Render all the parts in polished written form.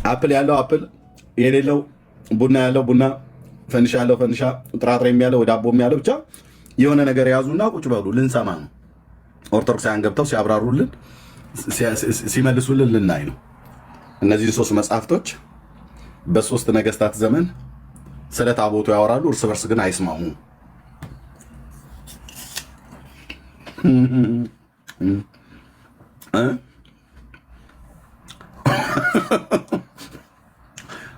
አፕል ያለው አፕል፣ የሌለው ቡና ያለው ቡና፣ ፈንሻ ያለው ፈንሻ፣ ጥራጥሬም ያለው ዳቦም ያለው ብቻ የሆነ ነገር የያዙና ቁጭ በሉ ልንሰማ ነው። ኦርቶዶክሳውያን ገብተው ሲያብራሩልን ሲመልሱልን ልናይ ነው። እነዚህን 3 መጽሐፍቶች በ3 ነገስታት ዘመን ስለ ታቦቱ ያወራሉ፣ እርስ በርስ ግን አይስማሙም።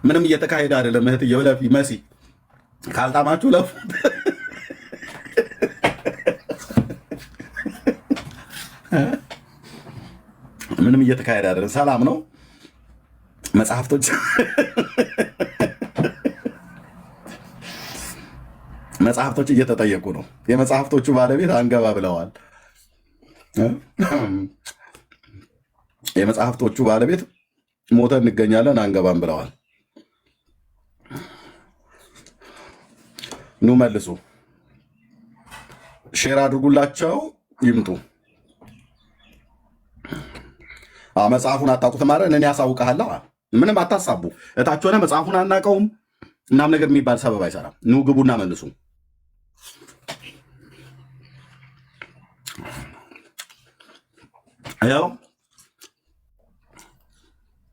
ምንም እየተካሄደ አይደለም። እህትዬ ለፊ መሲ ካልጣማችሁ ለፉ። ምንም እየተካሄደ አይደለም። ሰላም ነው። መጽሐፍቶች እየተጠየቁ ነው። የመጽሐፍቶቹ ባለቤት አንገባ ብለዋል። የመጽሐፍቶቹ ባለቤት ሞተ እንገኛለን አንገባም ብለዋል። ኑ መልሱ፣ ሼር አድርጉላቸው ይምጡ። መጽሐፉን አታውቁት ማለት እኔ ያሳውቀሃለሁ። ምንም አታሳቡ። እታች ሆነ መጽሐፉን አናውቀውም ምናምን ነገር የሚባል ሰበብ አይሰራም። ኑ ግቡና መልሱ። ያው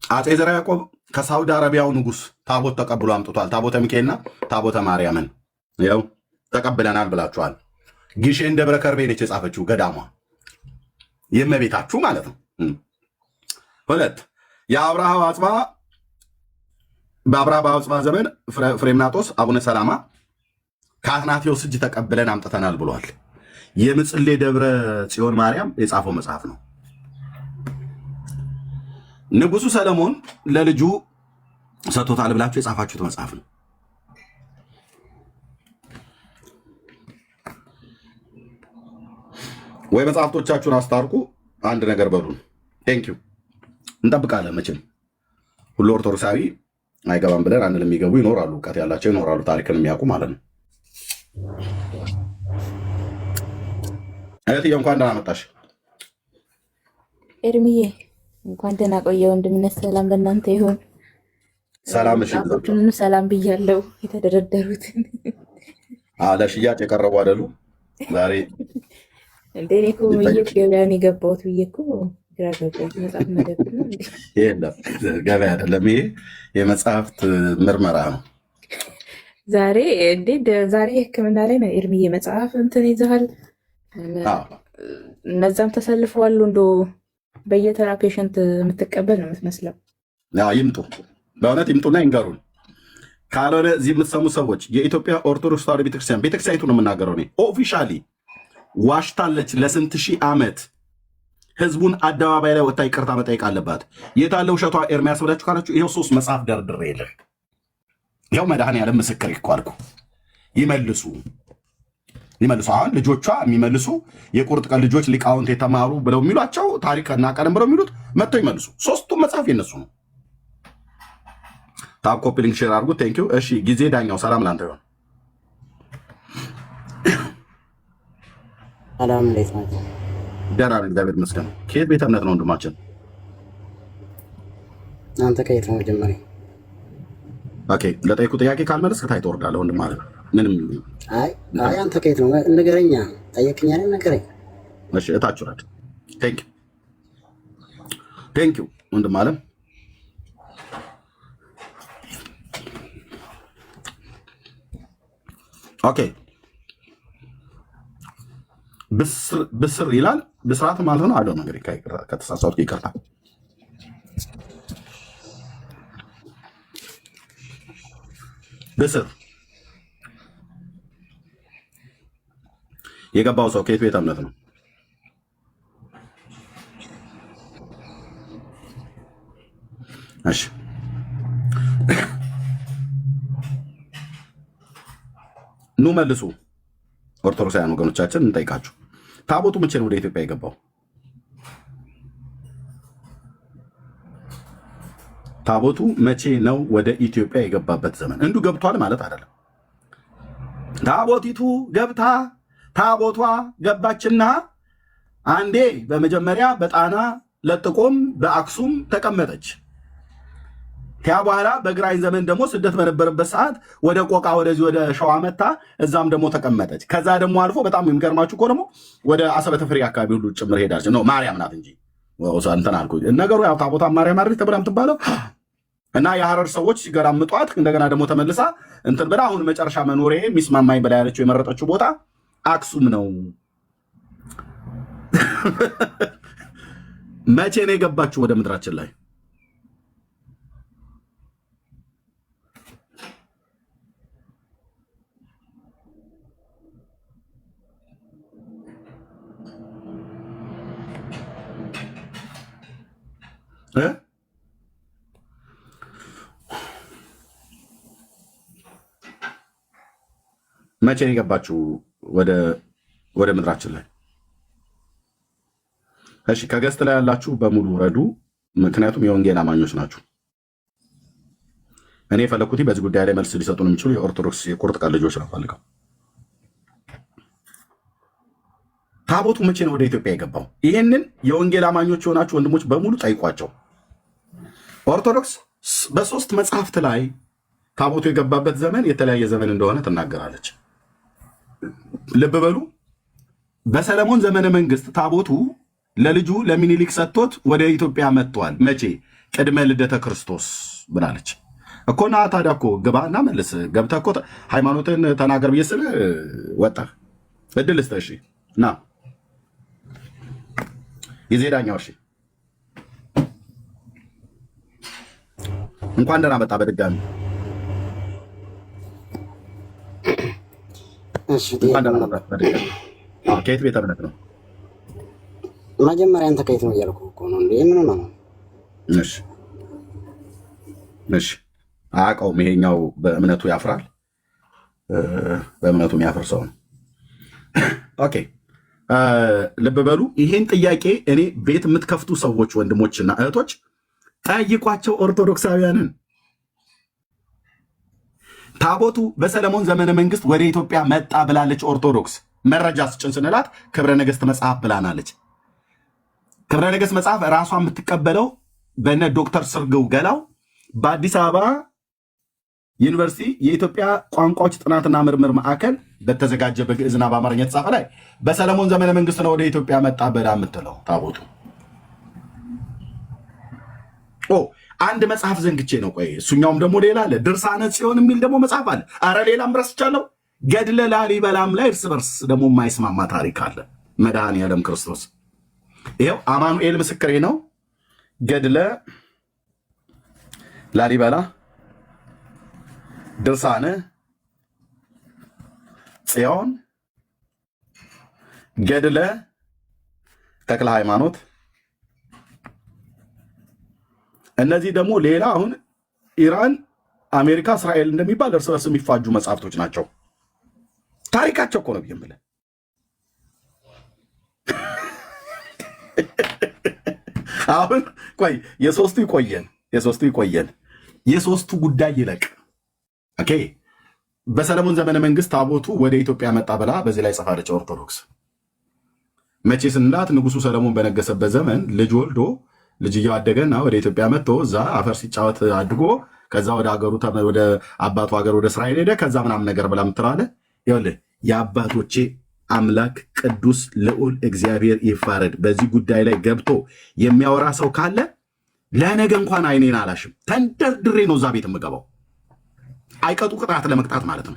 አፄ ዘርዓ ያዕቆብ ከሳውዲ አረቢያው ንጉሥ ታቦት ተቀብሎ አምጥቷል። ታቦተ ሚካኤልና ታቦተ ማርያምን ያው ተቀብለናል ብላችኋል። ግሼን ደብረ ከርቤ ነች የጻፈችው ገዳሟ፣ የእመቤታችሁ ማለት ነው። 2 የአብርሃ አጽባ በአብርሃ አጽባ ዘመን ፍሬምናጦስ አቡነ ሰላማ ከአትናቴዎስ እጅ ተቀብለን አምጥተናል ብሏል። የምጽሌ ደብረ ጽዮን ማርያም የጻፈው መጽሐፍ ነው። ንጉሱ ሰለሞን ለልጁ ሰጥቶታል ብላችሁ የጻፋችሁት መጽሐፍ ነው። ወይ መጽሐፍቶቻችሁን አስታርቁ፣ አንድ ነገር በሉን። ቴንኪዩ እንጠብቃለን። መቼም ሁሉ ኦርቶዶክሳዊ አይገባም ብለን አንድ ለሚገቡ ይኖራሉ፣ እውቀት ያላቸው ይኖራሉ፣ ታሪክን የሚያውቁ ማለት ነው። እህትዬ እንኳን ደህና መጣሽ። ኤርሚዬ እንኳን ደህና ቆየ። ወንድምነት ሰላም ለእናንተ ይሁን። ሰላም ሰላም ብያለሁ። የተደረደሩትን ለሽያጭ የቀረቡ አይደሉ ዛሬ እንዴ? እኔ እኮ የት ገበያን የገባሁት ብዬ እኮ ግራ ገባኝ። መጽሐፍ መደብር ነው እንዴ? የለም ገበያ አይደለም፣ ይሄ የመጽሐፍት ምርመራ ነው። ዛሬ እንዴ ዛሬ ሕክምና ላይ ነው ኤርሚዬ። መጽሐፍ እንትን ይዘሃል። እነዛም ተሰልፈዋሉ። እንዶ በየተራ ፔሸንት የምትቀበል ነው የምትመስለው። ይምጡ፣ በእውነት ይምጡና ይንገሩን። ካልሆነ እዚህ የምትሰሙ ሰዎች የኢትዮጵያ ኦርቶዶክስ ተዋሕዶ ቤተክርስቲያኒቱ ነው የምናገረው እኔ ኦፊሻሊ ዋሽታለች ለስንት ሺህ ዓመት። ህዝቡን አደባባይ ላይ ወጥታ ይቅርታ መጠየቅ አለባት። የታለ ውሸቷ ኤርሚያስ ብላችሁ ካላችሁ ይኸው 3 መጽሐፍ ደርድሬ የለህ። ይኸው መድኃኔዓለም ምስክር እኮ አልኩ። ይመልሱ። አሁን ልጆቿ የሚመልሱ የቁርጥ ቀን ልጆች ሊቃውንት የተማሩ ብለው የሚሏቸው ታሪክ እናቀለም ብለው የሚሉት መጥተው ይመልሱ። 3ቱም መጽሐፍ የነሱ ነው። ታብ ኮፒ ሊንክ ሼር አድርጉ። ቴንክ ዩ። እሺ ጊዜ ዳኛው ሰላም ላንተ ይሆን። ሰላም እንዴት ናቸው? ደህና ነን እግዚአብሔር ይመስገን። ከየት ቤተ እምነት ነው ወንድማችን? አንተ ከየት ነው መጀመሪያ? ኦኬ ለጠይቁ ጥያቄ ካልመለስክ ከታይ ትወርዳለህ ወንድም ማለት ምንም። አይ አንተ ከየት ነው ንገረኛ። ጠየቅኛ አይደል? ንገረኝ። እሺ እታች ወረድ። ቴንክ ዩ ወንድም አለም። ኦኬ ብስር ይላል። ብስራት ማለት ነው አለው ነገር ከተሳሳትኩ ይቅርታ። ብስር የገባው ሰው ከየት ቤተ እምነት ነው? እሺ ኑ መልሱ። ኦርቶዶክሳውያን ወገኖቻችን እንጠይቃችሁ፣ ታቦቱ መቼ ነው ወደ ኢትዮጵያ የገባው? ታቦቱ መቼ ነው ወደ ኢትዮጵያ የገባበት ዘመን? እንዱ ገብቷል ማለት አይደለም። ታቦቲቱ ገብታ ታቦቷ ገባችና አንዴ በመጀመሪያ በጣና ለጥቆም በአክሱም ተቀመጠች። ያ በኋላ በግራኝ ዘመን ደግሞ ስደት በነበረበት ሰዓት ወደ ቆቃ ወደዚህ ወደ ሸዋ መታ፣ እዛም ደግሞ ተቀመጠች። ከዛ ደግሞ አልፎ በጣም የሚገርማችሁ እኮ ደግሞ ወደ አሰበ ተፈሪ አካባቢ ሁሉ ጭምር ሄዳለች። ነው ማርያም ናት እንጂ እንትን አልኩ ነገሩ ያው ታቦታ ማርያም አይደል ተብላ የምትባለው እና የሐረር ሰዎች ሲገራምጧት እንደገና ደግሞ ተመልሳ እንትን ብላ አሁን መጨረሻ መኖሪያ የሚስማማኝ ብላ ያለችው የመረጠችው ቦታ አክሱም ነው። መቼ ነው የገባችሁ ወደ ምድራችን ላይ? መቼ ነው የገባችሁ ወደ ምድራችን ላይ? እሺ ከገስት ላይ ያላችሁ በሙሉ ረዱ። ምክንያቱም የወንጌል አማኞች ናችሁ። እኔ የፈለኩት በዚህ ጉዳይ ላይ መልስ ሊሰጡን የሚችሉ የኦርቶዶክስ የቁርጥ ቀን ልጆች ነው ፈልገው። ታቦቱ መቼ ነው ወደ ኢትዮጵያ የገባው? ይህንን የወንጌል አማኞች የሆናችሁ ወንድሞች በሙሉ ጠይቋቸው። ኦርቶዶክስ በሶስት መጽሐፍት ላይ ታቦቱ የገባበት ዘመን የተለያየ ዘመን እንደሆነ ትናገራለች። ልብ በሉ። በሰለሞን ዘመነ መንግስት ታቦቱ ለልጁ ለሚኒሊክ ሰጥቶት ወደ ኢትዮጵያ መጥቷል። መቼ? ቅድመ ልደተ ክርስቶስ ብላለች እኮና። ታዲያ እኮ ግባ እና መልስ። ገብተህ እኮ ሃይማኖትን ተናገር ብዬ ስልህ ወጣህ። እድል ስጠህ። እሺ ና ጊዜ ዳኛው። እሺ እንኳን ደህና መጣ በድጋሚ። እንኳን ደህና መጣ በድጋሚ። ከየት ቤተ እምነት ነው? መጀመሪያ አንተ ከየት ነው እያልኩ እኮ ነው። እንዴ ምን ነው? እሺ እሺ አያውቀውም። ይሄኛው በእምነቱ ያፍራል። በእምነቱ የሚያፍር ሰው ነው። ኦኬ ልብ በሉ። ይሄን ጥያቄ እኔ ቤት የምትከፍቱ ሰዎች ወንድሞችና እህቶች ጠይቋቸው ኦርቶዶክሳውያንን። ታቦቱ በሰለሞን ዘመነ መንግስት ወደ ኢትዮጵያ መጣ ብላለች ኦርቶዶክስ። መረጃ ስጭን ስንላት ክብረ ነገሥት መጽሐፍ ብላናለች። ክብረ ነገሥት መጽሐፍ ራሷ የምትቀበለው በነ ዶክተር ስርግው ገላው በአዲስ አበባ ዩኒቨርሲቲ የኢትዮጵያ ቋንቋዎች ጥናትና ምርምር ማዕከል በተዘጋጀ በግዕዝና በአማርኛ የተጻፈ ላይ በሰለሞን ዘመነ መንግስት ነው ወደ ኢትዮጵያ መጣ ብላ የምትለው ታቦቱ። አንድ መጽሐፍ ዘንግቼ ነው። ቆይ እሱኛውም ደግሞ ሌላ አለ። ድርሳነ ጽዮን የሚል ደግሞ መጽሐፍ አለ። አረ ሌላም ረስቻለሁ። ገድለ ላሊበላም ላይ እርስ በርስ ደግሞ የማይስማማ ታሪክ አለ። መድኃኔዓለም ክርስቶስ ይኸው አማኑኤል ምስክሬ ነው። ገድለ ላሊበላ፣ ድርሳነ ጽዮን፣ ገድለ ተክለ ሃይማኖት፣ እነዚህ ደግሞ ሌላ አሁን ኢራን፣ አሜሪካ፣ እስራኤል እንደሚባል እርስ በርስ የሚፋጁ መጽሐፍቶች ናቸው። ታሪካቸው እኮ ነው ብዬ የምልህ። አሁን ቆይ የሶስቱ ይቆየን፣ የሶስቱ ጉዳይ ይለቅ። ኦኬ በሰለሞን ዘመነ መንግስት ታቦቱ ወደ ኢትዮጵያ መጣ ብላ በዚህ ላይ ጽፋለች ኦርቶዶክስ። መቼ ስንላት ንጉሱ ሰለሞን በነገሰበት ዘመን ልጅ ወልዶ ልጅየው አደገና ወደ ኢትዮጵያ መጥቶ እዛ አፈር ሲጫወት አድጎ ከዛ ወደ ሀገሩ ወደ አባቱ ሀገር ወደ እስራኤል ሄደ። ከዛ ምናምን ነገር ብላ ምትላለ። ይኸውልህ የአባቶቼ አምላክ ቅዱስ ልዑል እግዚአብሔር ይፋረድ። በዚህ ጉዳይ ላይ ገብቶ የሚያወራ ሰው ካለ ለነገ እንኳን አይኔን አላሽም። ተንደርድሬ ነው እዛ ቤት የምገባው። አይቀጡ ቅጣት ለመቅጣት ማለት ነው።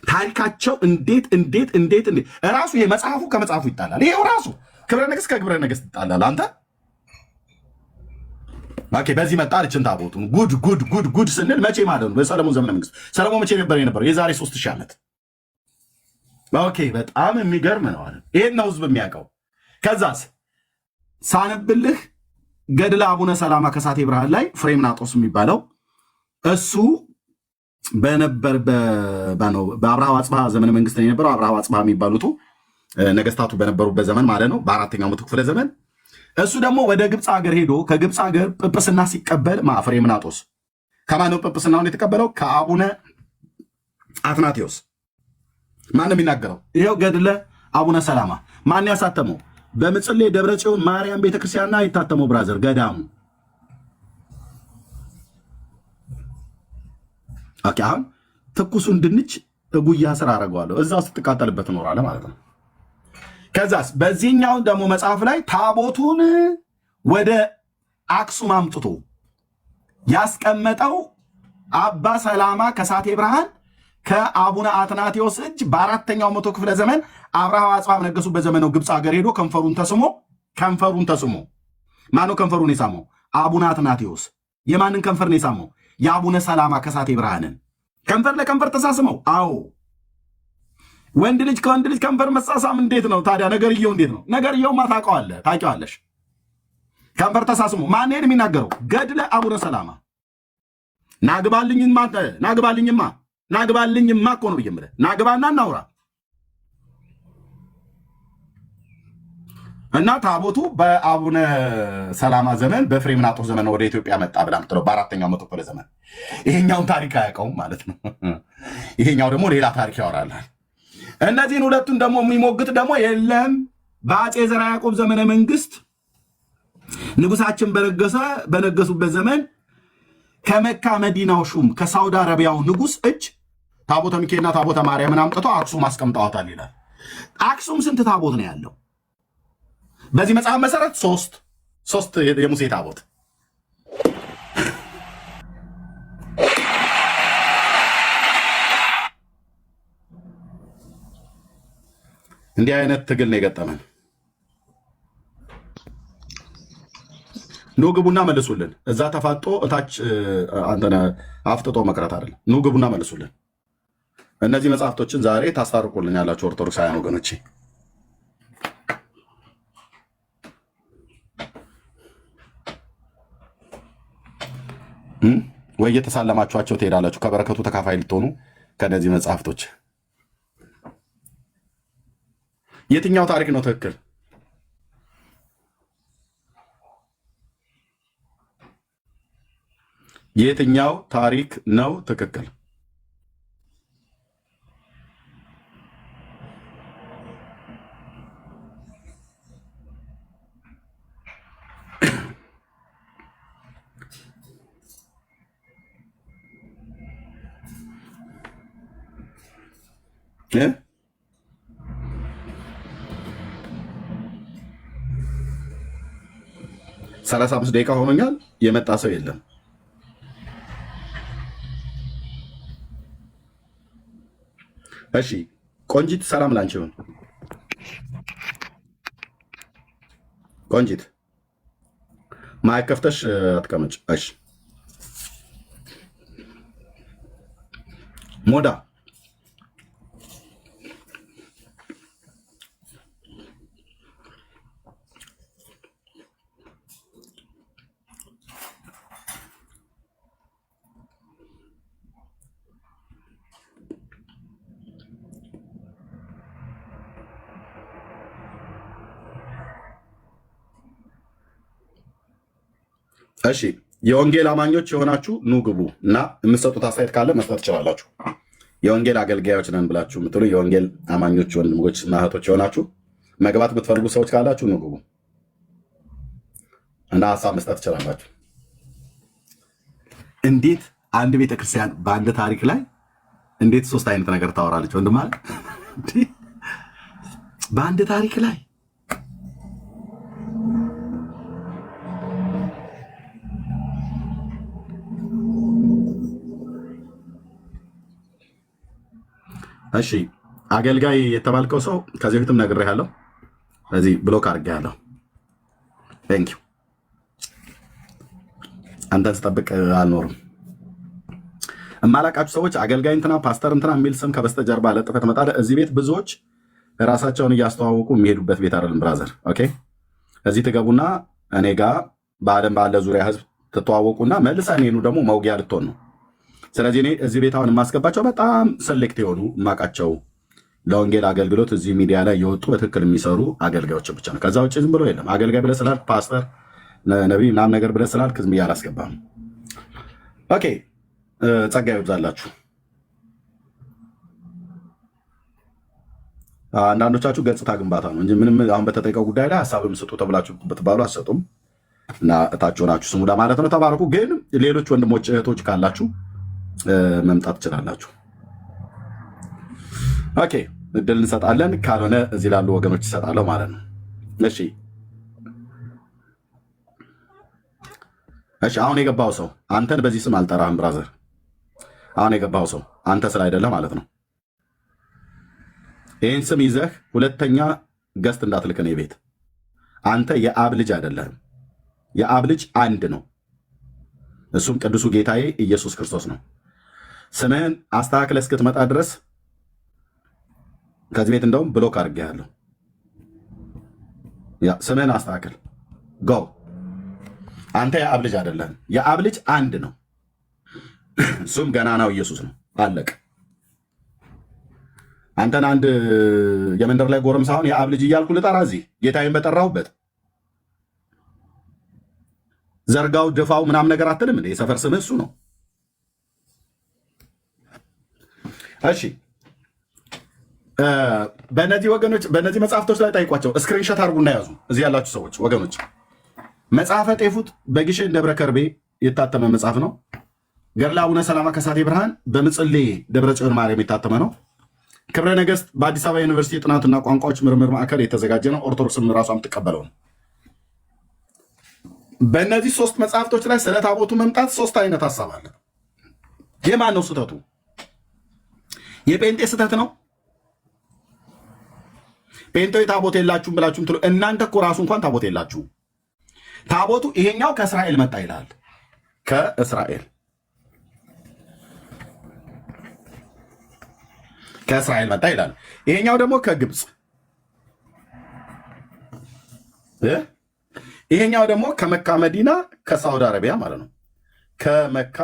ታሪካቸው እንዴት ራሱ ይሄ መጽሐፉ ከመጽሐፉ ይጣላል። ይሄው ራሱ ክብረ ነገሥት ከክብረ ነገሥት ይጣላል። አንተ ኦኬ በዚህ መጣ አለችን ታቦቱ። ጉድ ስንል መቼ ማለት ነው? በሰለሞን ዘመነ መንግስት። ሰለሞን መቼ ነበር የነበረው? የዛሬ 3000 ዓመት። ኦኬ በጣም የሚገርም ነው አለ። ይሄን ነው ህዝብ የሚያውቀው። ከዛስ ሳነብልህ ገድለ አቡነ ሰላማ ከሳቴ ብርሃን ላይ ፍሬምናጦስ የሚባለው እሱ በነበር በአብርሃ አጽብሃ ዘመነ መንግስት ነው የነበረው። አብርሃ አጽብሃ የሚባሉት ነገስታቱ በነበሩበት ዘመን ማለት ነው፣ በአራተኛው መቶ ክፍለ ዘመን። እሱ ደግሞ ወደ ግብፅ ሀገር ሄዶ ከግብፅ ሀገር ጵጵስና ሲቀበል ፍሬምናጦስ ከማነው ጵጵስናውን የተቀበለው? ከአቡነ አትናቴዎስ። ማን ነው የሚናገረው? ይኸው ገድለ አቡነ ሰላማ። ማን ያሳተመው? በምጽሌ ደብረ ጽዮን ማርያም ቤተክርስቲያንና የታተመው ብራዘር ገዳሙ ኦኬ አሁን ትኩሱን ድንች ጉያ ስር አደርገዋለሁ እዛው ስትቃጠልበት እኖራለሁ ማለት ነው። ከዛስ በዚህኛው ደግሞ መጽሐፍ ላይ ታቦቱን ወደ አክሱም አምጥቶ ያስቀመጠው አባ ሰላማ ከሳቴ ብርሃን ከአቡነ አትናቴዎስ እጅ በአራተኛው መቶ ክፍለ ዘመን አብርሃ አጽብሃ ነገሱበት ዘመን ነው። ግብፅ ሀገር ሄዶ ከንፈሩን ተስሞ ማነው ከንፈሩን የሳመው? አቡነ አትናቴዎስ። የማንን ከንፈር ነው የሳመው? የአቡነ ሰላማ ከሳቴ ብርሃንን ከንፈር ለከንፈር ተሳስመው። አዎ ወንድ ልጅ ከወንድ ልጅ ከንፈር መሳሳም እንዴት ነው ታዲያ? ነገርየው እንዴት ነው? ነገርየውማ ታውቂዋለሽ። ከንፈር ተሳስሞ ማን ሄድ የሚናገረው? ገድለ አቡነ ሰላማ። ናግባልኝማ እኮ ነው ብዬ የምልህ። ናግባና እናውራ እና ታቦቱ በአቡነ ሰላማ ዘመን በፍሬምናጦስ ዘመን ወደ ኢትዮጵያ መጣ ብላ ምትለው በአራተኛው መቶ ክፍለ ዘመን። ይሄኛውን ታሪክ አያውቀውም ማለት ነው። ይሄኛው ደግሞ ሌላ ታሪክ ያወራላል። እነዚህን ሁለቱን ደግሞ የሚሞግት ደግሞ የለም። በአፄ ዘርዓ ያዕቆብ ዘመነ መንግስት ንጉሳችን በነገሱበት ዘመን ከመካ መዲናው ሹም ከሳውዲ አረቢያው ንጉስ እጅ ታቦተ ሚካኤልና ታቦተ ማርያምን አምጥተው አክሱም አስቀምጠዋታል ይላል። አክሱም ስንት ታቦት ነው ያለው? በዚህ መጽሐፍ መሰረት ሶስት የሙሴ ታቦት። እንዲህ አይነት ትግል ነው የገጠመን። ኑ ግቡና መልሱልን። እዛ ተፋጦ እታች አንተነ አፍጥጦ መቅረት አይደለም። ኑ ግቡና መልሱልን። እነዚህ መጽሐፍቶችን ዛሬ ታስታርቁልን ያላችሁ ኦርቶዶክሳውያን ወገኖቼ ወይ የተሳለማችኋቸው ትሄዳላችሁ። ከበረከቱ ተካፋይ ልትሆኑ ከነዚህ መጽሐፍቶች የትኛው ታሪክ ነው ትክክል? የትኛው ታሪክ ነው ትክክል? እ 35 ደቂቃ ሆኖኛል። የመጣ ሰው የለም። እሺ ቆንጂት፣ ሰላም ላንቺ ይሁን። ቆንጂት ማይክ ከፍተሽ አትቀመጭ። እሺ ሞዳ እሺ የወንጌል አማኞች የሆናችሁ ኑ ግቡ እና የምትሰጡት አስተያየት ካለ መስጠት ትችላላችሁ። የወንጌል አገልጋዮች ነን ብላችሁ የምትሉ የወንጌል አማኞች ወንድሞች እና እህቶች የሆናችሁ መግባት የምትፈልጉ ሰዎች ካላችሁ ኑ ግቡ እና ሀሳብ መስጠት ትችላላችሁ። እንዴት አንድ ቤተክርስቲያን በአንድ ታሪክ ላይ እንዴት ሶስት አይነት ነገር ታወራለች? ወንድም አለ በአንድ ታሪክ ላይ እሺ አገልጋይ የተባልከው ሰው ከዚህ በፊትም ነግሬሃለሁ። ስለዚህ ብሎክ አድርጌሃለሁ። ቴንክ ዩ። አንተን ስጠብቅ አልኖርም። እማላቃችሁ ሰዎች አገልጋይ እንትና ፓስተር እንትና የሚል ስም ከበስተጀርባ ለጥፈህ ትመጣለህ። እዚህ ቤት ብዙዎች ራሳቸውን እያስተዋወቁ የሚሄዱበት ቤት አይደለም ብራዘር። ኦኬ እዚህ ትገቡና እኔ ጋር በዓለም ባለ ዙሪያ ህዝብ ትተዋወቁና መልሰህ እኔኑ ደግሞ መውጊያ ልትሆን ነው። ስለዚህ እኔ እዚህ ቤት አሁን የማስገባቸው በጣም ሰሌክት የሆኑ የማውቃቸው ለወንጌል አገልግሎት እዚህ ሚዲያ ላይ የወጡ በትክክል የሚሰሩ አገልጋዮች ብቻ ነው። ከዛ ውጭ ዝም ብሎ የለም። አገልጋይ ብለህ ስላልክ ፓስተር፣ ነቢይ ምናምን ነገር ብለህ ስላልክ ዝም ብዬ አላስገባም። ኦኬ ጸጋ ይብዛላችሁ። አንዳንዶቻችሁ ገጽታ ግንባታ ነው እንጂ ምንም አሁን በተጠይቀው ጉዳይ ላይ ሀሳብ ስጡ ተብላችሁ ብትባሉ አትሰጡም እና እታች ሆናችሁ ስሙ ለማለት ነው። ተባረኩ። ግን ሌሎች ወንድሞች እህቶች ካላችሁ መምጣት ትችላላችሁ። ኦኬ እድል እንሰጣለን። ካልሆነ እዚህ ላሉ ወገኖች ይሰጣለሁ ማለት ነው። እሺ እሺ። አሁን የገባው ሰው አንተን በዚህ ስም አልጠራህም ብራዘር። አሁን የገባው ሰው አንተ ስለ አይደለ ማለት ነው። ይህን ስም ይዘህ ሁለተኛ ገስት እንዳትልክ ነው ቤት። አንተ የአብ ልጅ አይደለህም። የአብ ልጅ አንድ ነው፣ እሱም ቅዱሱ ጌታዬ ኢየሱስ ክርስቶስ ነው። ስምህን አስተካክለህ እስክትመጣ ድረስ ከዚህ ቤት እንደውም ብሎክ አድርጌሃለሁ። ስምህን አስተካክል ጎ። አንተ የአብ ልጅ አይደለህም። የአብ ልጅ አንድ ነው፣ እሱም ገናናው ኢየሱስ ነው። አለቅ። አንተን አንድ የመንደር ላይ ጎረምሳ አሁን የአብ ልጅ እያልኩ ልጠራ እዚህ ጌታዬን በጠራሁበት ዘርጋው ድፋው ምናምን ነገር አትልም እንዴ? የሰፈር ስምህ እሱ ነው። እሺ በእነዚህ ወገኖች በእነዚህ መጽሐፍቶች ላይ ጠይቋቸው። ስክሪንሾት አድርጉና ያዙ። እዚህ ያላችሁ ሰዎች ወገኖች፣ መጽሐፈ ጤፉት በግሸን ደብረ ከርቤ የታተመ መጽሐፍ ነው። ገድለ አቡነ ሰላማ ከሳቴ ብርሃን በምጽሌ ደብረ ጽዮን ማርያም የታተመ ነው። ክብረ ነገሥት በአዲስ አበባ ዩኒቨርሲቲ የጥናትና ቋንቋዎች ምርምር ማዕከል የተዘጋጀ ነው። ኦርቶዶክስም ራሷ የምትቀበለው ነው። በእነዚህ ሶስት መጽሐፍቶች ላይ ስለ ታቦቱ መምጣት ሶስት አይነት ሀሳብ አለ። የማን ነው ስህተቱ? የጴንጤ ስህተት ነው። ጴንጤዎች ታቦት የላችሁም ብላችሁም ትሉ። እናንተ እኮ ራሱ እንኳን ታቦት የላችሁም። ታቦቱ ይሄኛው ከእስራኤል መጣ ይላል። ከእስራኤል መጣ ይላል። ይሄኛው ደግሞ ከግብፅ፣ ይሄኛው ደግሞ ከመካ መዲና፣ ከሳውዲ አረቢያ ማለት ነው። ከመካ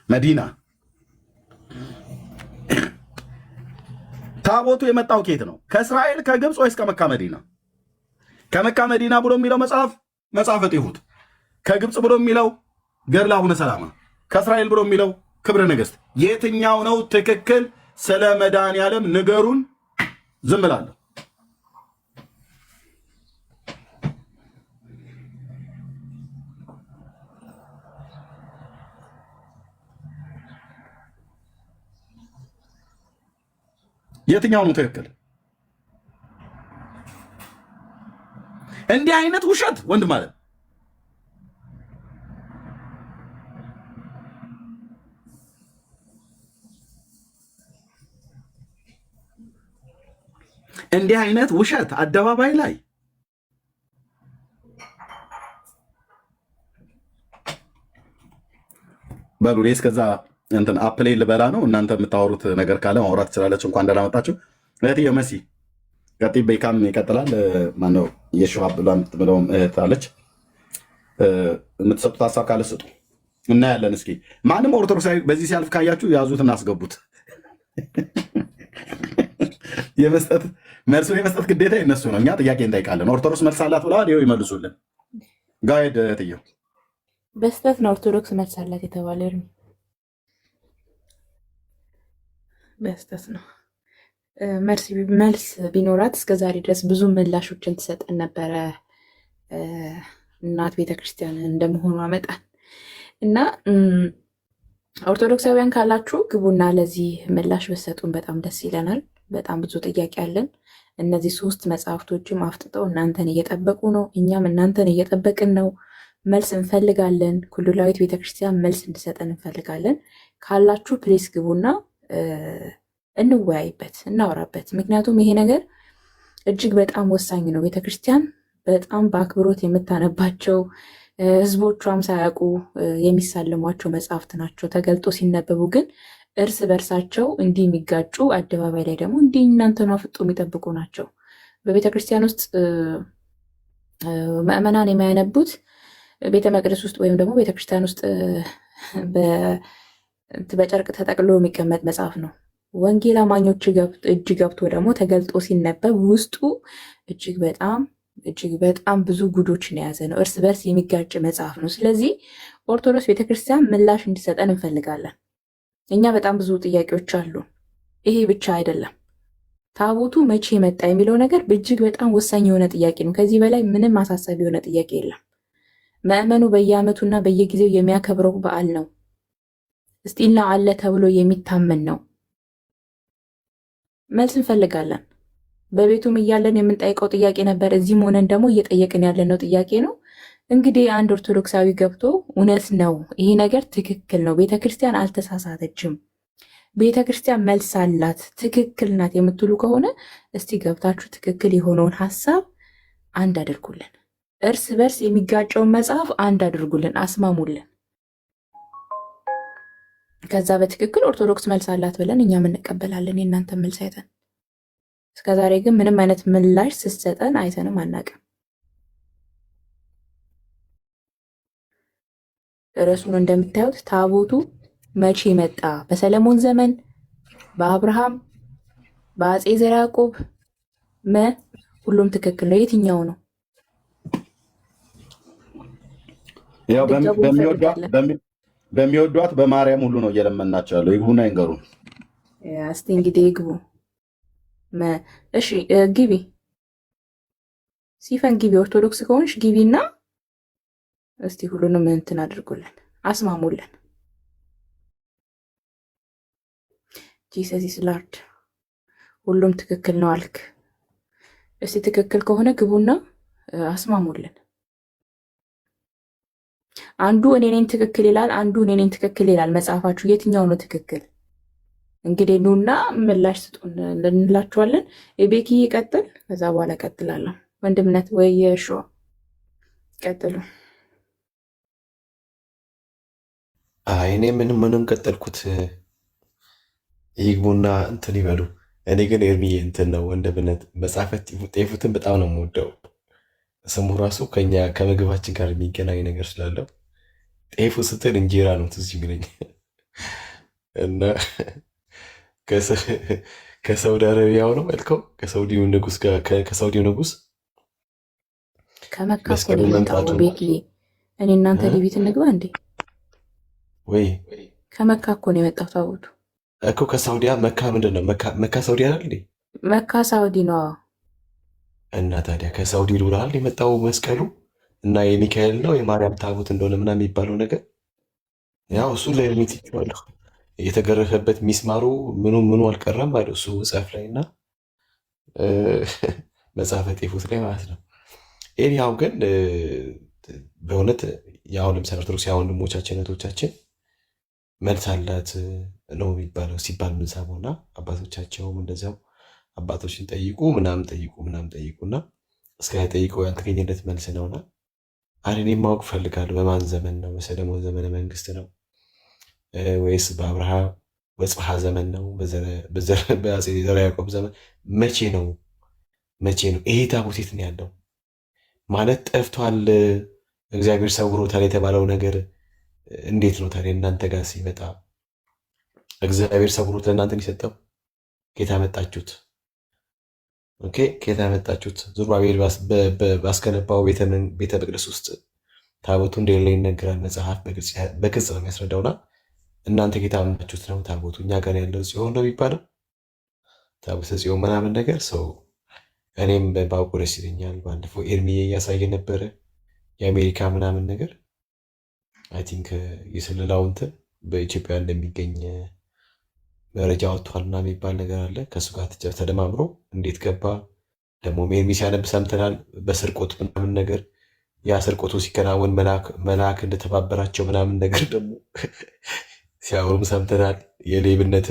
መዲና ታቦቱ የመጣው ኬት ነው? ከእስራኤል ከግብፅ ወይስ ከመካ መዲና? ከመካ መዲና ብሎ የሚለው መጽሐፈ ጤፉት፣ ከግብፅ ብሎ የሚለው ገድለ አቡነ ሰላማ፣ ከእስራኤል ብሎ የሚለው ክብረ ነገሥት። የትኛው ነው ትክክል? ስለ መድኃኒዓለም ንገሩን። ዝም ብላለሁ። የትኛው ነው ትክክል? እንዲህ አይነት ውሸት ወንድም ማለት እንዲህ አይነት ውሸት አደባባይ ላይ በሉ። እስከዛ እንትን አፕሌ ልበላ ነው። እናንተ የምታወሩት ነገር ካለ ማውራት ትችላለች። እንኳን እንዳላመጣችሁ እህትዬ መሲ ቀጥይ። በይካም ይቀጥላል። ማነው የሸዋ ብላ የምትምለውም እህት አለች። የምትሰጡት ሀሳብ ካለ ስጡ፣ እናያለን። እስኪ ማንም ኦርቶዶክሳዊ በዚህ ሲያልፍ ካያችሁ ያዙት እና አስገቡት። መልሱን የመስጠት ግዴታ የነሱ ነው። እኛ ጥያቄ እንጠይቃለን። ኦርቶዶክስ መልስ አላት ብለዋል። ይኸው ይመልሱልን። ጋይድ እህትዬው በስተት ነው ኦርቶዶክስ መልስ አላት የተባለ በስተት ነው። መልስ ቢኖራት እስከዛሬ ድረስ ብዙ ምላሾችን ትሰጠን ነበረ። እናት ቤተክርስቲያን እንደመሆኑ መጠን እና ኦርቶዶክሳውያን ካላችሁ ግቡና ለዚህ ምላሽ በሰጡን በጣም ደስ ይለናል። በጣም ብዙ ጥያቄ አለን። እነዚህ ሶስት መጽሐፍቶችም አፍጥጠው እናንተን እየጠበቁ ነው። እኛም እናንተን እየጠበቅን ነው። መልስ እንፈልጋለን። ኩሉላዊት ቤተክርስቲያን መልስ እንድሰጠን እንፈልጋለን። ካላችሁ ፕሌስ ግቡና እንወያይበት፣ እናወራበት። ምክንያቱም ይሄ ነገር እጅግ በጣም ወሳኝ ነው። ቤተክርስቲያን በጣም በአክብሮት የምታነባቸው ህዝቦቿም ሳያውቁ የሚሳለሟቸው መጽሐፍት ናቸው። ተገልጦ ሲነበቡ ግን እርስ በርሳቸው እንዲህ የሚጋጩ፣ አደባባይ ላይ ደግሞ እንዲህ እናንተን አፍጦ የሚጠብቁ ናቸው። በቤተክርስቲያን ውስጥ ምዕመናን የማያነቡት ቤተ መቅደስ ውስጥ ወይም ደግሞ ቤተክርስቲያን ውስጥ በጨርቅ ተጠቅሎ የሚቀመጥ መጽሐፍ ነው። ወንጌል አማኞች እጅ ገብቶ ደግሞ ተገልጦ ሲነበብ ውስጡ እጅግ በጣም ብዙ ጉዶችን የያዘ ነው። እርስ በርስ የሚጋጭ መጽሐፍ ነው። ስለዚህ ኦርቶዶክስ ቤተክርስቲያን ምላሽ እንዲሰጠን እንፈልጋለን። እኛ በጣም ብዙ ጥያቄዎች አሉ። ይሄ ብቻ አይደለም። ታቦቱ መቼ መጣ የሚለው ነገር እጅግ በጣም ወሳኝ የሆነ ጥያቄ ነው። ከዚህ በላይ ምንም አሳሳቢ የሆነ ጥያቄ የለም። ምዕመኑ በየዓመቱና በየጊዜው የሚያከብረው በዓል ነው። እስቲልና አለ ተብሎ የሚታመን ነው። መልስ እንፈልጋለን። በቤቱም እያለን የምንጠይቀው ጥያቄ ነበር። እዚህም ሆነን ደግሞ እየጠየቅን ያለነው ጥያቄ ነው። እንግዲህ አንድ ኦርቶዶክሳዊ ገብቶ እውነት ነው ይሄ ነገር ትክክል ነው፣ ቤተ ክርስቲያን አልተሳሳተችም፣ ቤተ ክርስቲያን መልስ አላት፣ ትክክል ናት የምትሉ ከሆነ እስቲ ገብታችሁ ትክክል የሆነውን ሀሳብ አንድ አድርጉልን። እርስ በርስ የሚጋጨውን መጽሐፍ አንድ አድርጉልን፣ አስማሙልን። ከዛ በትክክል ኦርቶዶክስ መልስ አላት ብለን እኛም እንቀበላለን የእናንተን መልስ አይተን። እስከዛሬ ግን ምንም አይነት ምላሽ ስትሰጠን አይተንም አናውቅም። ርዕሱን እንደምታዩት ታቦቱ መቼ መጣ? በሰለሞን ዘመን፣ በአብርሃም፣ በአፄ ዘርዓ ያዕቆብ ሁሉም ትክክል ነው። የትኛው ነው? ያው በሚወዷት በማርያም ሁሉ ነው እየለመናቸው ያለው። ይግቡና ይንገሩን እስቲ እንግዲህ ይግቡ። እሺ ግቢ፣ ሲፈን ግቢ። ኦርቶዶክስ ከሆንሽ ግቢና እስቲ ሁሉንም እንትን አድርጉልን፣ አስማሙልን። ጂሰስ ኢዝ ሎርድ። ሁሉም ትክክል ነው አልክ። እስቲ ትክክል ከሆነ ግቡና አስማሙልን። አንዱ እኔ ነኝ ትክክል ይላል፣ አንዱ እኔ ነኝ ትክክል ይላል። መጽሐፋችሁ የትኛው ነው ትክክል? እንግዲህ ኑና ምላሽ ስጡን እንላችኋለን። የቤኪ ይቀጥል፣ ከዛ በኋላ ቀጥላለሁ። ወንድምነት ወይ የሾ ቀጥሉ። እኔ ምንም ቀጠልኩት። ይግቡና እንትን ይበሉ። እኔ ግን ኤርሚዬ እንትን ነው ወንድምነት መጽሐፈ ጤፉትን በጣም ነው የምወደው። ስሙ ራሱ ከኛ ከምግባችን ጋር የሚገናኝ ነገር ስላለው ጤፉ ስትል እንጀራ ነው ትዝ የሚለኝ እና ከሳውዲ አረቢያው ነው ያልከው? ከሳውዲው ንጉስ ጋር ከሳውዲው ንጉስ ከመካ እኮ ነው የመጣው። ቤኪ እኔ እናንተ ሊቢት እንግባ እንዴ? ወይ ከመካ እኮ ነው የመጣው ታቦቱ እኮ ከሳውዲያ። መካ ምንድን ነው? መካ ሳውዲ አይደል እንዴ? መካ ሳውዲ ነው። እና ታዲያ ከሳውዲ ሉላል የመጣው መስቀሉ እና የሚካኤል ነው የማርያም ታቦት እንደሆነ ምናምን የሚባለው ነገር ያው እሱ ለሚት ይችላልሁ የተገረፈበት ሚስማሩ ምኑ አልቀረም ማለት እሱ መጽሐፍ ላይ እና መጽሐፈ ጤፉት ላይ ማለት ነው። ይህን ግን በእውነት ያው ለምሳሌ ኦርቶዶክስ ያው ወንድሞቻችን እህቶቻችን መልስ አላት ነው የሚባለው ሲባል ምንሰማው እና አባቶቻቸውም እንደዚያው አባቶችን ጠይቁ ምናምን ጠይቁና እስከ ጠይቀው ያልተገኘለት መልስ ነውና እኔ ማወቅ ፈልጋለሁ። በማን ዘመን ነው? በሰለሞን ዘመነ መንግስት ነው ወይስ በአብርሃም ወጽሐ ዘመን ነው? በአፄ ዘርዓ ያዕቆብ ዘመን መቼ ነው? ይሄ ታቦት የት ነው ያለው? ማለት ጠፍቷል፣ እግዚአብሔር ሰውሮታል የተባለው ነገር እንዴት ነው ታዲያ እናንተ ጋር ሲመጣ? እግዚአብሔር ሰውሮት ለእናንተን የሰጠው ጌታ መጣችሁት። ኦኬ ጌታ መጣችሁት። ዙሩባቤል ባስገነባው ቤተ መቅደስ ውስጥ ታቦቱ እንደሌለ ይነገራል። መጽሐፍ በግልጽ ነው የሚያስረዳውና እናንተ ጌታ መጣችሁት ነው ታቦቱ እኛ ጋር ያለው ጽዮን ነው የሚባለው ታቦተ ጽዮን ምናምን ነገር ሰው እኔም ባውቁ ደስ ይለኛል። ባለፈው ኤርሚዬ እያሳየ ነበረ የአሜሪካ ምናምን ነገር አይ ቲንክ የስለላው እንትን በኢትዮጵያ እንደሚገኝ መረጃ ወጥቷልና የሚባል ነገር አለ። ከእሱ ጋር ተደማምሮ እንዴት ገባ ደግሞ ኤርሚ ሲያነብ ሰምተናል። በስርቆት ምናምን ነገር ያ ስርቆቱ ሲከናወን መልአክ እንደተባበራቸው ምናምን ነገር ደግሞ ሲያወሩም ሰምተናል። የሌብነት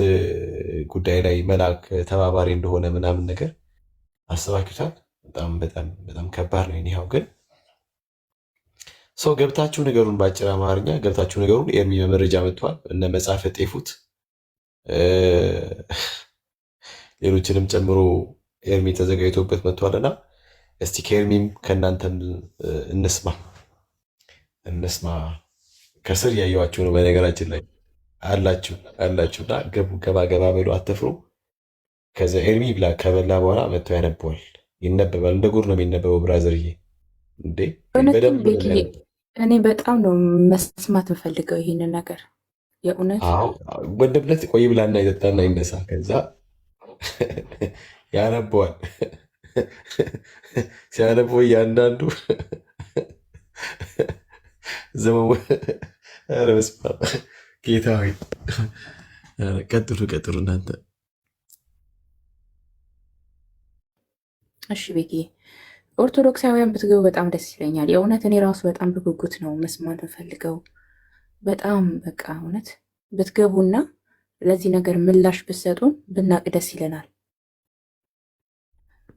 ጉዳይ ላይ መልአክ ተባባሪ እንደሆነ ምናምን ነገር አስባችሁታል? በጣም በጣም በጣም ከባድ ነው። ይኸው ግን ሰው ገብታችሁ ነገሩን በአጭር አማርኛ ገብታችሁ ነገሩን ኤርሚ በመረጃ መጥቷል። እነ መጽሐፈ ጤፉት ሌሎችንም ጨምሮ ኤርሚ ተዘጋጅቶበት መጥቷልና እስቲ ከኤርሚም ከእናንተም እንስማ። ከስር ያየዋችሁ ነው በነገራችን ላይ አላችሁና ገባ በሉ አትፍሩ። ከዛ ኤርሚ ብላ ከበላ በኋላ መጥቶ ያነበዋል፣ ይነበባል። እንደ ጉር ነው የሚነበበው። ብራዘርዬ እንዴ እኔ በጣም ነው መስማት የምፈልገው ይህንን ነገር የእውነት ወንድምነት ቆይ ብላና ይጠጣና ይነሳ። ከዛ ያነበዋል። ሲያነበው እያንዳንዱ ጌታ ሆይ ቀጥሉ ቀጥሉ እናንተ። እሺ ቤኪ፣ ኦርቶዶክሳውያን ብትገቡ በጣም ደስ ይለኛል። የእውነት እኔ ራሱ በጣም በጉጉት ነው መስማት እንፈልገው። በጣም በቃ እውነት ብትገቡና ለዚህ ነገር ምላሽ ብትሰጡን ብናቅ ደስ ይለናል።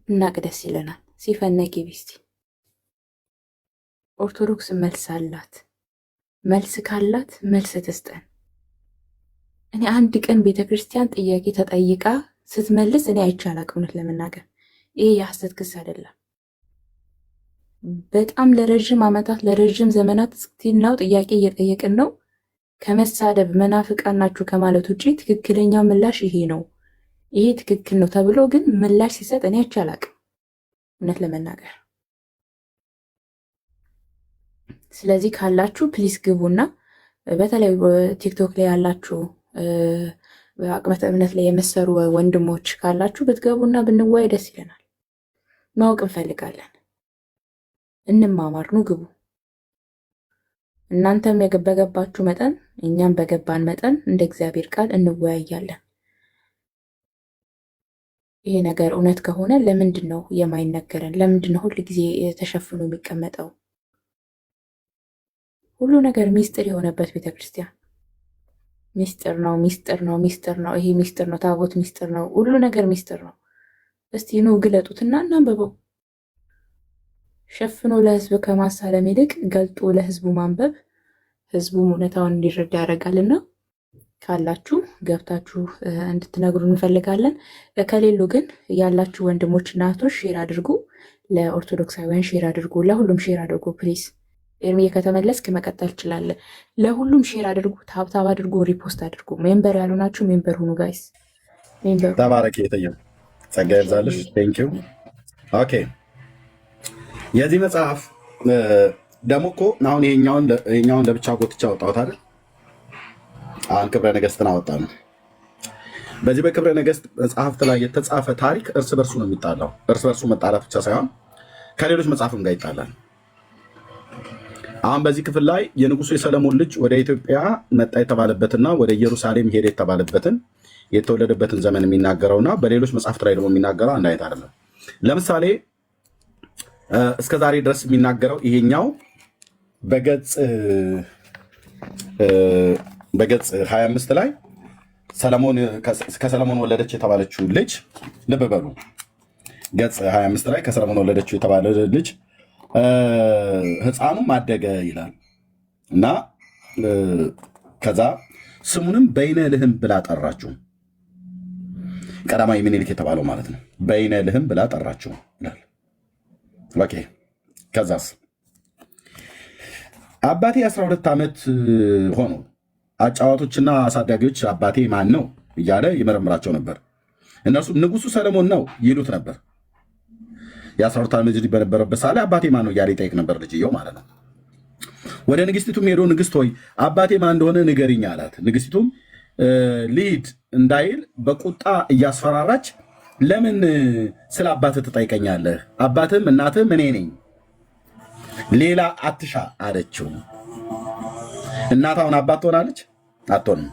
ብናቅ ደስ ይለናል። ሲፈነቂ ቢስቲ ኦርቶዶክስ መልስ አላት። መልስ ካላት መልስ ትስጠን። እኔ አንድ ቀን ቤተ ክርስቲያን ጥያቄ ተጠይቃ ስትመልስ እኔ አይቼ አላቅም። እውነት ለመናገር ይሄ የሐሰት ክስ አይደለም። በጣም ለረዥም ዓመታት ለረዥም ዘመናት ስቲናው ጥያቄ እየጠየቅን ነው። ከመሳደብ መናፍቃን ናችሁ ከማለት ውጭ ትክክለኛው ምላሽ ይሄ ነው፣ ይሄ ትክክል ነው ተብሎ ግን ምላሽ ሲሰጥ እኔ አይቼ አላቅም እውነት ለመናገር። ስለዚህ ካላችሁ ፕሊስ ግቡና በተለይ ቲክቶክ ላይ ያላችሁ በአቅመተ እምነት ላይ የመሰሩ ወንድሞች ካላችሁ ብትገቡና ብንወያይ ደስ ይለናል። ማወቅ እንፈልጋለን። እንማማር። ኑ ግቡ። እናንተም በገባችሁ መጠን እኛም በገባን መጠን እንደ እግዚአብሔር ቃል እንወያያለን። ይሄ ነገር እውነት ከሆነ ለምንድን ነው የማይነገረን? ለምንድን ነው ሁል ጊዜ ተሸፍኖ የሚቀመጠው? ሁሉ ነገር ሚስጥር የሆነበት ቤተክርስቲያን ሚስጥር ነው፣ ሚስጥር ነው፣ ሚስጥር ነው። ይሄ ሚስጥር ነው። ታቦት ሚስጥር ነው። ሁሉ ነገር ሚስጥር ነው። እስቲ ኑ ግለጡትና እናንበበው። ሸፍኖ ለህዝብ ከማሳለም ይልቅ ገልጦ ለህዝቡ ማንበብ ህዝቡ እውነታውን እንዲረዳ ያደርጋልና ካላችሁ ገብታችሁ እንድትነግሩ እንፈልጋለን። ከሌሉ ግን ያላችሁ ወንድሞችና እህቶች ሼር አድርጉ። ለኦርቶዶክሳውያን ሼር አድርጉ። ለሁሉም ሼር አድርጉ ፕሊዝ። ኤርሚ ከተመለስክ መቀጠል ትችላለህ። ለሁሉም ሼር አድርጉ፣ ታብታብ አድርጉ፣ ሪፖስት አድርጉ። ሜምበር ያልሆናችሁ ሜምበር ሁኑ ጋይስ። ሜምበር ተባረክ። የተየው ጸጋ ይብዛልሽ። ቴንኪው። ኦኬ የዚህ መጽሐፍ ደግሞ እኮ አሁን ይሄኛውን ለብቻ ጎትቻ አወጣሁት አይደል? አሁን ክብረ ነገስትን አወጣ ነው። በዚህ በክብረ ነገስት መጽሐፍት ላይ የተጻፈ ታሪክ እርስ በርሱ ነው የሚጣላው። እርስ በርሱ መጣላት ብቻ ሳይሆን ከሌሎች መጽሐፍም ጋር ይጣላል። አሁን በዚህ ክፍል ላይ የንጉሱ የሰለሞን ልጅ ወደ ኢትዮጵያ መጣ የተባለበትና ወደ ኢየሩሳሌም ሄደ የተባለበትን የተወለደበትን ዘመን የሚናገረውና በሌሎች መጽሐፍት ላይ ደግሞ የሚናገረው አንድ አይነት አይደለም። ለምሳሌ እስከዛሬ ድረስ የሚናገረው ይሄኛው በገጽ 25 ላይ ከሰለሞን ወለደች የተባለችው ልጅ ልብ በሉ። ገጽ 25 ላይ ከሰለሞን ወለደችው የተባለ ልጅ ሕፃኑም አደገ ይላል እና ከዛ ስሙንም በይነ ልህም ብላ ጠራችው። ቀዳማዊ ምኒልክ የተባለው ማለት ነው። በይነ ልህም ብላ ጠራችው ይላል። ኦኬ ከዛስ አባቴ 12 ዓመት ሆኖ አጫዋቶችና አሳዳጊዎች አባቴ ማን ነው እያለ ይመረምራቸው ነበር። እነርሱ ንጉሱ ሰለሞን ነው ይሉት ነበር። የ12 ዓመት ልጅ በነበረበት ሳለ አባቴ ማን ነው እያለ ይጠይቅ ነበር ልጅየው ማለት ነው። ወደ ንግስቲቱም ሄዶ ንግስት ሆይ አባቴ ማን እንደሆነ ንገሪኝ አላት። ንግስቲቱም ልሂድ እንዳይል በቁጣ እያስፈራራች ለምን ስለ አባትህ ትጠይቀኛለህ? አባትህም እናትህም እኔ ነኝ፣ ሌላ አትሻ አለችው። እናት አሁን አባት ትሆናለች? አትሆንም።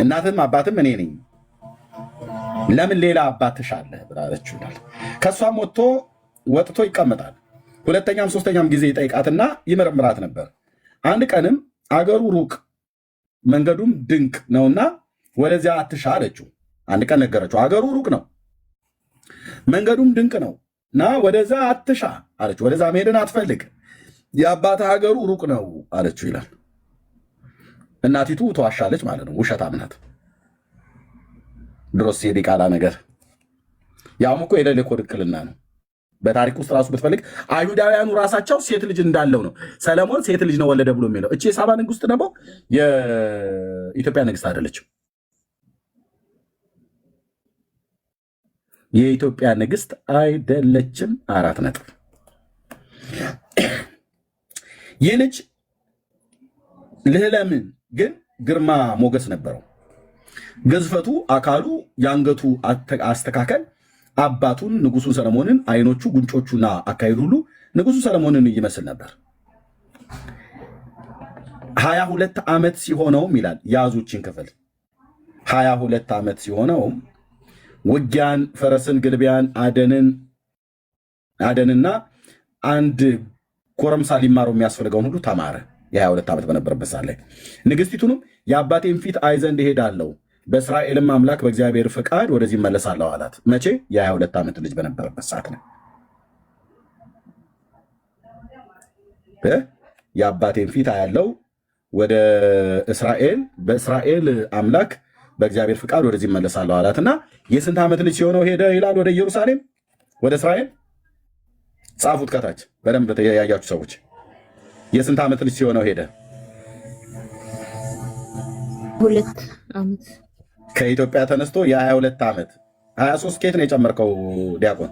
እናትህም አባትም እኔ ነኝ፣ ለምን ሌላ አባት ትሻለህ ብላለችው ይላል። ከእሷም ወጥቶ ይቀመጣል። ሁለተኛም ሶስተኛም ጊዜ ይጠይቃትና ይመረምራት ነበር። አንድ ቀንም አገሩ ሩቅ መንገዱም ድንቅ ነውና ወደዚያ አትሻ አለችው። አንድ ቀን ነገረችው። አገሩ ሩቅ ነው መንገዱም ድንቅ ነው እና ወደዛ አትሻ አለችው። ወደዛ መሄድን አትፈልግ፣ የአባትህ ሀገሩ ሩቅ ነው አለችው ይላል። እናቲቱ ተዋሻለች ማለት ነው። ውሸታም ናት። ድሮስ የዲቃላ ነገር ያውም እኮ የሌለ ድቅልና ነው። በታሪክ ውስጥ ራሱ ብትፈልግ አይሁዳውያኑ ራሳቸው ሴት ልጅ እንዳለው ነው ሰለሞን ሴት ልጅ ነው ወለደ ብሎ የሚለው። እቺ የሳባ ንግስት ደግሞ የኢትዮጵያ ንግስት አይደለችም። የኢትዮጵያ ንግስት አይደለችም። 4 ነጥብ። ይህ ልጅ ልህለምን ግን ግርማ ሞገስ ነበረው። ግዝፈቱ፣ አካሉ፣ የአንገቱ አስተካከል አባቱን ንጉሱን ሰለሞንን፣ አይኖቹ፣ ጉንጮቹና አካሄዱ ሁሉ ንጉሱ ሰለሞንን ይመስል ነበር። 22 ዓመት ሲሆነውም ይላል ያዙችን ክፍል 22 ዓመት ሲሆነውም ውጊያን፣ ፈረስን፣ ግልቢያን፣ አደንና አንድ ኮረምሳ ሊማረው የሚያስፈልገውን ሁሉ ተማረ። የ22 ዓመት በነበረበት ሰዓት ላይ ንግሥቲቱንም የአባቴን ፊት አይ ዘንድ እሄዳለሁ፣ በእስራኤልም አምላክ በእግዚአብሔር ፈቃድ ወደዚህ እመለሳለሁ አላት። መቼ? የ22 ዓመት ልጅ በነበረበት ሰዓት ነው። የአባቴን ፊት አያለው ወደ እስራኤል በእስራኤል አምላክ በእግዚአብሔር ፍቃድ ወደዚህ እመለሳለሁ አላት እና የስንት ዓመት ልጅ ሲሆነው ሄደ ይላል? ወደ ኢየሩሳሌም ወደ እስራኤል። ጻፉት ከታች በደንብ ያያችሁ ሰዎች። የስንት ዓመት ልጅ ሲሆነው ሄደ? 2 ዓመት ከኢትዮጵያ ተነስቶ የ22 ዓመት 23 ኬት ነው የጨመርከው ዲያቆን?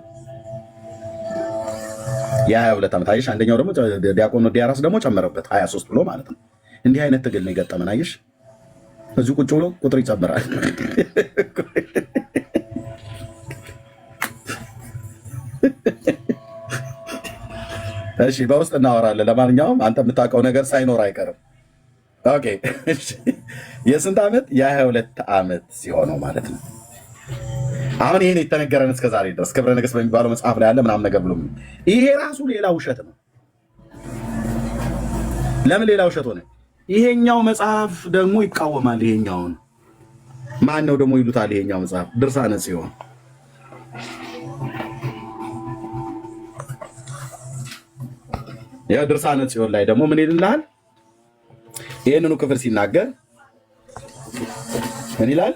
የ22 ዓመት አየሽ። አንደኛው ደግሞ ዲያቆን ዲያራስ ደግሞ ጨመረበት 23 ብሎ ማለት ነው። እንዲህ አይነት ትግል ነው የገጠመን። አየሽ እዚሁ ቁጭ ብሎ ቁጥር ይጨምራል። እሺ በውስጥ እናወራለን። ለማንኛውም አንተ የምታውቀው ነገር ሳይኖር አይቀርም። ኦኬ የስንት ዓመት? የ22 ዓመት ሲሆነው ማለት ነው። አሁን ይሄን የተነገረን እስከ ዛሬ ድረስ ክብረ ነገሥት በሚባለው መጽሐፍ ላይ ያለ ምናምን ነገር ብሎ ይሄ ራሱ ሌላ ውሸት ነው። ለምን ሌላ ውሸት ሆነ? ይሄኛው መጽሐፍ ደግሞ ይቃወማል። ይሄኛውን ማን ነው ደግሞ ይሉታል? ይሄኛው መጽሐፍ ድርሳነ ጽዮን። ያ ድርሳነ ጽዮን ላይ ደግሞ ምን ይልናል? ይሄንኑ ክፍል ሲናገር ምን ይላል?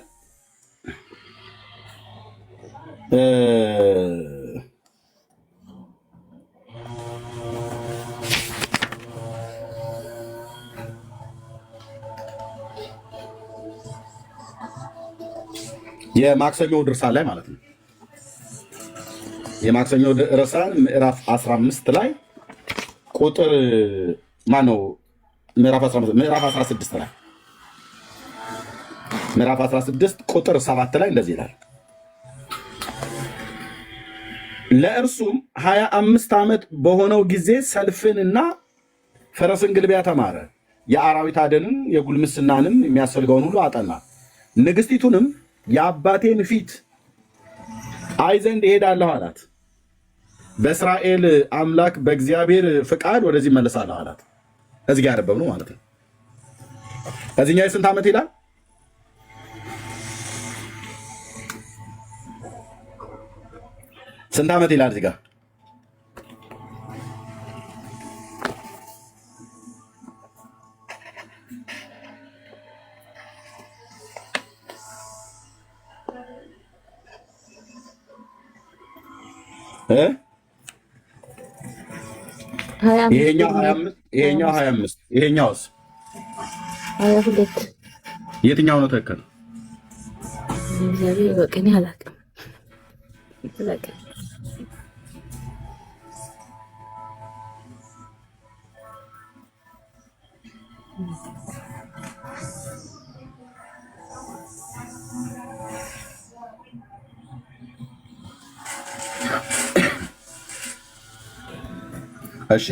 የማክሰኞ ድርሳን ላይ ማለት ነው። የማክሰኞ ድርሳን ምዕራፍ 15 ላይ ቁጥር ማነው? ምዕራፍ 16 ላይ ምዕራፍ 16 ቁጥር 7 ላይ እንደዚህ ይላል። ለእርሱም 25 ዓመት በሆነው ጊዜ ሰልፍንና ፈረስን ግልቢያ ተማረ። የአራዊት አደንን የጉልምስናንም የሚያስፈልገውን ሁሉ አጠና። ንግሥቲቱንም የአባቴን ፊት አይ ዘንድ እሄዳለሁ አላት። በእስራኤል አምላክ በእግዚአብሔር ፍቃድ ወደዚህ እመለሳለሁ አላት። እዚህ ጋር ያነበብነው ማለት ነው። እዚህኛው የስንት ዓመት ይላል? ስንት ዓመት ይላል እዚህ ጋር? ይሄኛው 25 ይሄኛው 25 ይሄኛውስ 22 የትኛው ነው ትክክል? እግዚአብሔር በቀኝ አላውቅም። እሺ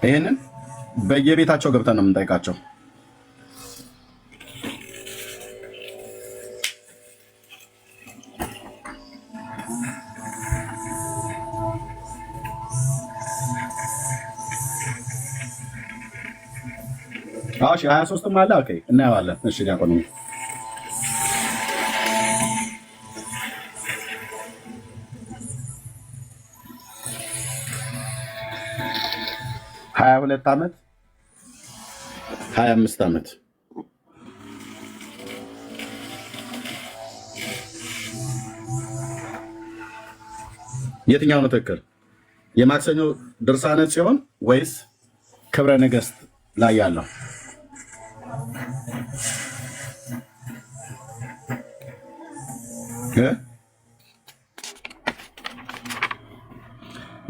ይሄንን በየቤታቸው ገብተን ነው የምንጠይቃቸው። እሺ 23ም አለ። ኦኬ እናየዋለን። እሺ ዲያቆን ሀያ 22 ዓመት 25 ዓመት የትኛው ነው ትክክል? የማክሰኞ ድርሳነ ጽዮን ወይስ ክብረ ነገሥት ላይ ያለው?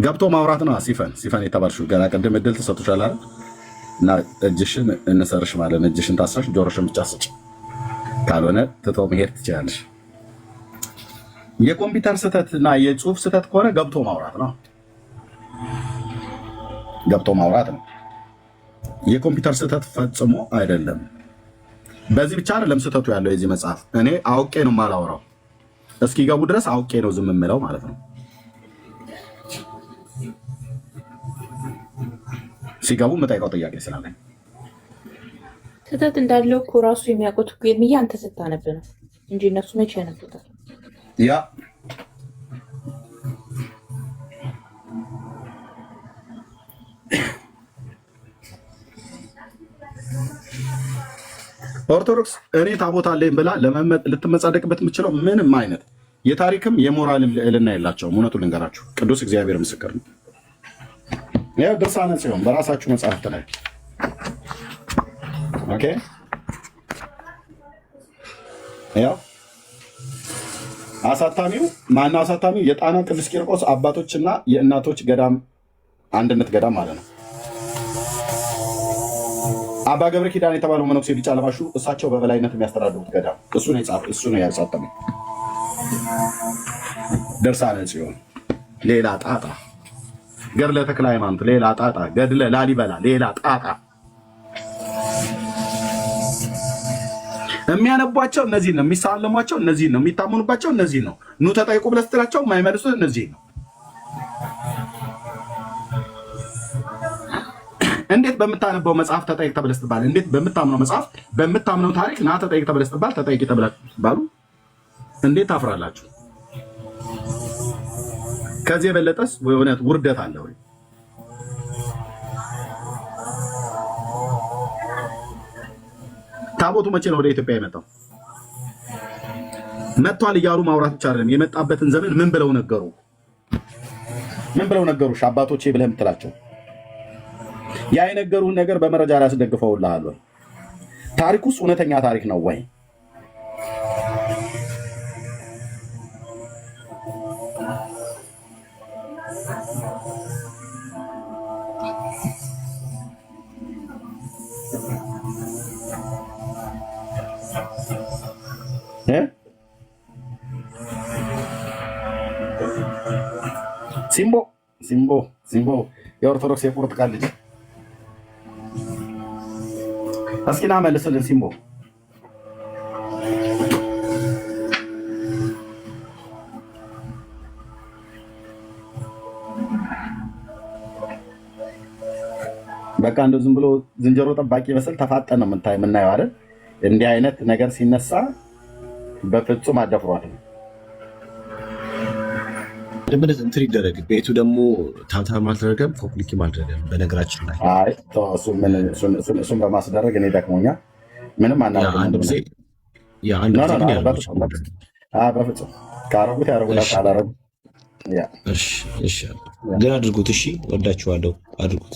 ገብቶ ማውራት ነው። ሲፈን የተባልሽው ገና ቅድም እድል ተሰጥቶሻል አይደል? እና እጅሽን እንሰርሽ ማለት ነው። እጅሽን ታስረሽ ጆሮሽን ብቻ ስጭ፣ ካልሆነ ትቶ መሄድ ትችላለሽ። የኮምፒውተር ስህተት እና የጽሁፍ ስህተት ከሆነ ገብቶ ማውራት ነው። ገብቶ ማውራት ነው። የኮምፒውተር ስህተት ፈጽሞ አይደለም። በዚህ ብቻ አይደለም ስህተቱ ያለው የዚህ መጽሐፍ። እኔ አውቄ ነው የማላወራው፣ እስኪገቡ ድረስ አውቄ ነው ዝም የምለው ማለት ነው። ሲገቡ የምጠይቀው ጥያቄ ስላለኝ ስህተት እንዳለው እኮ ራሱ የሚያውቁት የሚያ አንተ ስታነብ ነው እንጂ እነሱ መቼ ያነቡታል? ያ ኦርቶዶክስ እኔ ታቦት አለኝ ብላ ልትመጻደቅበት የምችለው ምንም አይነት የታሪክም የሞራልም ልዕልና የላቸውም። እውነቱን ልንገራችሁ፣ ቅዱስ እግዚአብሔር ምስክር ነው። ያው ድርሳነ ጽዮን በራሳችሁ መጽሐፍት ላይ ኦኬ፣ ያው አሳታሚው ማነው? አሳታሚው የጣና ቅዱስ ቂርቆስ አባቶችና የእናቶች ገዳም አንድነት ገዳም ማለት ነው። አባ ገብረ ኪዳን የተባለው መነኩሴ ቢጫ ለባሹ እሳቸው በበላይነት የሚያስተዳድሩት ገዳም እሱ ነው ያሳተመው። ድርሳነ ጽዮን ሌላ ጣጣ፣ ገድለ ተክለ ሃይማኖት ሌላ ጣጣ፣ ገድለ ላሊበላ ሌላ ጣጣ። የሚያነቧቸው እነዚህ ነው፣ የሚሳለሟቸው እነዚህ ነው፣ የሚታመኑባቸው እነዚህ ነው። ኑ ተጠይቁ ብለህ ስትላቸው የማይመልሱት እነዚህ ነው። እንዴት በምታነበው መጽሐፍ ተጠይቅ ተብለህ ስትባል፣ እንዴት በምታምነው መጽሐፍ በምታምነው ታሪክ ና ተጠይቅ ተብለህ ስትባል ተጠይቂ ተብላችሁ ስትባሉ እንዴት ታፍራላችሁ? ከዚህ የበለጠስ እውነት ውርደት አለ ወይ? ታቦቱ መቼ ነው ወደ ኢትዮጵያ የመጣው? መጥቷል እያሉ ማውራት ብቻ አይደለም፣ የመጣበትን ዘመን ምን ብለው ነገሩ? ምን ብለው ነገሩሽ አባቶቼ ብለህ የምትላቸው ያ የነገሩን ነገር በመረጃ ላይ አስደግፈውልሃል ወይ? ታሪክ ውስጥ እውነተኛ ታሪክ ነው ወይ? ሲምቦ ሲምቦ ሲምቦ የኦርቶዶክስ የቁርጥ ቃል ልጅ እስኪ ና መልስልን ሲምቦ። በቃ እንደው ዝም ብሎ ዝንጀሮ ጠባቂ መስል ተፋጠን ነው የምናየው አይደል? እንዲህ አይነት ነገር ሲነሳ በፍጹም አደፍሯል። እንትን ይደረግ ቤቱ ደግሞ ታብታብ አልተደረገም፣ ፖፕሊክም አልተደረገም። በነገራችን ላይ እሱን በማስደረግ እኔ ደክሞኛል። ምንም አንድ ጊዜ በፍጹም ካረጉት ያረጉት ካላረጉ ግን አድርጉት። እሺ ወዳችኋለሁ፣ አድርጉት።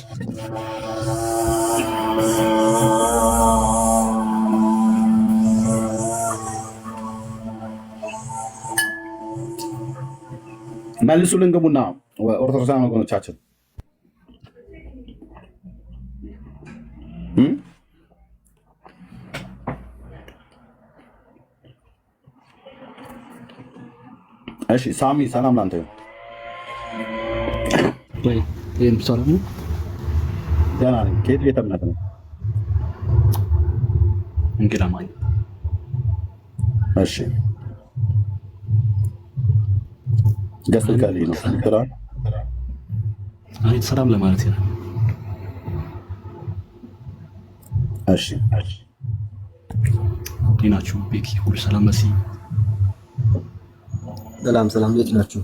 መልሱልን ግቡና ኦርቶዶክሳውያን ወገኖቻችን እሺ። ሳሚ ሰላም ላንተ ይሁን። ደህና ነኝ። ከየት ቤተ እምነት ነው? እንግዳ ማኝ። እሺ ገስት ካሊ ነው ተራ አይ ሰላም ለማለት ነው። እሺ ዲናችሁ ቤኪ ሁሉ ሰላም መሲ ሰላም ሰላም፣ እንዴት ናችሁ?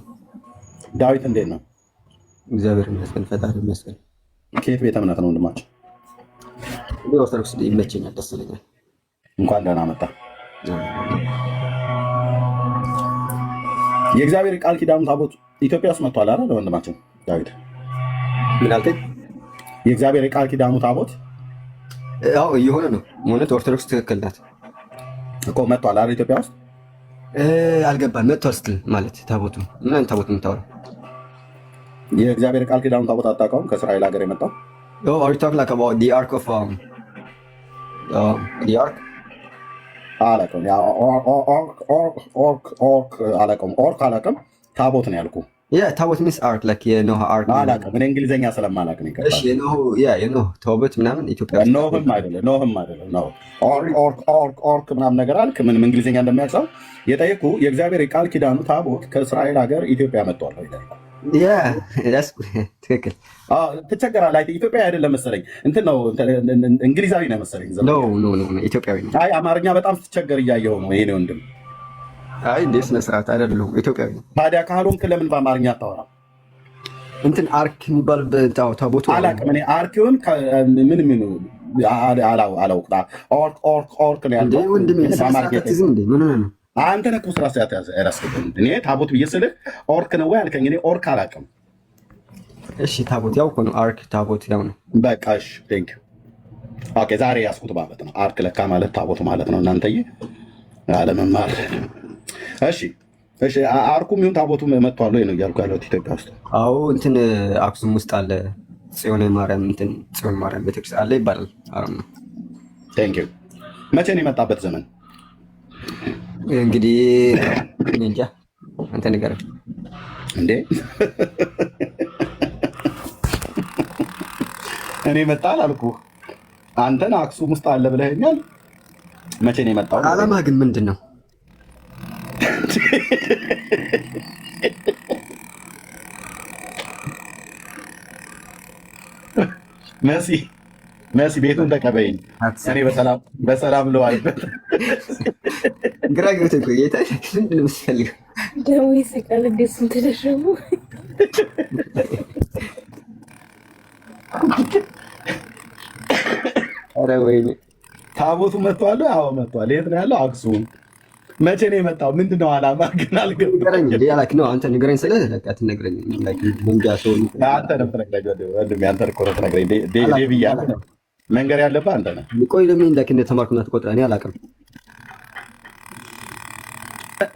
ዳዊት እንዴት ነው? እግዚአብሔር ይመስገን፣ ፈጣሪ ይመስገን። ከየት ቤተ እምነት ነው ወንድማችን? ኦርቶዶክስ ይመቸኛል፣ ደስ ይለኛል። እንኳን ደህና መጣ። የእግዚአብሔር ቃል ኪዳኑ ታቦት ኢትዮጵያ ውስጥ መጥቷል አይደል? ወንድማችን ዳዊት ምን አልከኝ? የእግዚአብሔር ቃል ኪዳኑ ታቦት ያው እየሆነ ነው። እውነት ኦርቶዶክስ ትክክል ናት እኮ መጥቷል አይደል? ኢትዮጵያ ውስጥ አልገባን መጥቷል ስትል ማለት ታቦቱ ምን ታቦት የምታወራው? የእግዚአብሔር ቃል ኪዳኑ ታቦት አታውቀውም? ከእስራኤል ሀገር የመጣው are you talking like about the ark of the ark? አላውቅም። አላውቅም። ኦርክ አላውቅም። ታቦት ነው ያልኩ። ታቦት ሚንስ አርክ ላይክ የኖህ አርክ አላውቅም። እኔ እንግሊዝኛ ስለማላውቅ ነው። እሺ የኖህ ታቦት ምናምን ኢትዮጵያ ውስጥ ኖህም አይደለም ነው ኦርክ ምናምን ነገር አልክ። ምንም እንግሊዝኛ እንደሚያውቅ የጠየቁ የእግዚአብሔር የቃል ኪዳኑ ታቦት ከእስራኤል ሀገር ኢትዮጵያ መጥቷል ይላል። ትክክል። ትቸገራለህ። ኢትዮጵያ አይደለም መሰለኝ እንትን ነው እንግሊዛዊ ነው መሰለኝ። ኢትዮጵያዊ ነው። አይ አማርኛ በጣም ስትቸገር እያየሁ ነው። ይሄ ወንድም አይ እንደ ስነ ስርዓት አይደለም ኢትዮጵያዊ ነው። ታዲያ ካልሆንክ ለምን በአማርኛ አታወራም? እንትን አርክ የሚባል ታቦቱ አላውቅም። እኔ አርኪውን ምን አላውቅም። ኦርክ ነው ያለው ወንድሜ። ምን ነው አንተ ነህ እኮ ስራ ያስገባኝ። እኔ ታቦት ብዬ ስልህ ኦርክ ነው ወይ አልከኝ። እኔ ኦርክ አላውቅም። እሺ ታቦት ያው እኮ ነው። አርክ ታቦት ያው ነው። በቃ እሺ ቴንክ ዩ። ኦኬ ዛሬ ያስኩት ማለት ነው። አርክ ለካ ማለት ታቦት ማለት ነው። እናንተዬ አለመማር። እሺ አርኩም ይሁን ታቦቱ መጥቷል ወይ ነው እያልኩ ያለሁት ኢትዮጵያ ውስጥ። አዎ እንትን አክሱም ውስጥ አለ ጽዮን ማርያም ቤተክርስቲያን አለ ይባላል። ቴንክ ዩ። መቼ ነው የመጣበት ዘመን? እንግዲህ እንጃ አንተ ንገረኝ እንዴ። እኔ መጣል አልኩ አንተን አክሱም ውስጥ አለ ብለኸኛል። መቼ ነው የመጣው? ዓላማ ግን ምንድን ነው? መሲ ቤቱን ተቀበይኝ። እኔ በሰላም ለዋልበት ግራ ገብቶ እኮ ጌታ ምንድን ነው የምትፈልገው? ደግሞ ይስቃል። እንዴት ስም ተደረቡ? ኧረ ወይኔ ታቦቱ መጥቷል። አዎ መጥቷል። የት ነው ያለው? አክሱም። መቼ ነው የመጣው? ምንድን ነው ዓላማ ግን አልገባኝም። አንተ ንገረኝ ስልህ ለቃ አትነግረኝም። አንተ ነው የምትነግረኝ። አንተ እኮ ነው የምትነግረኝ። ዴቪ እያለህ መንገር ያለብህ አንተ ነህ። ቆይ ለምን እንደተማርኩ እና ተቆጥረህ? እኔ አላውቅም።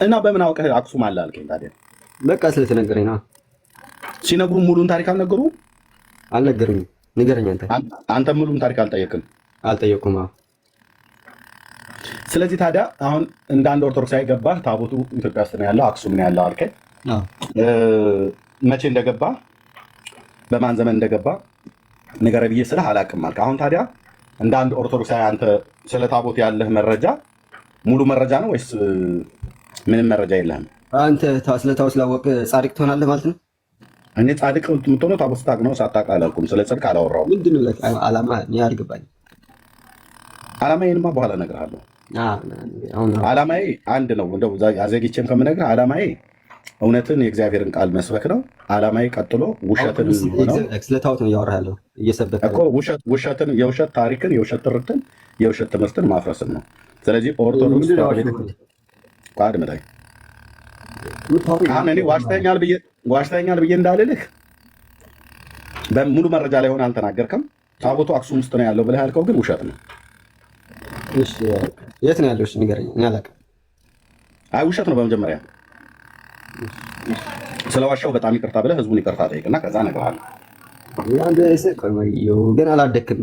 እና በምን አውቀህ አክሱም አለ አልከኝ? ታዲያ በቃ ስለተነገረኝ ነው። ሲነግሩም ሙሉን ታሪክ አልነገሩም? አልነገሩኝም። ንገረኝ አንተ። አንተ ሙሉን ታሪክ አልጠየቅም? አልጠየቁም። ስለዚህ ታዲያ አሁን እንደ አንድ ኦርቶዶክሳዊ ገባህ፣ ታቦቱ ኢትዮጵያ ውስጥ ነው ያለው፣ አክሱም ነው ያለው አልከኝ። መቼ እንደገባ በማን ዘመን እንደገባ ንገረኝ ብዬ ስልህ አላውቅም አልክ። አሁን ታዲያ እንደ አንድ ኦርቶዶክሳዊ አንተ ስለ ታቦት ያለህ መረጃ ሙሉ መረጃ ነው ወይስ ምንም መረጃ የለህም? አንተ ስለ ታቦት ስላወቅህ ጻድቅ ትሆናለህ ማለት ነው? እኔ ጻድቅ የምትሆነው ታቦት ስታውቅ ነው። ሳታውቅ አላልኩም። ስለ ጽድቅ አላወራሁም። ምንድን ነው ዓላማ? እኔ አልገባኝም። ዓላማዬንማ በኋላ እነግርሃለሁ። ዓላማዬ አንድ ነው። እንደው አዘግቼም ከምነግርህ ዓላማዬ እውነትን የእግዚአብሔርን ቃል መስበክ ነው። ዓላማዬ ቀጥሎ ውሸትን ሆነው ስለ ታቦት ነው እያወራህ ያለው እየሰበከ እኮ ውሸትን፣ የውሸት ታሪክን፣ የውሸት ትርክትን፣ የውሸት ትምህርትን ማፍረስን ነው። ስለዚህ ኦርቶዶክስ አድምጠኝ። አሁን እኔ ዋሽተኛል ብዬ እንዳልልህ በሙሉ መረጃ ላይ ሆነ አልተናገርከም። ታቦቱ አክሱም ውስጥ ነው ያለው ብለህ ያልከው ግን ውሸት ነው። የት ነው ያለው? ንገረኝ። እኔ አላውቅም። አይ ውሸት ነው። በመጀመሪያ ስለዋሻው በጣም ይቅርታ ብለህ ህዝቡን ይቅርታ ጠይቅና ከዛ እነግርሃለሁ። ግን አላደክም።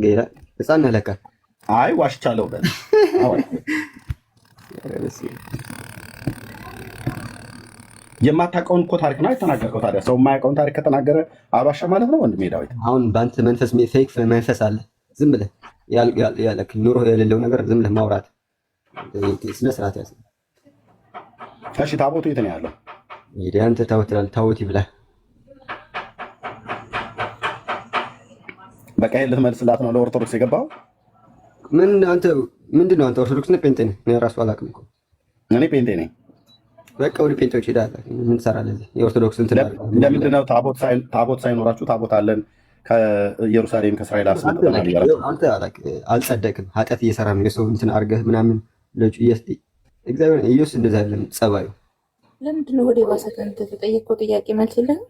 ህፃን ነህ ለካ። አይ ዋሽቻለሁ በል። የማታውቀውን እኮ ታሪክ ነው የተናገርከው። ታዲያ ሰው የማያውቀውን ታሪክ ከተናገረ አልዋሻ ማለት ነው ወንድሜ ዳዊት። አሁን በአንተ መንፈስ ፌክ መንፈስ አለ። ዝም ብለህ ኑሮ የሌለው ነገር ዝም ብለህ ማውራት ስነ ስርዓት ያዝ። እሺ ታቦቱ የት ነው ያለው? አንተ ታቦት ይብላህ። በቃ ይሄን ልትመልስላት ነው ለኦርቶዶክስ የገባው? ምንድን ነው አንተ ኦርቶዶክስ ነህ ጴንጤ ነህ? እኔ እራሱ አላውቅም እኮ። እኔ ጴንጤ ነኝ። በቃ ወደ ጴንጤዎች ሄዳለህ። ምን ትሰራለህ እዚህ? የኦርቶዶክስ እንትን ለምንድን ነው ታቦት ሳይኖራችሁ ታቦት አለን ከኢየሩሳሌም ከእስራኤል አንተ አልጸደቅም። ኃጢአት እየሰራ ነው የሰው እንትን አድርገህ ምናምን እግዚአብሔር ኢየሱስ እንደዛ አይደለም ጸባዩ። ለምንድን ነው ወደ ባሰ ከንተ ተጠየቀው ጥያቄ መልስ የለህም?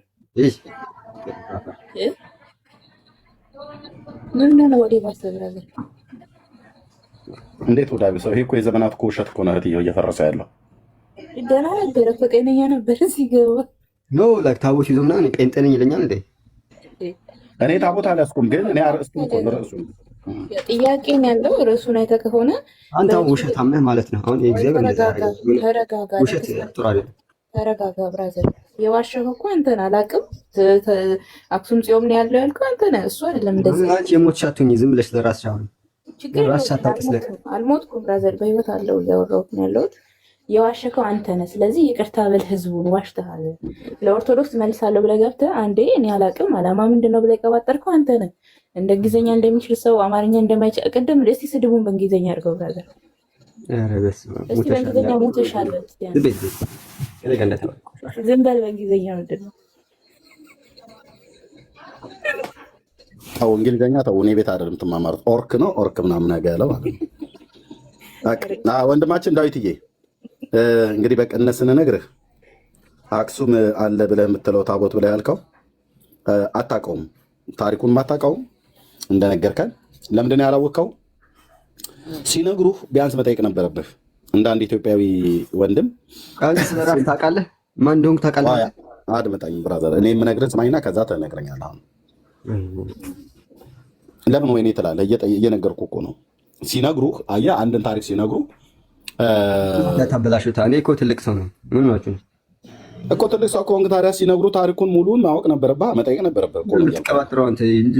ምን ነው ወደ ባሰ ብራዘር? እንዴት ወደ ሰው? ይሄ እኮ የዘመናት እኮ ውሸት እኮ ነው እህትዬው እየፈረሰ ያለው። ደህና ነበረ እኮ ጤነኛ ነበረ ሲገባ ኖ ላይክ ታቦት ይዞ ምናምን ጴንጤ ነኝ ይለኛል እንዴ? እኔ ታቦት አልያዝኩም፣ ግን እኔ አርእስቱ ርዕሱ ጥያቄን ያለው ርዕሱን አይተህ ከሆነ አንተ ውሸታም ነህ ማለት ነው። አሁን የእግዚአብሔር ተረጋጋ። ውሸት ጥሩ አይደለም። ተረጋጋ ብራዘር። የዋሸኸው እኮ አንተ ነህ። አላውቅም አክሱም ጽዮን ነው ያለው ያልከው አንተ ነህ፣ እሱ አይደለም። እንደዚህ አንቺ የሞትሽ አትሁኚ፣ ዝም ብለሽ ለራስሽ አሁን ችግር ለራስሽ የለውም። አታውቂስ። አልሞትኩም ብራዘር፣ በህይወት አለው እያወራሁት ነው ያለሁት። የዋሸከው አንተ ነህ። ስለዚህ ይቅርታ በል፣ ህዝቡን ዋሽተሃል። ለኦርቶዶክስ መልሳለሁ ብለህ ገብተህ አንዴ እኔ አላውቅም አላማ ምንድን ነው ብለህ የቀባጠርከው አንተ ነህ። እንደ እንግሊዝኛ እንደሚችል ሰው አማርኛ እንደማይችል ቅድም እስቲ ስድቡን በእንግሊዝኛ አድርገው ብራዘር። ኧረ በስመ አብ እስቲ በእንግሊዝኛ ሞተሻል። ዝም በል በእንግሊዝኛ ምንድን ነው? ተው እንግሊዝኛ ተው። እኔ ቤት አይደለም ትማማሩት። ኦርክ ነው ኦርክ ምናምን ነገር ያለው ማለት ነው። ወንድማችን ዳዊትዬ እንግዲህ በቅነት ስንነግርህ አክሱም አለ ብለህ የምትለው ታቦት ብለህ ያልከው አታውቀውም፣ ታሪኩን አታውቀውም። እንደነገርከን ለምንድን ነው ያላወቅኸው? ሲነግሩህ ቢያንስ መጠየቅ ነበረብህ። እንደ አንድ ኢትዮጵያዊ ወንድም ስለራስህ ታውቃለህ፣ ማን እንደሆንክ ታውቃለህ። አድምጠኝ ብራዘር፣ እኔ የምነግርህ ስማኝና ከዛ ትነግረኛለህ። አሁን ለምን ወይኔ ትላለህ? እየነገርኩህ እኮ ነው። ሲነግሩህ አየህ፣ አንድን ታሪክ ሲነግሩህ ታበላሹታ። እኔ እኮ ትልቅ ሰው ነው። ምን ናችሁ እኮ ትልቅ ሰው ከሆንክ ታዲያ ሲነግሩ ታሪኩን ሙሉን ማወቅ ነበረብህ፣ መጠየቅ ነበረብህ። የምትቀባጥረው አንተ እንጂ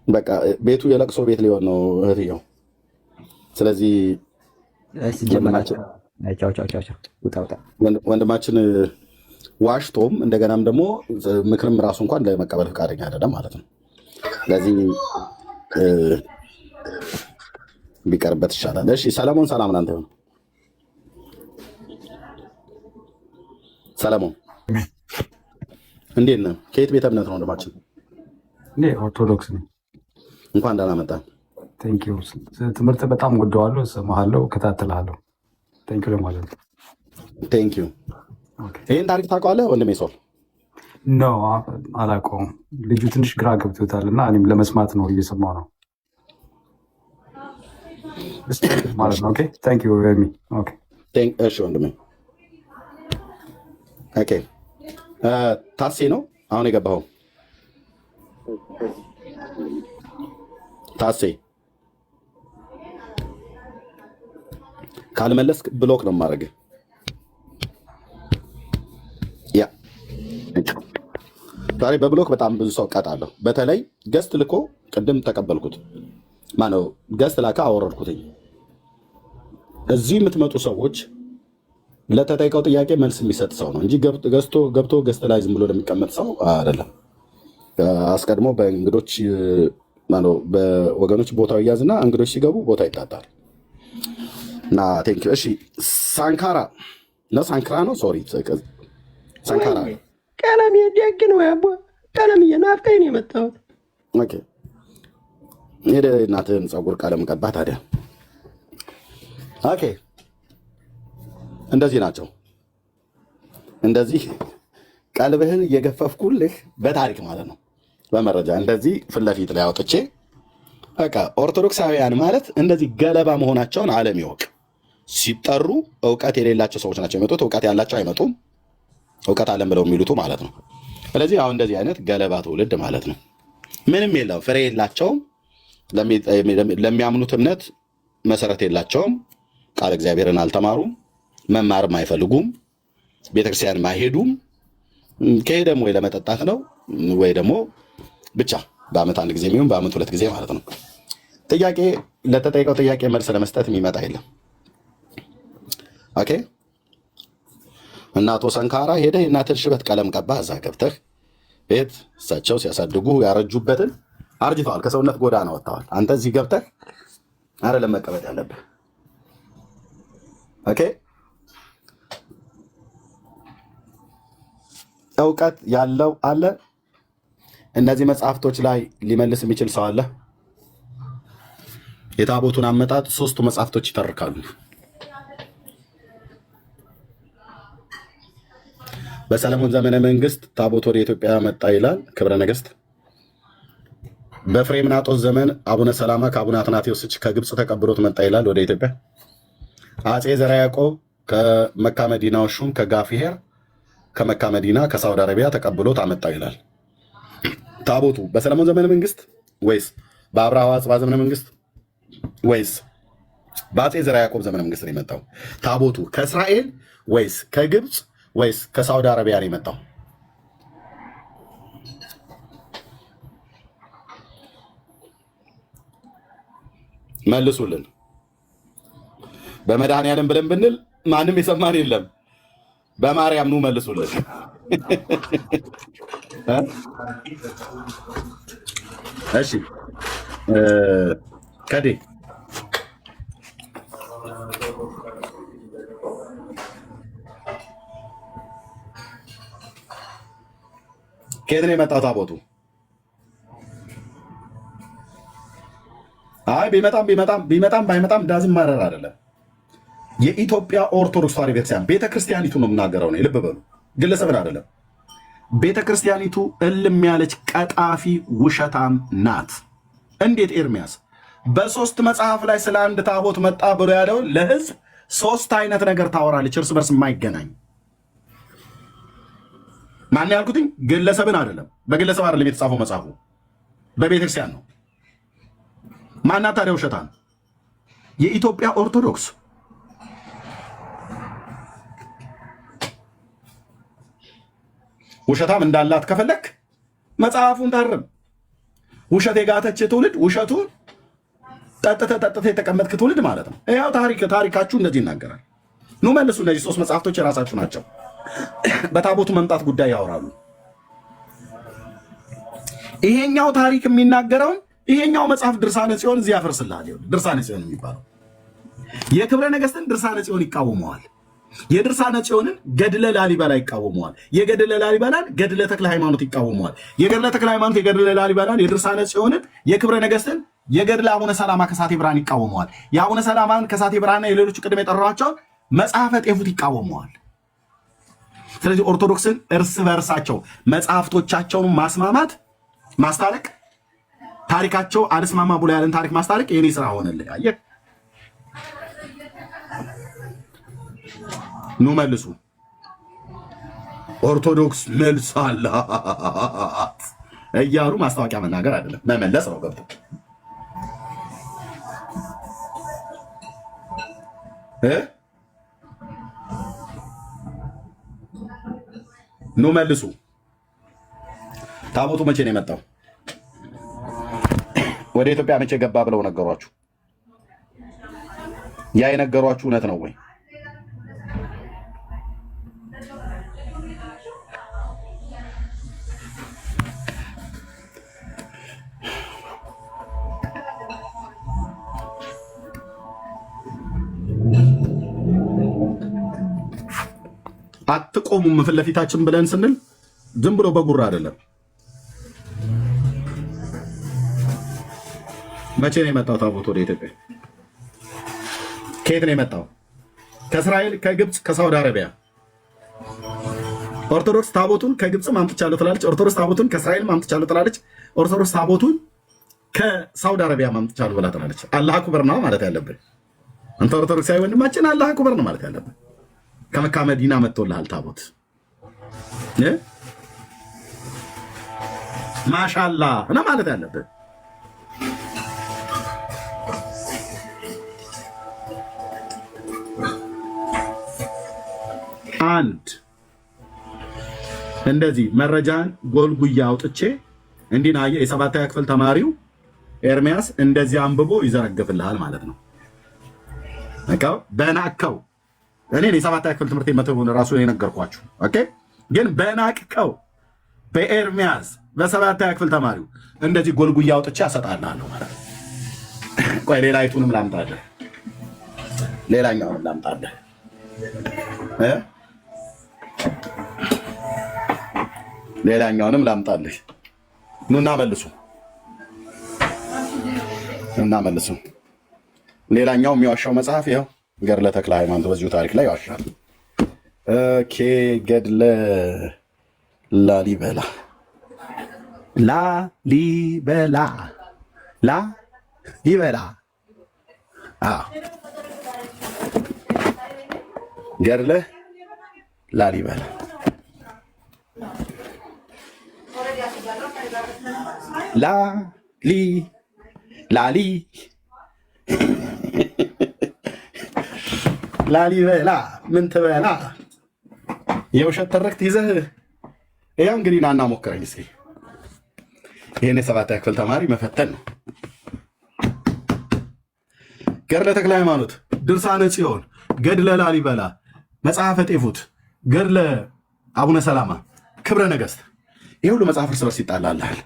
በቃ ቤቱ የለቅሶ ቤት ሊሆን ነው እህትየው። ስለዚህ ወንድማችን ዋሽቶም እንደገናም ደግሞ ምክርም ራሱ እንኳን ለመቀበል ፈቃደኛ አይደለም ማለት ነው። ስለዚህ ቢቀርበት ይሻላል። እሺ ሰለሞን፣ ሰላም ላንተ ይሁን። ሰለሞን እንዴት ነህ? ከየት ቤተ እምነት ነው ወንድማችን? እኔ ኦርቶዶክስ ነኝ። እንኳን ደህና መጣህ። ቴንኪው። ትምህርት በጣም ወደዋለሁ፣ እሰማሃለሁ፣ እከታተልሃለሁ። ቴንኪው ለማለት ነው። ቴንኪው። ይህን ታሪክ ታውቀዋለህ ወንድሜ ሶል? ኖ አላውቀውም። ልጁ ትንሽ ግራ ገብቶታል እና እኔም ለመስማት ነው እየሰማሁ ነው ማለት ነው። ኦኬ ቴንኪው ሚ። ኦኬ እሺ ወንድሜ። ኦኬ ታሴ ነው አሁን የገባኸው? ታሴ ካልመለስክ ብሎክ ነው የማደርግህ። ያ ዛሬ በብሎክ በጣም ብዙ ሰው ቀጣለሁ። በተለይ ገስት ልኮ ቅድም ተቀበልኩት። ማነው ገስት ላካ አወረድኩትኝ። እዚህ የምትመጡ ሰዎች ለተጠይቀው ጥያቄ መልስ የሚሰጥ ሰው ነው እንጂ ገብቶ ገስት ላይ ዝም ብሎ ለሚቀመጥ ሰው አይደለም። አስቀድሞ በእንግዶች በወገኖች ቦታው ይያዝና እንግዶች ሲገቡ ቦታ ይጣጣል። እና ቴንክ ዩ። እሺ ሳንካራ ነው ሳንክራ ነው ሶሪ ሳንካራ ቀለም ደግ ነው ያቦ ቀለም እየናፍቀኝ ነው የመጣሁት። ኦኬ ሄደ እናትህን ፀጉር ቀለም ቀባ ታዲያ። ኦኬ እንደዚህ ናቸው። እንደዚህ ቀልብህን እየገፈፍኩልህ በታሪክ ማለት ነው፣ በመረጃ እንደዚህ ፊት ለፊት ላይ አውጥቼ በቃ ኦርቶዶክሳውያን ማለት እንደዚህ ገለባ መሆናቸውን ዓለም ይወቅ። ሲጠሩ እውቀት የሌላቸው ሰዎች ናቸው የመጡት፣ እውቀት ያላቸው አይመጡም። እውቀት አለን ብለው የሚሉት ማለት ነው። ስለዚህ አሁን እንደዚህ አይነት ገለባ ትውልድ ማለት ነው። ምንም የለው፣ ፍሬ የላቸውም። ለሚያምኑት እምነት መሰረት የላቸውም። ቃል እግዚአብሔርን አልተማሩም፣ መማርም አይፈልጉም፣ ቤተክርስቲያንም አይሄዱም። ከሄደም ወይ ለመጠጣት ነው ወይ ደግሞ ብቻ በአመት አንድ ጊዜ የሚሆን በአመት ሁለት ጊዜ ማለት ነው። ጥያቄ ለተጠይቀው ጥያቄ መልስ ለመስጠት የሚመጣ የለም። ኦኬ እና አቶ ሰንካራ ሄደህ የእናትህን ሽበት ቀለም ቀባ። እዛ ገብተህ ቤት እሳቸው ሲያሳድጉ ያረጁበትን አርጅተዋል፣ ከሰውነት ጎዳና ወጥተዋል። አንተ እዚህ ገብተህ አይደለም መቀመጥ ያለብህ። ኦኬ እውቀት ያለው አለ። እነዚህ መጽሐፍቶች ላይ ሊመልስ የሚችል ሰው አለ? የታቦቱን አመጣጥ ሶስቱ መጽሐፍቶች ይተርካሉ። በሰለሞን ዘመነ መንግስት ታቦት ወደ ኢትዮጵያ መጣ ይላል ክብረ ነገስት። በፍሬምናጦስ ዘመን አቡነ ሰላማ ከአቡነ አትናቴዎስ ከግብፅ ተቀብሎት መጣ ይላል ወደ ኢትዮጵያ። አጼ ዘርዓ ያዕቆብ ከመካ መዲናው ሹም ከጋፊሄር ከመካ መዲና ከሳውዲ አረቢያ ተቀብሎት አመጣ ይላል። ታቦቱ በሰለሞን ዘመነ መንግስት ወይስ በአብርሃ ወአጽብሃ ዘመነ መንግስት? ወይስ በአፄ ዘርዓ ያዕቆብ ዘመነ መንግስት ነው የመጣው? ታቦቱ ከእስራኤል ወይስ ከግብፅ ወይስ ከሳውዲ አረቢያ ነው የመጣው? መልሱልን። በመድኃኔዓለም ብለን ብንል ማንም የሰማን የለም። በማርያም ኑ መልሱልን። እሺ ከዴ ከየት ነው የመጣው ታቦቱ? አይ ቢመጣም ባይመጣም ዳዝም ማረር አይደለም። የኢትዮጵያ ኦርቶዶክስ ተዋሕዶ ቤተክርስቲያን ቤተክርስቲያኒቱ ነው የምናገረው ነው። ልብ በሉ፣ ግለሰብን አይደለም። ቤተክርስቲያኒቱ እልም ያለች ቀጣፊ ውሸታም ናት። እንዴት ኤርሚያስ በሶስት መጽሐፍ ላይ ስለ አንድ ታቦት መጣ ብሎ ያለው ለህዝብ ሶስት አይነት ነገር ታወራለች፣ እርስ በርስ የማይገናኝ። ማን ያልኩትኝ? ግለሰብን አይደለም። በግለሰብ አይደለም የተጻፈው መጽሐፉ፣ በቤተክርስቲያን ነው። ማናት ታዲያ ውሸታም? የኢትዮጵያ ኦርቶዶክስ። ውሸታም እንዳላት ከፈለክ መጽሐፉን ታርም። ውሸት የጋተች ትውልድ፣ ውሸቱን ጠጥተ የተቀመጥክ ትውልድ ማለት ነው። ያው ታሪካችሁ እንደዚህ ይናገራል። ኑ መልሱ። እነዚህ ሶስት መጽሐፍቶች የራሳችሁ ናቸው። በታቦቱ መምጣት ጉዳይ ያወራሉ። ይሄኛው ታሪክ የሚናገረውን ይሄኛው መጽሐፍ ድርሳነ ጽዮን እዚህ ያፈርስልሃል። ድርሳነ ጽዮን የሚባለው የክብረ ነገሥትን ድርሳነ ጽዮን ይቃወመዋል። የድርሳነ ጽዮንን ገድለ ላሊበላ ይቃወመዋል። የገድለ ላሊበላን ገድለ ተክለ ሃይማኖት ይቃወመዋል። የገድለ ተክለ ሃይማኖት የገድለ ላሊበላን፣ የድርሳነ ጽዮንን የክብረ ነገሥትን የገድለ አቡነ ሰላማ ከሳቴ ብርሃን ይቃወመዋል። የአቡነ ሰላማን ከሳቴ ብርሃንና የሌሎቹ ቅድም የጠራቸውን መጽሐፈ ጤፉት ይቃወመዋል። ስለዚህ ኦርቶዶክስን እርስ በርሳቸው መጽሐፍቶቻቸውን ማስማማት፣ ማስታረቅ፣ ታሪካቸው አልስማማ ብሎ ያለን ታሪክ ማስታረቅ የኔ ስራ ሆነልህ። አየህ፣ ኑ መልሱ። ኦርቶዶክስ መልስ አላት እያሉ ማስታወቂያ መናገር አይደለም፣ መመለስ ነው። ገብቶ ኑ መልሱ። ታቦቱ መቼ ነው የመጣው? ወደ ኢትዮጵያ መቼ ገባ ብለው ነገሯችሁ? ያ የነገሯችሁ እውነት ነው ወይ? አትቆሙም ፊት ለፊታችን ብለን ስንል ዝም ብሎ በጉራ አይደለም። መቼ ነው የመጣው ታቦት ወደ ኢትዮጵያ? ከየት ነው የመጣው? ከእስራኤል፣ ከግብፅ፣ ከሳውዲ አረቢያ። ኦርቶዶክስ ታቦቱን ከግብፅ ማምጥቻለሁ ትላለች። ኦርቶዶክስ ታቦቱን ከእስራኤል ማምጥቻለሁ ትላለች። ኦርቶዶክስ ታቦቱን ከሳውዲ አረቢያ ማምጥቻለሁ ብላ ትላለች። አላህ አክበር ነው ማለት ያለብን። አንተ ኦርቶዶክሳዊ ወንድማችን አላህ አክበር ነው ማለት ያለብን። ከመካ መዲና መጥቶልሃል ታቦት። ማሻላ ነው ማለት ያለብን። አንድ እንደዚህ መረጃን ጎልጉያ አውጥቼ እንዲህ ነው የሰባተኛ ክፍል ተማሪው ኤርሚያስ እንደዚህ አንብቦ ይዘረግፍልሃል ማለት ነው። በናቅከው እኔ የሰባተኛ ክፍል ትምህርት መተውን ራሱ የነገርኳችሁ። ኦኬ፣ ግን በናቅከው በኤርሚያስ በሰባተኛ ክፍል ተማሪው እንደዚህ ጎልጉያ አውጥቼ አሰጣልሃለሁ ማለት ነው። ቆይ ሌላይቱንም ላምጣልህ፣ ሌላኛውንም ላምጣልህ። ሌላኛውንም ላምጣልህ። ኑና መልሱ፣ ኑና መልሱ። ሌላኛው የሚዋሻው መጽሐፍ ይኸው ገድለ ተክለ ሃይማኖት በዚሁ ታሪክ ላይ ይዋሻል። ኦኬ፣ ገድለ ላሊበላ ላሊበላ ላሊበላ ገድለ ላሊበላ ላሊ ላሊበላ ምን ትበላ የውሸት ትርክት ይዘህ ያው እንግዲህ ናና ሞክረኝ እስኪ። ይህን የሰባተኛ ክፍል ተማሪ መፈተን ነው። ገድለ ተክለ ሃይማኖት፣ ድርሳነ ጽዮን፣ ገድለ ላሊበላ፣ መጽሐፈ ጤፉት፣ ገድለ አቡነ ሰላማ፣ ክብረ ነገሥት፣ ይህ ሁሉ መጽሐፍ እርስ በርስ ይጣላልሃል።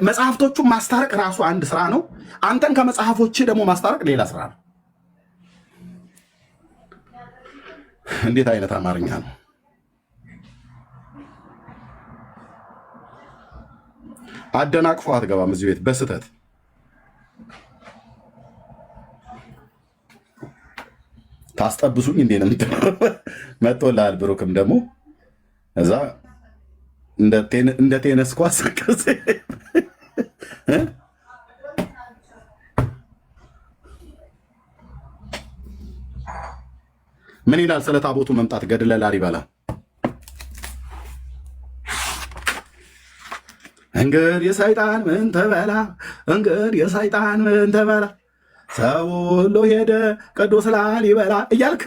መጽሐፍቶቹን ማስታረቅ ራሱ አንድ ስራ ነው። አንተን ከመጽሐፎች ደግሞ ማስታረቅ ሌላ ስራ ነው። እንዴት አይነት አማርኛ ነው! አደናቅፎ አትገባም እዚህ ቤት በስተት ታስጠብሱኝ እንዴ ነው መጥቶልሃል። ብሩክም ደግሞ እዛ እንደ ቴነስ ኳስ ምን ይላል ስለ ታቦቱ መምጣት ገድለ ላሊበላ? እንግዲህ የሰይጣን ምን ተበላ፣ እንግዲህ የሰይጣን ምን ተበላ፣ ሰው ሁሉ ሄደ ቅዱስ ላሊበላ እያልክ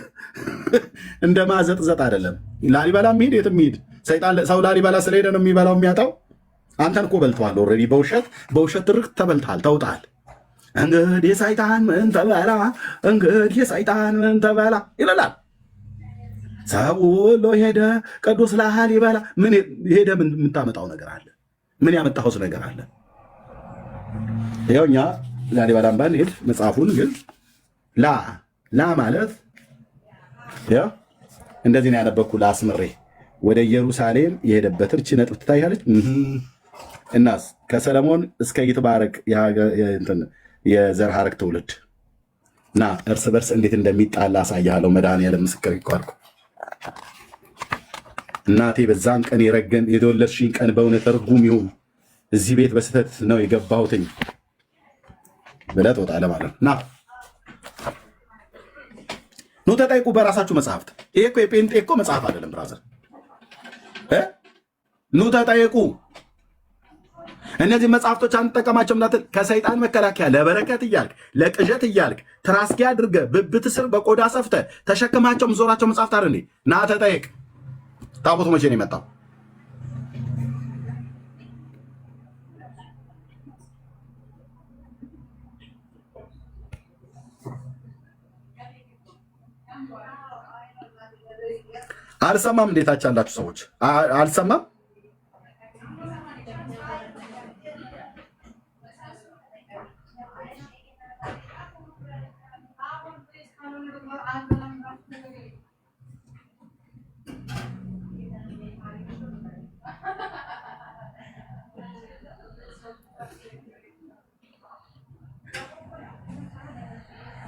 እንደ ማዘጥዘጥ አይደለም። ላሊበላ ሚሄድ የትም ሚሄድ ሰው ላሊበላ ስለሄደ ነው የሚበላው የሚያጣው። አንተን እኮ በልተዋል ኦልሬዲ። በውሸት ትርክ ተበልተሃል፣ ተውጣል። እንግዲህ የሰይጣን ምን ተበላ፣ እንግዲህ የሰይጣን ምን ተበላ ይላል። ሰው ሁሉ ሄደ ቅዱስ ላሊበላ። ምን ሄደ? ምን የምታመጣው ነገር አለ? ምን ያመጣሁት ነገር አለ? ይኸው እኛ ላሊበላን ባንሄድ መጽሐፉን ግን ላ ማለት ያው እንደዚህ ነው ያነበብኩ። ለአስምሬ ወደ ኢየሩሳሌም የሄደበትን እቺ ነጥብ ትታያለች። እናስ ከሰለሞን እስከ ይትባረክ የዘር ሐረግ ትውልድ እና እርስ በርስ እንዴት እንደሚጣላ አሳያለሁ። መድኃኒዓለም ምስክር ይቋርኩ። እናቴ በዛን ቀን የወለድሽኝ ቀን በእውነት ርጉም ይሁን፣ እዚህ ቤት በስህተት ነው የገባሁትኝ ብለህ ትወጣለህ ማለት ነው። ኑ ተጠይቁ በራሳችሁ መጽሐፍት። ይሄ እኮ የጴንጤ እኮ መጽሐፍ አይደለም ብራዘር። ኑ ተጠይቁ። እነዚህ መጽሐፍቶች አንጠቀማቸው ምናምን ከሰይጣን መከላከያ ለበረከት እያልክ ለቅዠት እያልክ ትራስጌ አድርገህ ብብት ስር በቆዳ ሰፍተህ ተሸክማቸው ምዞራቸው መጽሐፍት አይደል? ና ተጠይቅ። ታቦቱ መቼ ነው የመጣው? አልሰማም። እንዴታች ያላችሁ ሰዎች አልሰማም።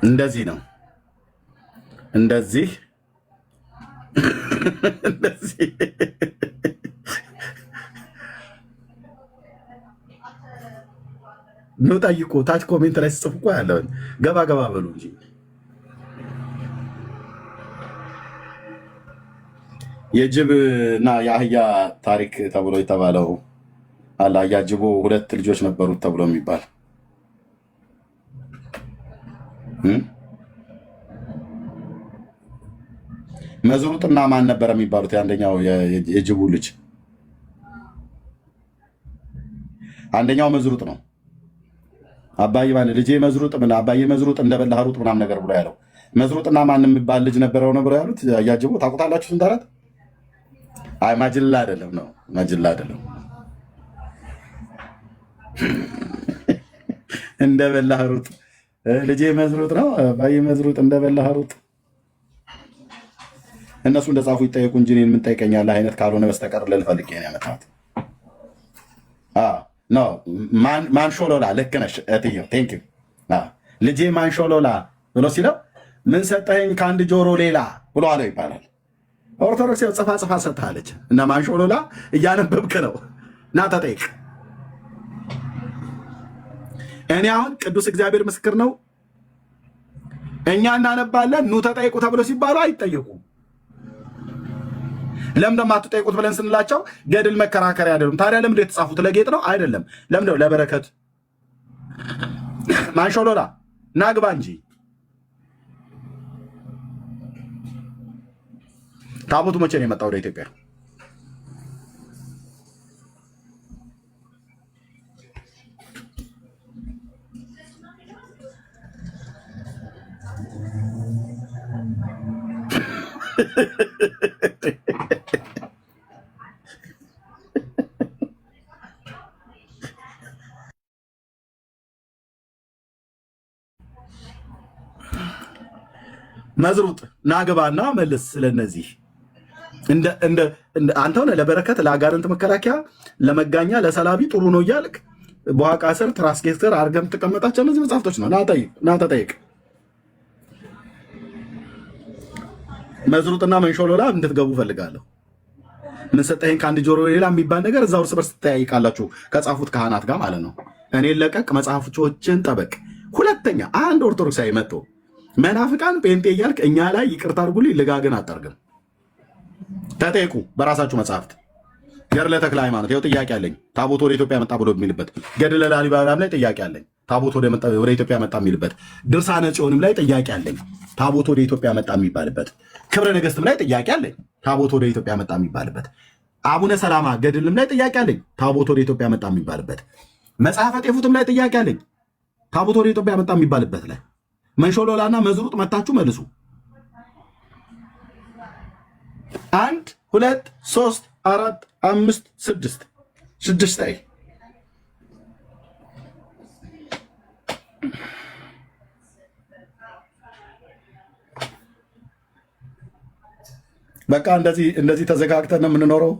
እንደዚህ ነው እንደዚህ ኑ ጠይቁ። ታች ኮሜንት ላይ ስጽፉ እኮ ያለውን ገባ በሉ እንጂ የጅብ እና የአህያ ታሪክ ተብሎ የተባለው አለ። አህያ ጅቦ ሁለት ልጆች ነበሩት ተብሎ የሚባል መዝሩጥና ማን ነበር የሚባሉት? የአንደኛው የጅቡ ልጅ አንደኛው መዝሩጥ ነው። አባዬ ማን ልጄ መዝሩጥ ምን አባዬ መዝሩጥ እንደበላህ ሩጥ ምናምን ነገር ብሎ ያለው መዝሩጥና ማን የሚባል ልጅ ነበረው ነው ብሎ ያሉት። ያጅቡ ታውቁታላችሁ? ስንት አራት? አይ ማጅላ አይደለም ነው ማጅላ አይደለም። እንደበላህ ሩጥ ልጄ መዝሩጥ ነው አባዬ መዝሩጥ እንደበላህ ሩጥ። እነሱ እንደጻፉ ይጠየቁ እንጂ እኔን ምን ጠይቀኛለህ አይነት ካልሆነ በስተቀር ልፈልግ ነው ያመጣሁት። ማንሾሎላ ልክ ነሽ እትዬው ቴንክ ዩ። ልጄ ማንሾሎላ ብሎ ሲለው ምን ሰጠኸኝ ከአንድ ጆሮ ሌላ ብሎ አለው ይባላል። ኦርቶዶክስ ጽፋ ሰጥሃለች እና ማንሾሎላ እያነበብክ ነው። ና ተጠይቅ። እኔ አሁን ቅዱስ እግዚአብሔር ምስክር ነው፣ እኛ እናነባለን። ኑ ተጠይቁ ተብሎ ሲባሉ አይጠየቁም። ለምን እንደማትጠይቁት ብለን ስንላቸው ገድል መከራከሪያ አይደሉም። ታዲያ ለምን የተጻፉት ለጌጥ ነው? አይደለም። ለምን ነው? ለበረከት። ማንሾሎላ ናግባ እንጂ ታቦቱ መቼ ነው የመጣው ወደ ኢትዮጵያ? መዝሩጥ ናግባና መልስ። ስለነዚህ አንተ ሆነ ለበረከት ለአጋንንት መከላከያ ለመጋኛ ለሰላቢ ጥሩ ነው እያልክ በዋቃ ስር ትራስጌት ስር አርገም ተቀመጣቸው እነዚህ መጽሐፍቶች ነው። ና ተጠይቅ። መዝሩጥና መንሾሎላ እንድትገቡ ፈልጋለሁ። ምን ሰጠኸኝ ከአንድ ጆሮ ሌላ የሚባል ነገር እዛው እርስ በርስ ትጠያይቃላችሁ ከጻፉት ካህናት ጋር ማለት ነው። እኔ ለቀቅ፣ መጽሐፎችን ጠበቅ። ሁለተኛ አንድ ኦርቶዶክሳዊ መጥቶ መናፍቃን ጴንጤ እያልክ እኛ ላይ ይቅርታ አድርጉልኝ ልጋግን አጠርግም። ተጠይቁ በራሳችሁ መጽሐፍት። ገድለ ተክለ ሃይማኖት ይኸው ጥያቄ አለኝ። ታቦት ወደ ኢትዮጵያ መጣ ብሎ የሚልበት ገድለ ላሊበላም ላይ ጥያቄ አለኝ። ታቦት ወደ ኢትዮጵያ መጣ የሚልበት ድርሳነ ጽዮንም ላይ ጥያቄ አለኝ። ታቦት ወደ ኢትዮጵያ መጣ የሚባልበት ክብረ ነገሥትም ላይ ጥያቄ አለኝ። ታቦት ወደ ኢትዮጵያ መጣ የሚባልበት አቡነ ሰላማ ገድልም ላይ ጥያቄ አለኝ። ታቦት ወደ ኢትዮጵያ መጣ የሚባልበት መጽሐፈ ጤፉትም ላይ ጥያቄ አለኝ። ታቦት ወደ ኢትዮጵያ መጣ የሚባልበት ላይ መንሾሎላና መዝሩጥ መታችሁ መልሱ። 1 2 3 4 5 6 አይ በቃ እንደዚህ ተዘጋግተን ነው የምንኖረው።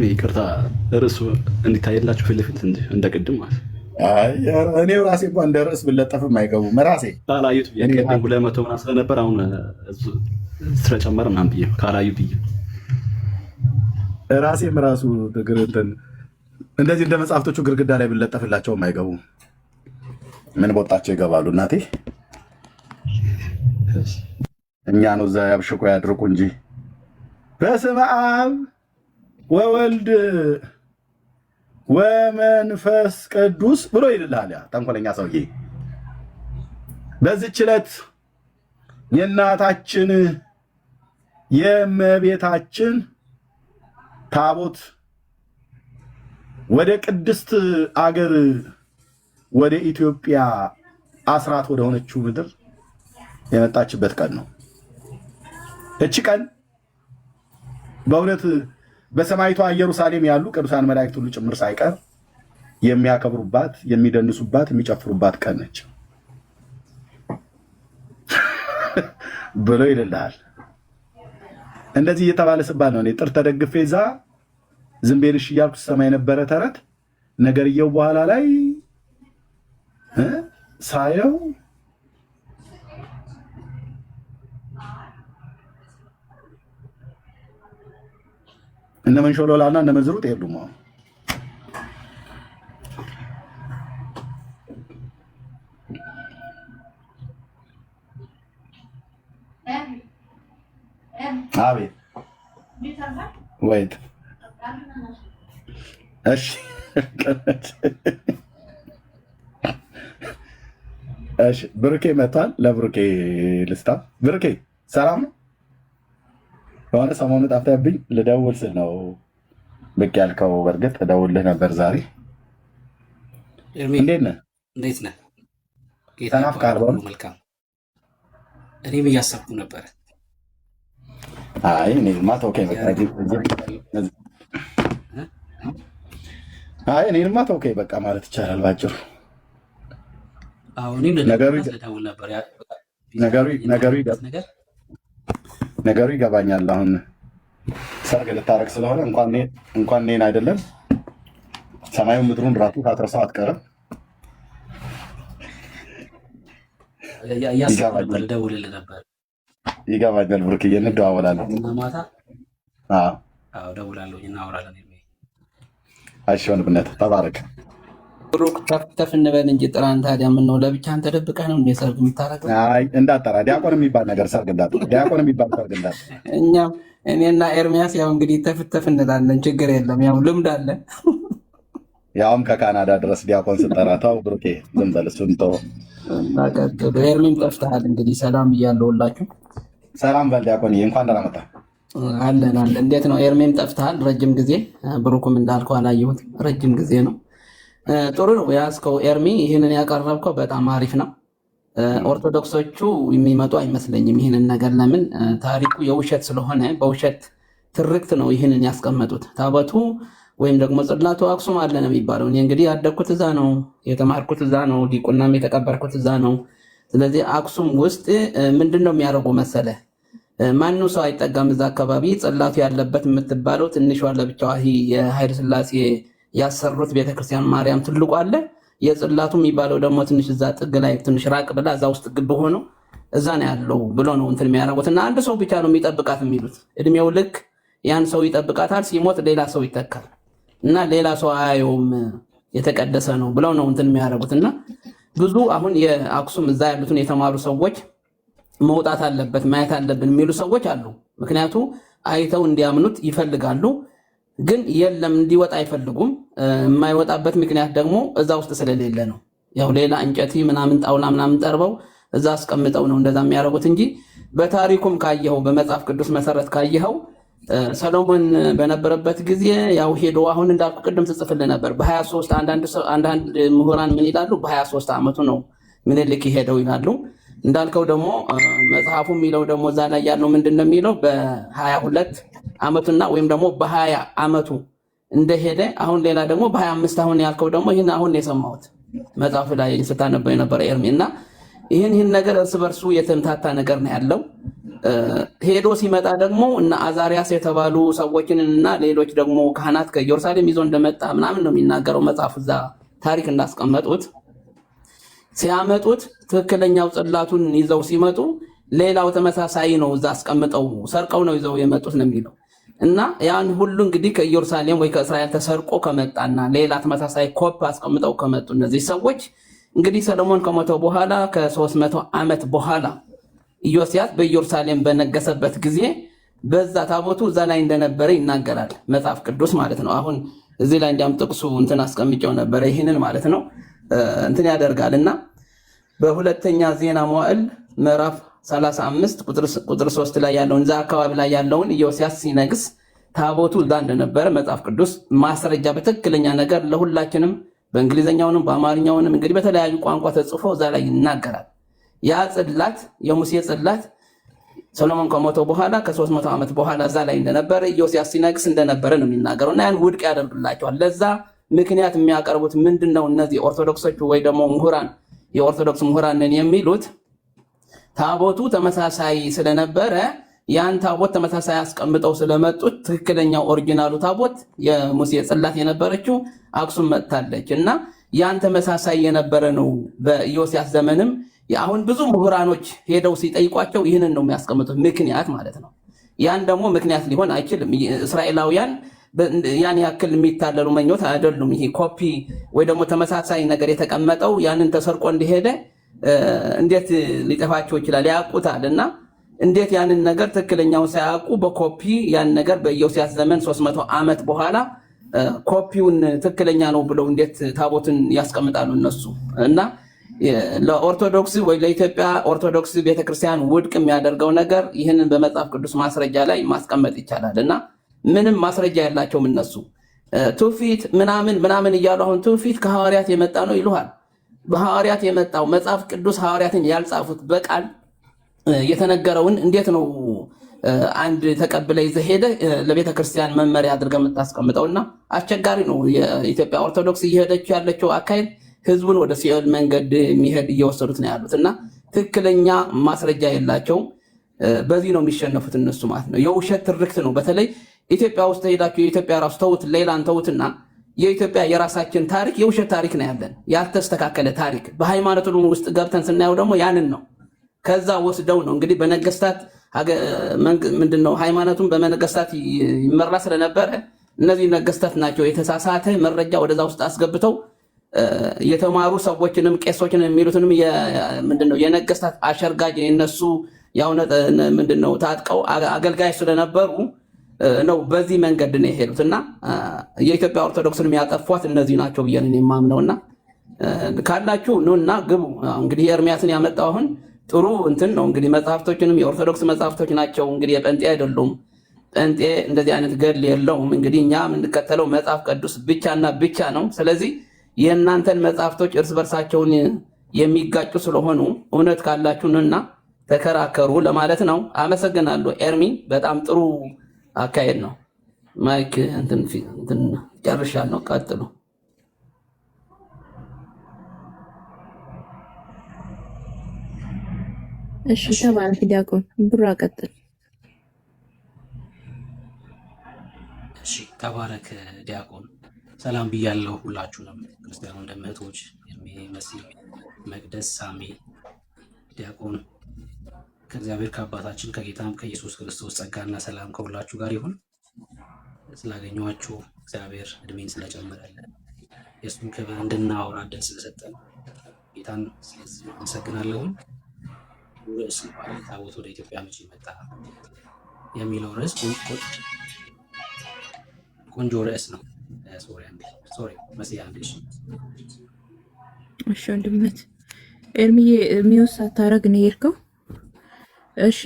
ይቅርታ ርዕሱ እንዲታየላችሁ ፊት ለፊት እንደ ቅድም ማለት እኔው ራሴ እንኳ እንደ ርዕስ ብለጠፍም አይገቡም። ራሴ ካላዩት 200 ምናምን ስለነበር አሁን ስለጨመረ ምናምን ብዬ ካላዩ ብዬ ራሴም ራሱ እንደዚህ እንደ መጽሐፍቶቹ ግርግዳ ላይ ብለጠፍላቸውም አይገቡም። ምን ቦጣቸው ይገባሉ። እናቴ እኛ ነው እዛ ያብሽቆ ያድርቁ እንጂ። በስመ አብ ወወልድ ወመንፈስ ቅዱስ ብሎ ይልልሃል ያ ተንኮለኛ ሰውዬ። በዚህች ዕለት የእናታችን የእመቤታችን ታቦት ወደ ቅድስት አገር ወደ ኢትዮጵያ አስራት ወደ ሆነችው ምድር የመጣችበት ቀን ነው። እቺ ቀን በእውነት በሰማይቷ ኢየሩሳሌም ያሉ ቅዱሳን መላእክት ሁሉ ጭምር ሳይቀር የሚያከብሩባት፣ የሚደንሱባት፣ የሚጨፍሩባት ቀን ነች ብሎ ይልልሃል። እንደዚህ እየተባለ ስባል ነው እኔ ጥር ተደግፌ እዛ ዝም ቤልሽ እያልኩ ስሰማ የነበረ ተረት ነገርየው በኋላ ላይ ሳየው እነ መንሾሎላና እነ መዝሩጥ የሉም። አቤት ወይት እሺ እሺ ብሩኬ መጣል። ለብሩኬ ልስታ። ብሩኬ ሰላም ነው? የሆነ ሰሞኑ ጠፍተህብኝ ልደውል ስል ነው ብቅ ያልከው። በእርግጥ እደውልልህ ነበር ዛሬ። እንዴት ነህ? እንዴት ነህ? ተናፍቀሃል። መልካም። እኔም እያሰብኩ ነበረ። አይ እኔማ ተውከኝ በቃ። አይ እኔንማ ተውከኝ በቃ ማለት ይቻላል ባጭሩ። ነገሩ ይገባኛል። አሁን ሰርግ ልታረግ ስለሆነ እንኳን እኔን አይደለም ሰማዩ ምድሩን ራሱ ሳትረሳው አትቀርም። ይገባኛል ብሩክዬ፣ እንደዋወላለን። ማታ እደውላለሁ፣ እናወራለን። አይሾንብነት ተባረክ ብሩክ። ተፍ እንበል እንጂ ጥራን። ታዲያ ምነው ለብቻህን ተደብቀህ ነው ሰርግ የምታደርገው? እንዳጠራ ዲያቆን የሚባል ነገር ሰርግ እንዳጠራ ዲያቆን የሚባል ሰርግ እንዳጠራ። እኛም እኔና ኤርሚያስ ያው እንግዲህ ተፍተፍ እንላለን፣ ችግር የለም፣ ያው ልምድ አለ። ያውም ከካናዳ ድረስ ዲያቆን ስጠራታው ብሩኬ ዝም በል እሱን ተወው። ቀጥሉ። ኤርሚም ጠፍተሃል። እንግዲህ ሰላም እያለሁላችሁ። ሰላም በል ዲያቆን፣ እንኳን ደህና መጣህ። አለን። እንዴት ነው? ኤርሚም ጠፍተሃል ረጅም ጊዜ። ብሩክም እንዳልከው አላየሁት ረጅም ጊዜ ነው። ጥሩ ነው ያዝከው ኤርሚ። ይህንን ያቀረብከው በጣም አሪፍ ነው። ኦርቶዶክሶቹ የሚመጡ አይመስለኝም ይህንን ነገር። ለምን? ታሪኩ የውሸት ስለሆነ በውሸት ትርክት ነው ይህንን ያስቀመጡት። ታቦቱ ወይም ደግሞ ጽላቱ አክሱም አለ ነው የሚባለው። እኔ እንግዲህ ያደግኩት እዛ ነው፣ የተማርኩት እዛ ነው፣ ዲቁናም የተቀበርኩት እዛ ነው። ስለዚህ አክሱም ውስጥ ምንድን ነው የሚያደርጉ መሰለ? ማንም ሰው አይጠጋም እዛ አካባቢ። ጽላቱ ያለበት የምትባለው ትንሿ ለብቻዋ የኃይለ ሥላሴ ያሰሩት ቤተክርስቲያን ማርያም ትልቁ አለ። የጽላቱ የሚባለው ደግሞ ትንሽ እዛ ጥግ ላይ ትንሽ ራቅ ብላ እዛ ውስጥ ግብ ሆኖ እዛ ነው ያለው ብሎ ነው እንትን የሚያደርጉት። እና አንድ ሰው ብቻ ነው የሚጠብቃት የሚሉት። እድሜው ልክ ያን ሰው ይጠብቃታል። ሲሞት ሌላ ሰው ይተካል እና ሌላ ሰው አያየውም፣ የተቀደሰ ነው ብለው ነው እንትን የሚያደርጉት። እና ብዙ አሁን የአክሱም እዛ ያሉትን የተማሩ ሰዎች መውጣት አለበት ማየት አለብን የሚሉ ሰዎች አሉ። ምክንያቱ አይተው እንዲያምኑት ይፈልጋሉ፣ ግን የለም እንዲወጣ አይፈልጉም። የማይወጣበት ምክንያት ደግሞ እዛ ውስጥ ስለሌለ ነው። ያው ሌላ እንጨት ምናምን ጣውላ ምናምን ጠርበው እዛ አስቀምጠው ነው እንደዛ የሚያደርጉት እንጂ በታሪኩም ካየኸው በመጽሐፍ ቅዱስ መሰረት ካየኸው ሰሎሞን በነበረበት ጊዜ ያው ሄዶ አሁን እንዳልኩ ቅድም ትጽፍልህ ነበር በ23 አንዳንድ ምሁራን ምን ይላሉ? በ23 ዓመቱ ነው ምኒልክ ሄደው ይላሉ። እንዳልከው ደግሞ መጽሐፉ የሚለው ደግሞ እዛ ላይ ያለው ምንድን ነው የሚለው? በ22 ዓመቱና ወይም ደግሞ በ20 ዓመቱ እንደሄደ። አሁን ሌላ ደግሞ በ25 አሁን ያልከው ደግሞ ይህን አሁን የሰማሁት መጽሐፉ ላይ ስታነበው የነበረ ኤርሚ። እና ይህን ነገር እርስ በርሱ የተምታታ ነገር ነው ያለው። ሄዶ ሲመጣ ደግሞ እና አዛሪያስ የተባሉ ሰዎችን እና ሌሎች ደግሞ ካህናት ከኢየሩሳሌም ይዞ እንደመጣ ምናምን ነው የሚናገረው መጽሐፍ። እዛ ታሪክ እንዳስቀመጡት ሲያመጡት ትክክለኛው ጽላቱን ይዘው ሲመጡ ሌላው ተመሳሳይ ነው እዛ አስቀምጠው ሰርቀው ነው ይዘው የመጡት ነው የሚለው። እና ያን ሁሉ እንግዲህ ከኢየሩሳሌም ወይ ከእስራኤል ተሰርቆ ከመጣና ሌላ ተመሳሳይ ኮፕ አስቀምጠው ከመጡ እነዚህ ሰዎች እንግዲህ ሰሎሞን ከሞተው በኋላ ከ300 ዓመት በኋላ ኢዮስያስ በኢየሩሳሌም በነገሰበት ጊዜ በዛ ታቦቱ እዛ ላይ እንደነበረ ይናገራል መጽሐፍ ቅዱስ ማለት ነው። አሁን እዚህ ላይ እንዲያም ጥቅሱ እንትን አስቀምጨው ነበረ ይህንን ማለት ነው እንትን ያደርጋል። እና በሁለተኛ ዜና መዋዕል ምዕራፍ 35 ቁጥር 3 ላይ ያለውን እዛ አካባቢ ላይ ያለውን ኢዮስያስ ሲነግስ ታቦቱ እዛ እንደነበረ መጽሐፍ ቅዱስ ማስረጃ በትክክለኛ ነገር ለሁላችንም በእንግሊዘኛውንም በአማርኛውንም እንግዲህ በተለያዩ ቋንቋ ተጽፎ እዛ ላይ ይናገራል። ያ ጽላት የሙሴ ጽላት ሰሎሞን ከሞተው በኋላ ከ300 ዓመት በኋላ እዛ ላይ እንደነበረ ኢዮስያስ ሲነግስ እንደነበረ ነው የሚናገረው። እና ያን ውድቅ ያደርግላቸዋል። ለዛ ምክንያት የሚያቀርቡት ምንድነው? እነዚህ ኦርቶዶክሶቹ ወይ ደግሞ ምሁራን የኦርቶዶክስ ምሁራን ነን የሚሉት ታቦቱ ተመሳሳይ ስለነበረ ያን ታቦት ተመሳሳይ አስቀምጠው ስለመጡት ትክክለኛው ኦሪጂናሉ ታቦት የሙሴ ጽላት የነበረችው አክሱም መጥታለች እና ያን ተመሳሳይ የነበረ ነው በኢዮስያስ ዘመንም። አሁን ብዙ ምሁራኖች ሄደው ሲጠይቋቸው ይህንን ነው የሚያስቀምጡት ምክንያት ማለት ነው። ያን ደግሞ ምክንያት ሊሆን አይችልም። እስራኤላውያን ያን ያክል የሚታለሉ መኞት አይደሉም። ይሄ ኮፒ ወይ ደግሞ ተመሳሳይ ነገር የተቀመጠው ያንን ተሰርቆ እንደሄደ እንዴት ሊጠፋቸው ይችላል? ያውቁታል። እና እንዴት ያንን ነገር ትክክለኛውን ሳያውቁ በኮፒ ያን ነገር በኢዮስያስ ዘመን 300 ዓመት በኋላ ኮፒውን ትክክለኛ ነው ብለው እንዴት ታቦትን ያስቀምጣሉ እነሱ? እና ለኦርቶዶክስ ወይ ለኢትዮጵያ ኦርቶዶክስ ቤተክርስቲያን ውድቅ የሚያደርገው ነገር ይህንን በመጽሐፍ ቅዱስ ማስረጃ ላይ ማስቀመጥ ይቻላል። እና ምንም ማስረጃ ያላቸውም እነሱ ትውፊት ምናምን እያሉ አሁን ትውፊት ከሐዋርያት የመጣ ነው ይሉሃል። በሐዋርያት የመጣው መጽሐፍ ቅዱስ ሐዋርያትን ያልጻፉት በቃል የተነገረውን እንዴት ነው አንድ ተቀብለ ይዘህ ሄደህ ለቤተ ክርስቲያን መመሪያ አድርገህ የምታስቀምጠውና አስቸጋሪ ነው። የኢትዮጵያ ኦርቶዶክስ እየሄደች ያለችው አካሄድ ህዝቡን ወደ ሲኦል መንገድ የሚሄድ እየወሰዱት ነው ያሉት እና ትክክለኛ ማስረጃ የላቸውም። በዚህ ነው የሚሸነፉት እነሱ ማለት ነው። የውሸት ትርክት ነው። በተለይ ኢትዮጵያ ውስጥ ሄዳችሁ የኢትዮጵያ ራሱ ተውት፣ ሌላን ተውትና የኢትዮጵያ የራሳችን ታሪክ የውሸት ታሪክ ነው ያለን፣ ያልተስተካከለ ታሪክ። በሃይማኖቱ ውስጥ ገብተን ስናየው ደግሞ ያንን ነው። ከዛ ወስደው ነው እንግዲህ በነገስታት ምንድነው ሃይማኖቱን በመነገስታት ይመራ ስለነበረ እነዚህ ነገስታት ናቸው የተሳሳተ መረጃ ወደዛ ውስጥ አስገብተው የተማሩ ሰዎችንም ቄሶችንም የሚሉትንም ምንድነው የነገስታት አሸርጋጅ የነሱ ያው ምንድነው ታጥቀው አገልጋይ ስለነበሩ ነው በዚህ መንገድ ነው የሄዱት እና የኢትዮጵያ ኦርቶዶክስን የሚያጠፏት እነዚህ ናቸው ብዬ ነው የማምነውና ካላችሁ ኑና ግቡ። እንግዲህ ኤርሚያስን ያመጣው አሁን ጥሩ እንትን ነው እንግዲህ መጽሐፍቶችንም የኦርቶዶክስ መጽሐፍቶች ናቸው እንግዲህ የጴንጤ አይደሉም። ጴንጤ እንደዚህ አይነት ገድል የለውም። እንግዲህ እኛ የምንከተለው መጽሐፍ ቅዱስ ብቻና ብቻ ነው። ስለዚህ የእናንተን መጽሐፍቶች እርስ በርሳቸውን የሚጋጩ ስለሆኑ እውነት ካላችሁ ኑና ተከራከሩ ለማለት ነው። አመሰግናለሁ ኤርሚ፣ በጣም ጥሩ አካሄድ ነው። ማይክ እንትን ጨርሻለሁ። ቀጥሉ። እሺ ተባረክ ዲያቆን ብራ ቀጥል። እሺ ተባረክ ዲያቆን። ሰላም ብያለሁ ሁላችሁንም ክርስቲያን ወንድሞች፣ መሲ፣ መቅደስ፣ ሳሚ፣ ዲያቆን ከእግዚአብሔር ከአባታችን ከጌታም ከኢየሱስ ክርስቶስ ጸጋና ሰላም ከሁላችሁ ጋር ይሁን። ስላገኘኋችሁ እግዚአብሔር እድሜን ስለጨመረልን የእሱን ክብር እንድናወራ ዕድል ስለሰጠን ጌታን ስለዚህ አመሰግናለሁ። ርዕስ ይባላል ታቦት ወደ ኢትዮጵያ መቼ መጣ የሚለው ርዕስ ቆንጆ ርዕስ ነው። ሶሪ መሲያ አንዴሽ። እሺ ወንድምነት ኤርሚዬ ሚውስ ሳታረግ ነው የሄድከው? እሺ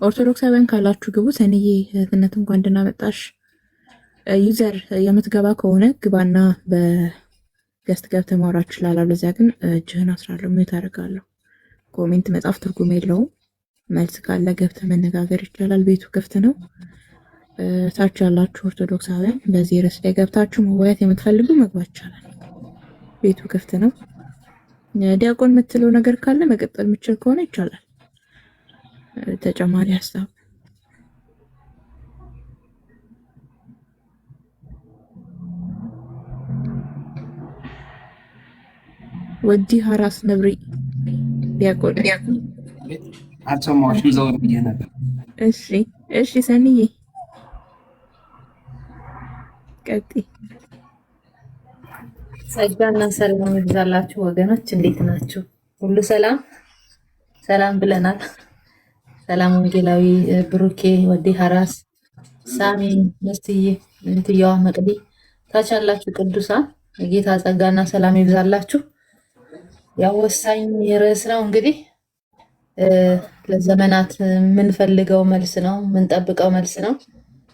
ኦርቶዶክሳውያን ካላችሁ ግቡ። ሰንዬ እህትነት እንኳን ደህና መጣሽ። ዩዘር የምትገባ ከሆነ ግባና በገስት ገብተህ ማውራት ትችላለህ። ለዚያ ግን እጅህን አስራለሁ ምን ታደርጋለሁ። ኮሜንት መጻፍ ትርጉም የለውም። መልስ ካለ ገብተህ መነጋገር ይቻላል። ቤቱ ክፍት ነው። ታች ያላችሁ ኦርቶዶክሳውያን በዚህ ርዕስ ላይ ገብታችሁ መወያየት የምትፈልጉ መግባት ይቻላል። ቤቱ ክፍት ነው። ዲያቆን የምትለው ነገር ካለ መቀጠል የምችል ከሆነ ይቻላል። ተጨማሪ ሀሳብ ወዲ ሀራስ ነብሪ ዲያቆን አልሰማሁሽም፣ ዘወር ብዬ ነበር። እሺ ሰንዬ ቀጥይ። ጸጋና ሰላም ይብዛላችሁ ወገኖች፣ እንዴት ናችሁ? ሁሉ ሰላም ብለናል። ሰላም ወንጌላዊ ብሩኬ፣ ወዲ ሀራስ፣ ሳሚ፣ መስዬ፣ እንትያዋ መቅዲ፣ ታች ያላችሁ ቅዱሳን የጌታ ጸጋና ሰላም ይብዛላችሁ። ያው ወሳኝ ርዕስ ነው እንግዲህ ለዘመናት የምንፈልገው መልስ ነው፣ የምንጠብቀው መልስ ነው።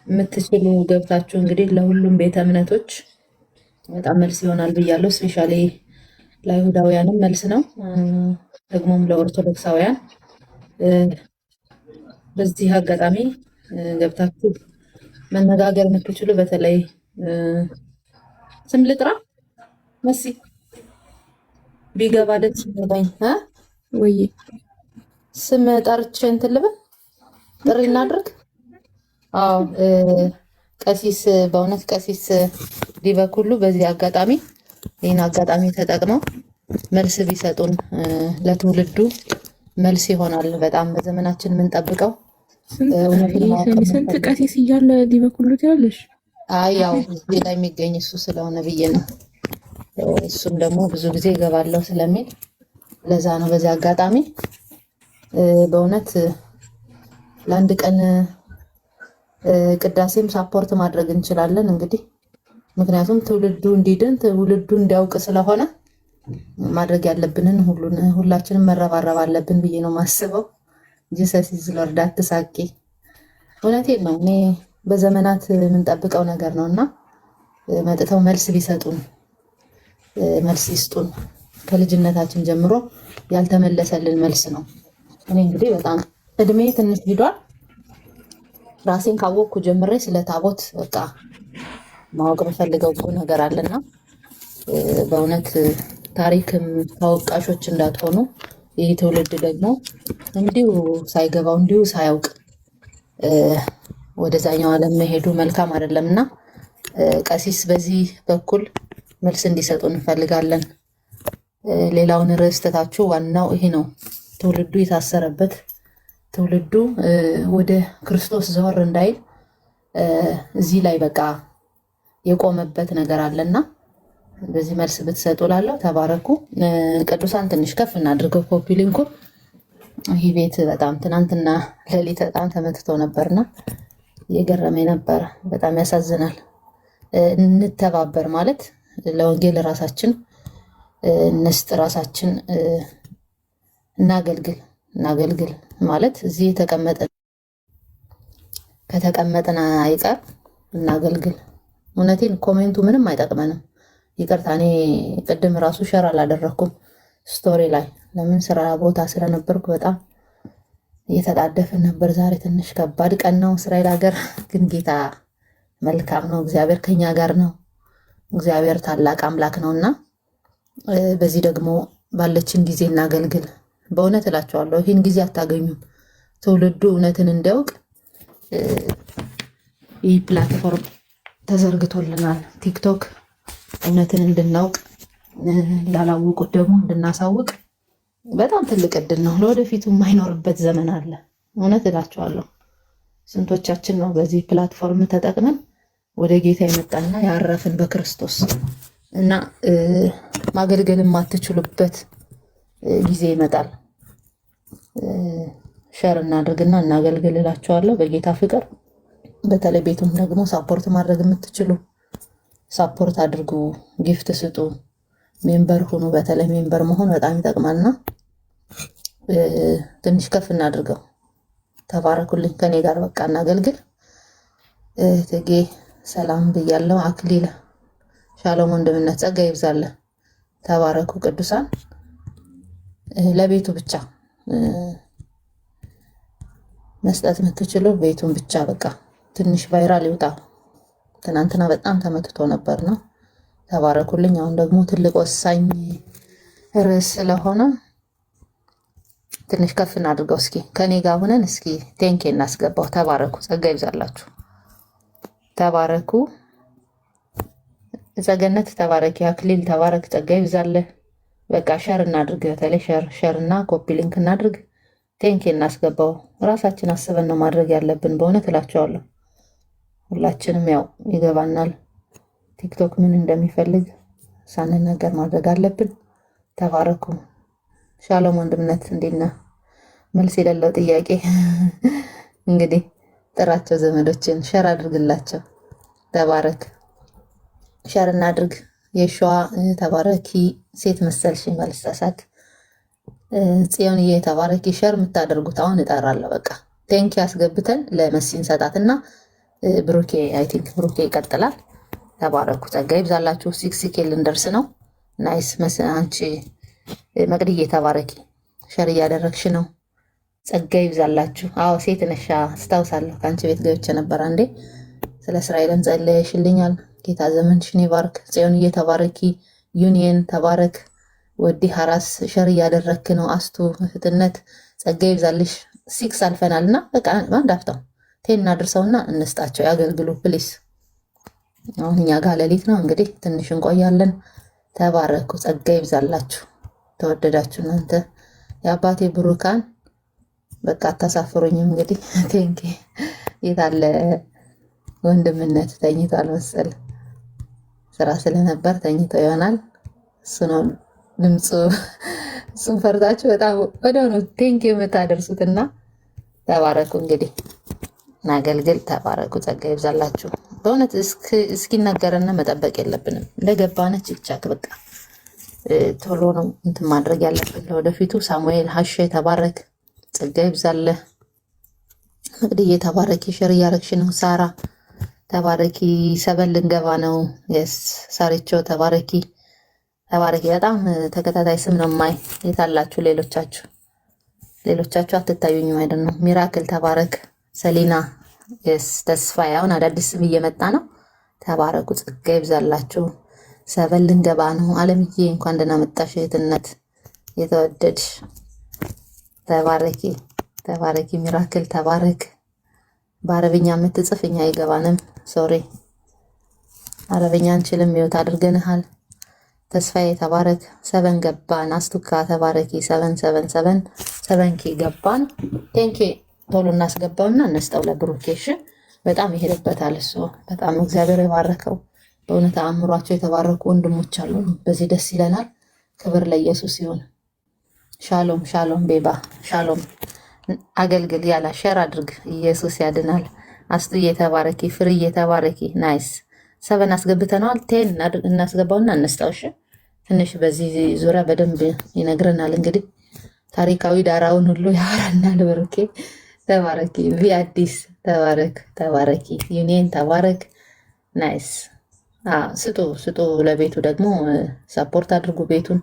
የምትችሉ ገብታችሁ እንግዲህ ለሁሉም ቤተ እምነቶች በጣም መልስ ይሆናል ብያለሁ። ስፔሻሊ ለአይሁዳውያንም መልስ ነው፣ ደግሞም ለኦርቶዶክሳውያን። በዚህ አጋጣሚ ገብታችሁ መነጋገር የምትችሉ በተለይ ስም ልጥራ መሲ ቢገባ ደስ ይለኝ ወይ ስም ጠርቼ እንትን ልበል ጥሪ እናድርግ። አዎ ቀሲስ በእውነት ቀሲስ ዲበኩሉ በዚህ አጋጣሚ ይህን አጋጣሚ ተጠቅመው መልስ ቢሰጡን ለትውልዱ መልስ ይሆናል። በጣም በዘመናችን የምንጠብቀው ስንት ቀሲስ እያለ ዲበኩሉ ትያለሽ? አይ ያው እዚህ ላይ የሚገኝ እሱ ስለሆነ ብዬ ነው። እሱም ደግሞ ብዙ ጊዜ እገባለሁ ስለሚል ለዛ ነው። በዚህ አጋጣሚ በእውነት ለአንድ ቀን ቅዳሴም ሳፖርት ማድረግ እንችላለን እንግዲህ ምክንያቱም ትውልዱ እንዲድን ትውልዱ እንዲያውቅ ስለሆነ ማድረግ ያለብንን ሁላችንም መረባረብ አለብን ብዬ ነው ማስበው። ጂሰስ ኢዝ ሎርድ አትሳቂ። እውነቴን ነው። እኔ በዘመናት የምንጠብቀው ነገር ነውና መጥተው መልስ ቢሰጡን መልስ ይስጡን። ከልጅነታችን ጀምሮ ያልተመለሰልን መልስ ነው። እኔ እንግዲህ በጣም እድሜ ትንሽ ሂዷል። ራሴን ካወቅኩ ጀምሬ ስለ ታቦት በቃ ማወቅ በፈልገው ነገር አለና በእውነት ታሪክም ተወቃሾች እንዳትሆኑ። ይህ ትውልድ ደግሞ እንዲሁ ሳይገባው እንዲሁ ሳያውቅ ወደዛኛው ዓለም መሄዱ መልካም አይደለምና ቀሲስ በዚህ በኩል መልስ እንዲሰጡ እንፈልጋለን። ሌላውን ርዕስ ትታችሁ ዋናው ይሄ ነው። ትውልዱ የታሰረበት ትውልዱ ወደ ክርስቶስ ዘወር እንዳይል እዚህ ላይ በቃ የቆመበት ነገር አለና በዚህ መልስ ብትሰጡ ላለው ተባረኩ። ቅዱሳን ትንሽ ከፍ እናድርገው ኮፒ ሊንኩ። ይህ ቤት በጣም ትናንትና ሌሊት በጣም ተመትቶ ነበርና እየገረመ ነበረ። በጣም ያሳዝናል። እንተባበር ማለት ለወንጌል ራሳችን እንስጥ፣ ራሳችን እናገልግል ማለት እዚህ ከተቀመጥን አይቀር እናገልግል። እውነቴን ኮሜንቱ ምንም አይጠቅመንም። ይቅርታ እኔ ቅድም ራሱ ሸር አላደረኩም ስቶሪ ላይ፣ ለምን ስራ ቦታ ስለነበርኩ በጣም እየተጣደፍን ነበር። ዛሬ ትንሽ ከባድ ቀን ነው እስራኤል ሀገር፣ ግን ጌታ መልካም ነው። እግዚአብሔር ከኛ ጋር ነው። እግዚአብሔር ታላቅ አምላክ ነው እና በዚህ ደግሞ ባለችን ጊዜ እናገልግል። በእውነት እላቸዋለሁ ይህን ጊዜ አታገኙም። ትውልዱ እውነትን እንዲያውቅ ይህ ፕላትፎርም ተዘርግቶልናል። ቲክቶክ እውነትን እንድናውቅ ላላወቁት ደግሞ እንድናሳውቅ በጣም ትልቅ እድል ነው። ለወደፊቱ የማይኖርበት ዘመን አለ። እውነት እላቸዋለሁ። ስንቶቻችን ነው በዚህ ፕላትፎርም ተጠቅመን ወደ ጌታ የመጣና ያረፍን በክርስቶስ እና ማገልገል የማትችሉበት ጊዜ ይመጣል። ሸር እናድርግና እናገልግል እላቸዋለሁ በጌታ ፍቅር። በተለይ ቤቱም ደግሞ ሳፖርት ማድረግ የምትችሉ ሳፖርት አድርጉ፣ ጊፍት ስጡ፣ ሜምበር ሁኑ። በተለይ ሜምበር መሆን በጣም ይጠቅማልና ትንሽ ከፍ እናድርገው። ተባረኩልኝ። ከኔ ጋር በቃ እናገልግል። ትጌ ሰላም ብያለሁ። አክሊል ሻሎም ወንድምነት ጸጋ ይብዛለ። ተባረኩ ቅዱሳን። ለቤቱ ብቻ መስጠት የምትችሉ ቤቱን ብቻ በቃ ትንሽ ቫይራል ይውጣ። ትናንትና በጣም ተመትቶ ነበር ነው። ተባረኩልኝ። አሁን ደግሞ ትልቅ ወሳኝ ርዕስ ስለሆነ ትንሽ ከፍ እናድርገው። እስኪ ከኔ ጋር ሆነን እስኪ ቴንኬ እናስገባው። ተባረኩ፣ ጸጋ ይብዛላችሁ። ተባረኩ። ጸገነት ተባረኪ። አክሊል ተባረክ፣ ጸጋ ይብዛለ። በቃ ሸር እናድርግ። በተለይ ሸር እና ኮፒ ሊንክ እናድርግ። ቴንኬ እናስገባው። ራሳችን አስበን ነው ማድረግ ያለብን። በእውነት እላቸዋለሁ። ሁላችንም ያው ይገባናል ቲክቶክ ምን እንደሚፈልግ ሳንነገር ማድረግ አለብን። ተባረኩ። ሻሎም ወንድምነት እንዴት ነህ? መልስ የሌለው ጥያቄ እንግዲህ ጥራቸው፣ ዘመዶችን ሸር አድርግላቸው። ተባረክ። ሸር እናድርግ። የሸዋ ተባረኪ። ሴት መሰልሽ መልሰሳት ጽዮንዬ ተባረኪ። ሸር የምታደርጉት አሁን እጠራለሁ። በቃ ቴንኪ ያስገብተን ለመሲን ሰጣትና ብሩኬ አይ ቲንክ ብሩኬ ይቀጥላል። ተባረኩ። ጸጋ ይብዛላችሁ። 6K ልንደርስ ነው። ናይስ። አንቺ መቅድዬ ተባረኪ። ሸር እያደረግሽ ነው። ጸጋ ይብዛላችሁ። አዎ ሴት ነሻ አስታውሳለሁ። ከአንቺ ቤት ገብቼ ነበር አንዴ። ስለ እስራኤልም ጸለየሽልኛል። ጌታ ዘመንሽን ይባርክ። ጽዮንዬ ተባረኪ። ዩኒየን ተባረክ። ወዲ ሀራስ ሸር እያደረክ ነው። አስቱ እህትነት ጸጋ ይብዛልሽ። 6 አልፈናል እና በቃ አንድ አፍታው ቴን አድርሰውና እንስጣቸው ያገልግሉ ፕሊስ። አሁን እኛ ጋር ሌሊት ነው እንግዲህ ትንሽ እንቆያለን። ተባረኩ። ጸጋ ይብዛላችሁ። ተወደዳችሁ እናንተ የአባቴ ብሩካን። በቃ አታሳፍሩኝም እንግዲህ ቴንኪ። የታለ ወንድምነት? ተኝቷል መሰል ስራ ስለነበር ተኝቶ ይሆናል። እሱ ነው ድምፁ። እሱን ፈርታችሁ በጣም ወዲያው ነው ቴንኪ የምታደርሱትና ተባረኩ። እንግዲህ እናገልግል። ተባረኩ። ጸጋ ይብዛላችሁ። በእውነት እስኪነገረን መጠበቅ የለብንም። እንደገባነ ችክቻክ በቃ ቶሎ ነው እንትን ማድረግ ያለብን ለወደፊቱ። ሳሙኤል ሀሸ ተባረክ። ጸጋ ይብዛለ። መቅድዬ ተባረኪ። ሸር እያረግሽ ነው። ሳራ ተባረኪ። ሰበን ልንገባ ነው። የስ ሳሪቾ ተባረኪ። ተባረኪ። በጣም ተከታታይ ስም ነው ማይ። የታላችሁ ሌሎቻችሁ አትታዩኝም አይደል ነው። ሚራክል ተባረክ። ሰሊና የስ ተስፋዬ። አሁን አዳዲስ ስም እየመጣ ነው። ተባረኩ። ጸጋ ይብዛላችሁ። ሰበን ልንገባ ነው። አለምዬ እንኳን ደህና መጣሽ እህትነት የተወደድሽ። ተባረኪ። ሚራክል ተባረክ። በአረብኛ የምትጽፍ እኛ አይገባንም። ሶሪ አረብኛ አንችልም። ሚውት አድርገንሃል። ተስፋዬ ተባረክ። ሰበን ገባን። አስቱካ ተባረኪ። 777 ገባን። ቴንኪ። ቶሎ እናስገባውና እንስጠው ለብሩኬሽ። በጣም ይሄድበታል እሱ። በጣም እግዚአብሔር የባረከው በእውነት አእምሯቸው የተባረኩ ወንድሞች አሉ። በዚህ ደስ ይለናል። ክብር ለኢየሱስ ይሁን። ሻሎም ሻሎም ቤባ ሻሎም። አገልግል ያላ ሸር አድርግ። ኢየሱስ ያድናል። አስቱ እየተባረኪ ፍሬ እየተባረኪ ናይስ። ሰበን አስገብተነዋል። ቴን እናስገባውና እንስታውሽ ትንሽ በዚህ ዙሪያ በደንብ ይነግረናል። እንግዲህ ታሪካዊ ዳራውን ሁሉ ያወራናል። ብሩኬ ተባረኪ። ቪ አዲስ ተባረክ ተባረኪ። ዩኒየን ተባረክ። ናይስ። ስጡ ስጡ። ለቤቱ ደግሞ ሰፖርት አድርጉ። ቤቱን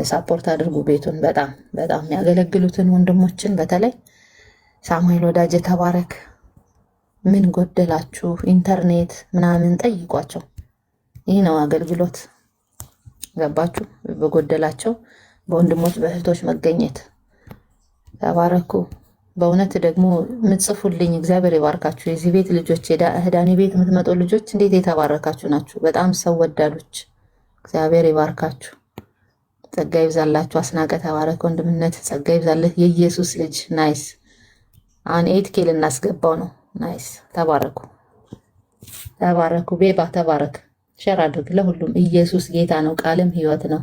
ሳፖርት አድርጉ። ቤቱን በጣም በጣም የሚያገለግሉትን ወንድሞችን በተለይ ሳሙኤል ወዳጅ ተባረክ። ምን ጎደላችሁ? ኢንተርኔት ምናምን ጠይቋቸው። ይህ ነው አገልግሎት። ገባችሁ? በጎደላቸው በወንድሞች በእህቶች መገኘት። ተባረኩ። በእውነት ደግሞ የምትጽፉልኝ እግዚአብሔር ይባርካችሁ። የዚህ ቤት ልጆች፣ ህዳኔ ቤት የምትመጡ ልጆች እንዴት የተባረካችሁ ናችሁ! በጣም ሰው ወዳዶች። እግዚአብሔር ይባርካችሁ። ጸጋ ይብዛላችሁ። አስናቀ ተባረክ። ወንድምነት ጸጋ ይብዛልህ። የኢየሱስ ልጅ ናይስ። አሁን 8K ልናስገባው ነው። ናይስ። ተባረኩ ተባረኩ። ቤባ ተባረክ። ሸር አድርግ ለሁሉም። ኢየሱስ ጌታ ነው፣ ቃልም ህይወት ነው።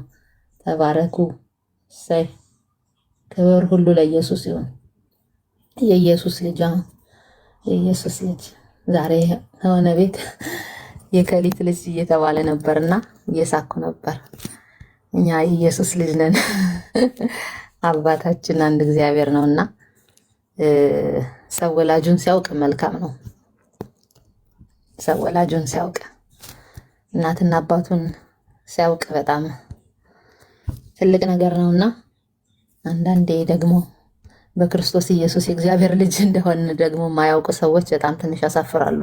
ተባረኩ። ሳይ ክብር ሁሉ ለኢየሱስ ይሁን። የኢየሱስ ልጅ የኢየሱስ ልጅ ዛሬ የሆነ ቤት የከሊት ልጅ እየተባለ ነበርና እየሳኩ ነበር። እኛ የኢየሱስ ልጅ ነን። አባታችን አንድ እግዚአብሔር ነውና ሰው ወላጁን ሲያውቅ መልካም ነው። ሰው ወላጁን ሲያውቅ እናትና አባቱን ሲያውቅ በጣም ትልቅ ነገር ነውና አንዳንዴ ደግሞ በክርስቶስ ኢየሱስ የእግዚአብሔር ልጅ እንደሆነ ደግሞ የማያውቁ ሰዎች በጣም ትንሽ ያሳፍራሉ።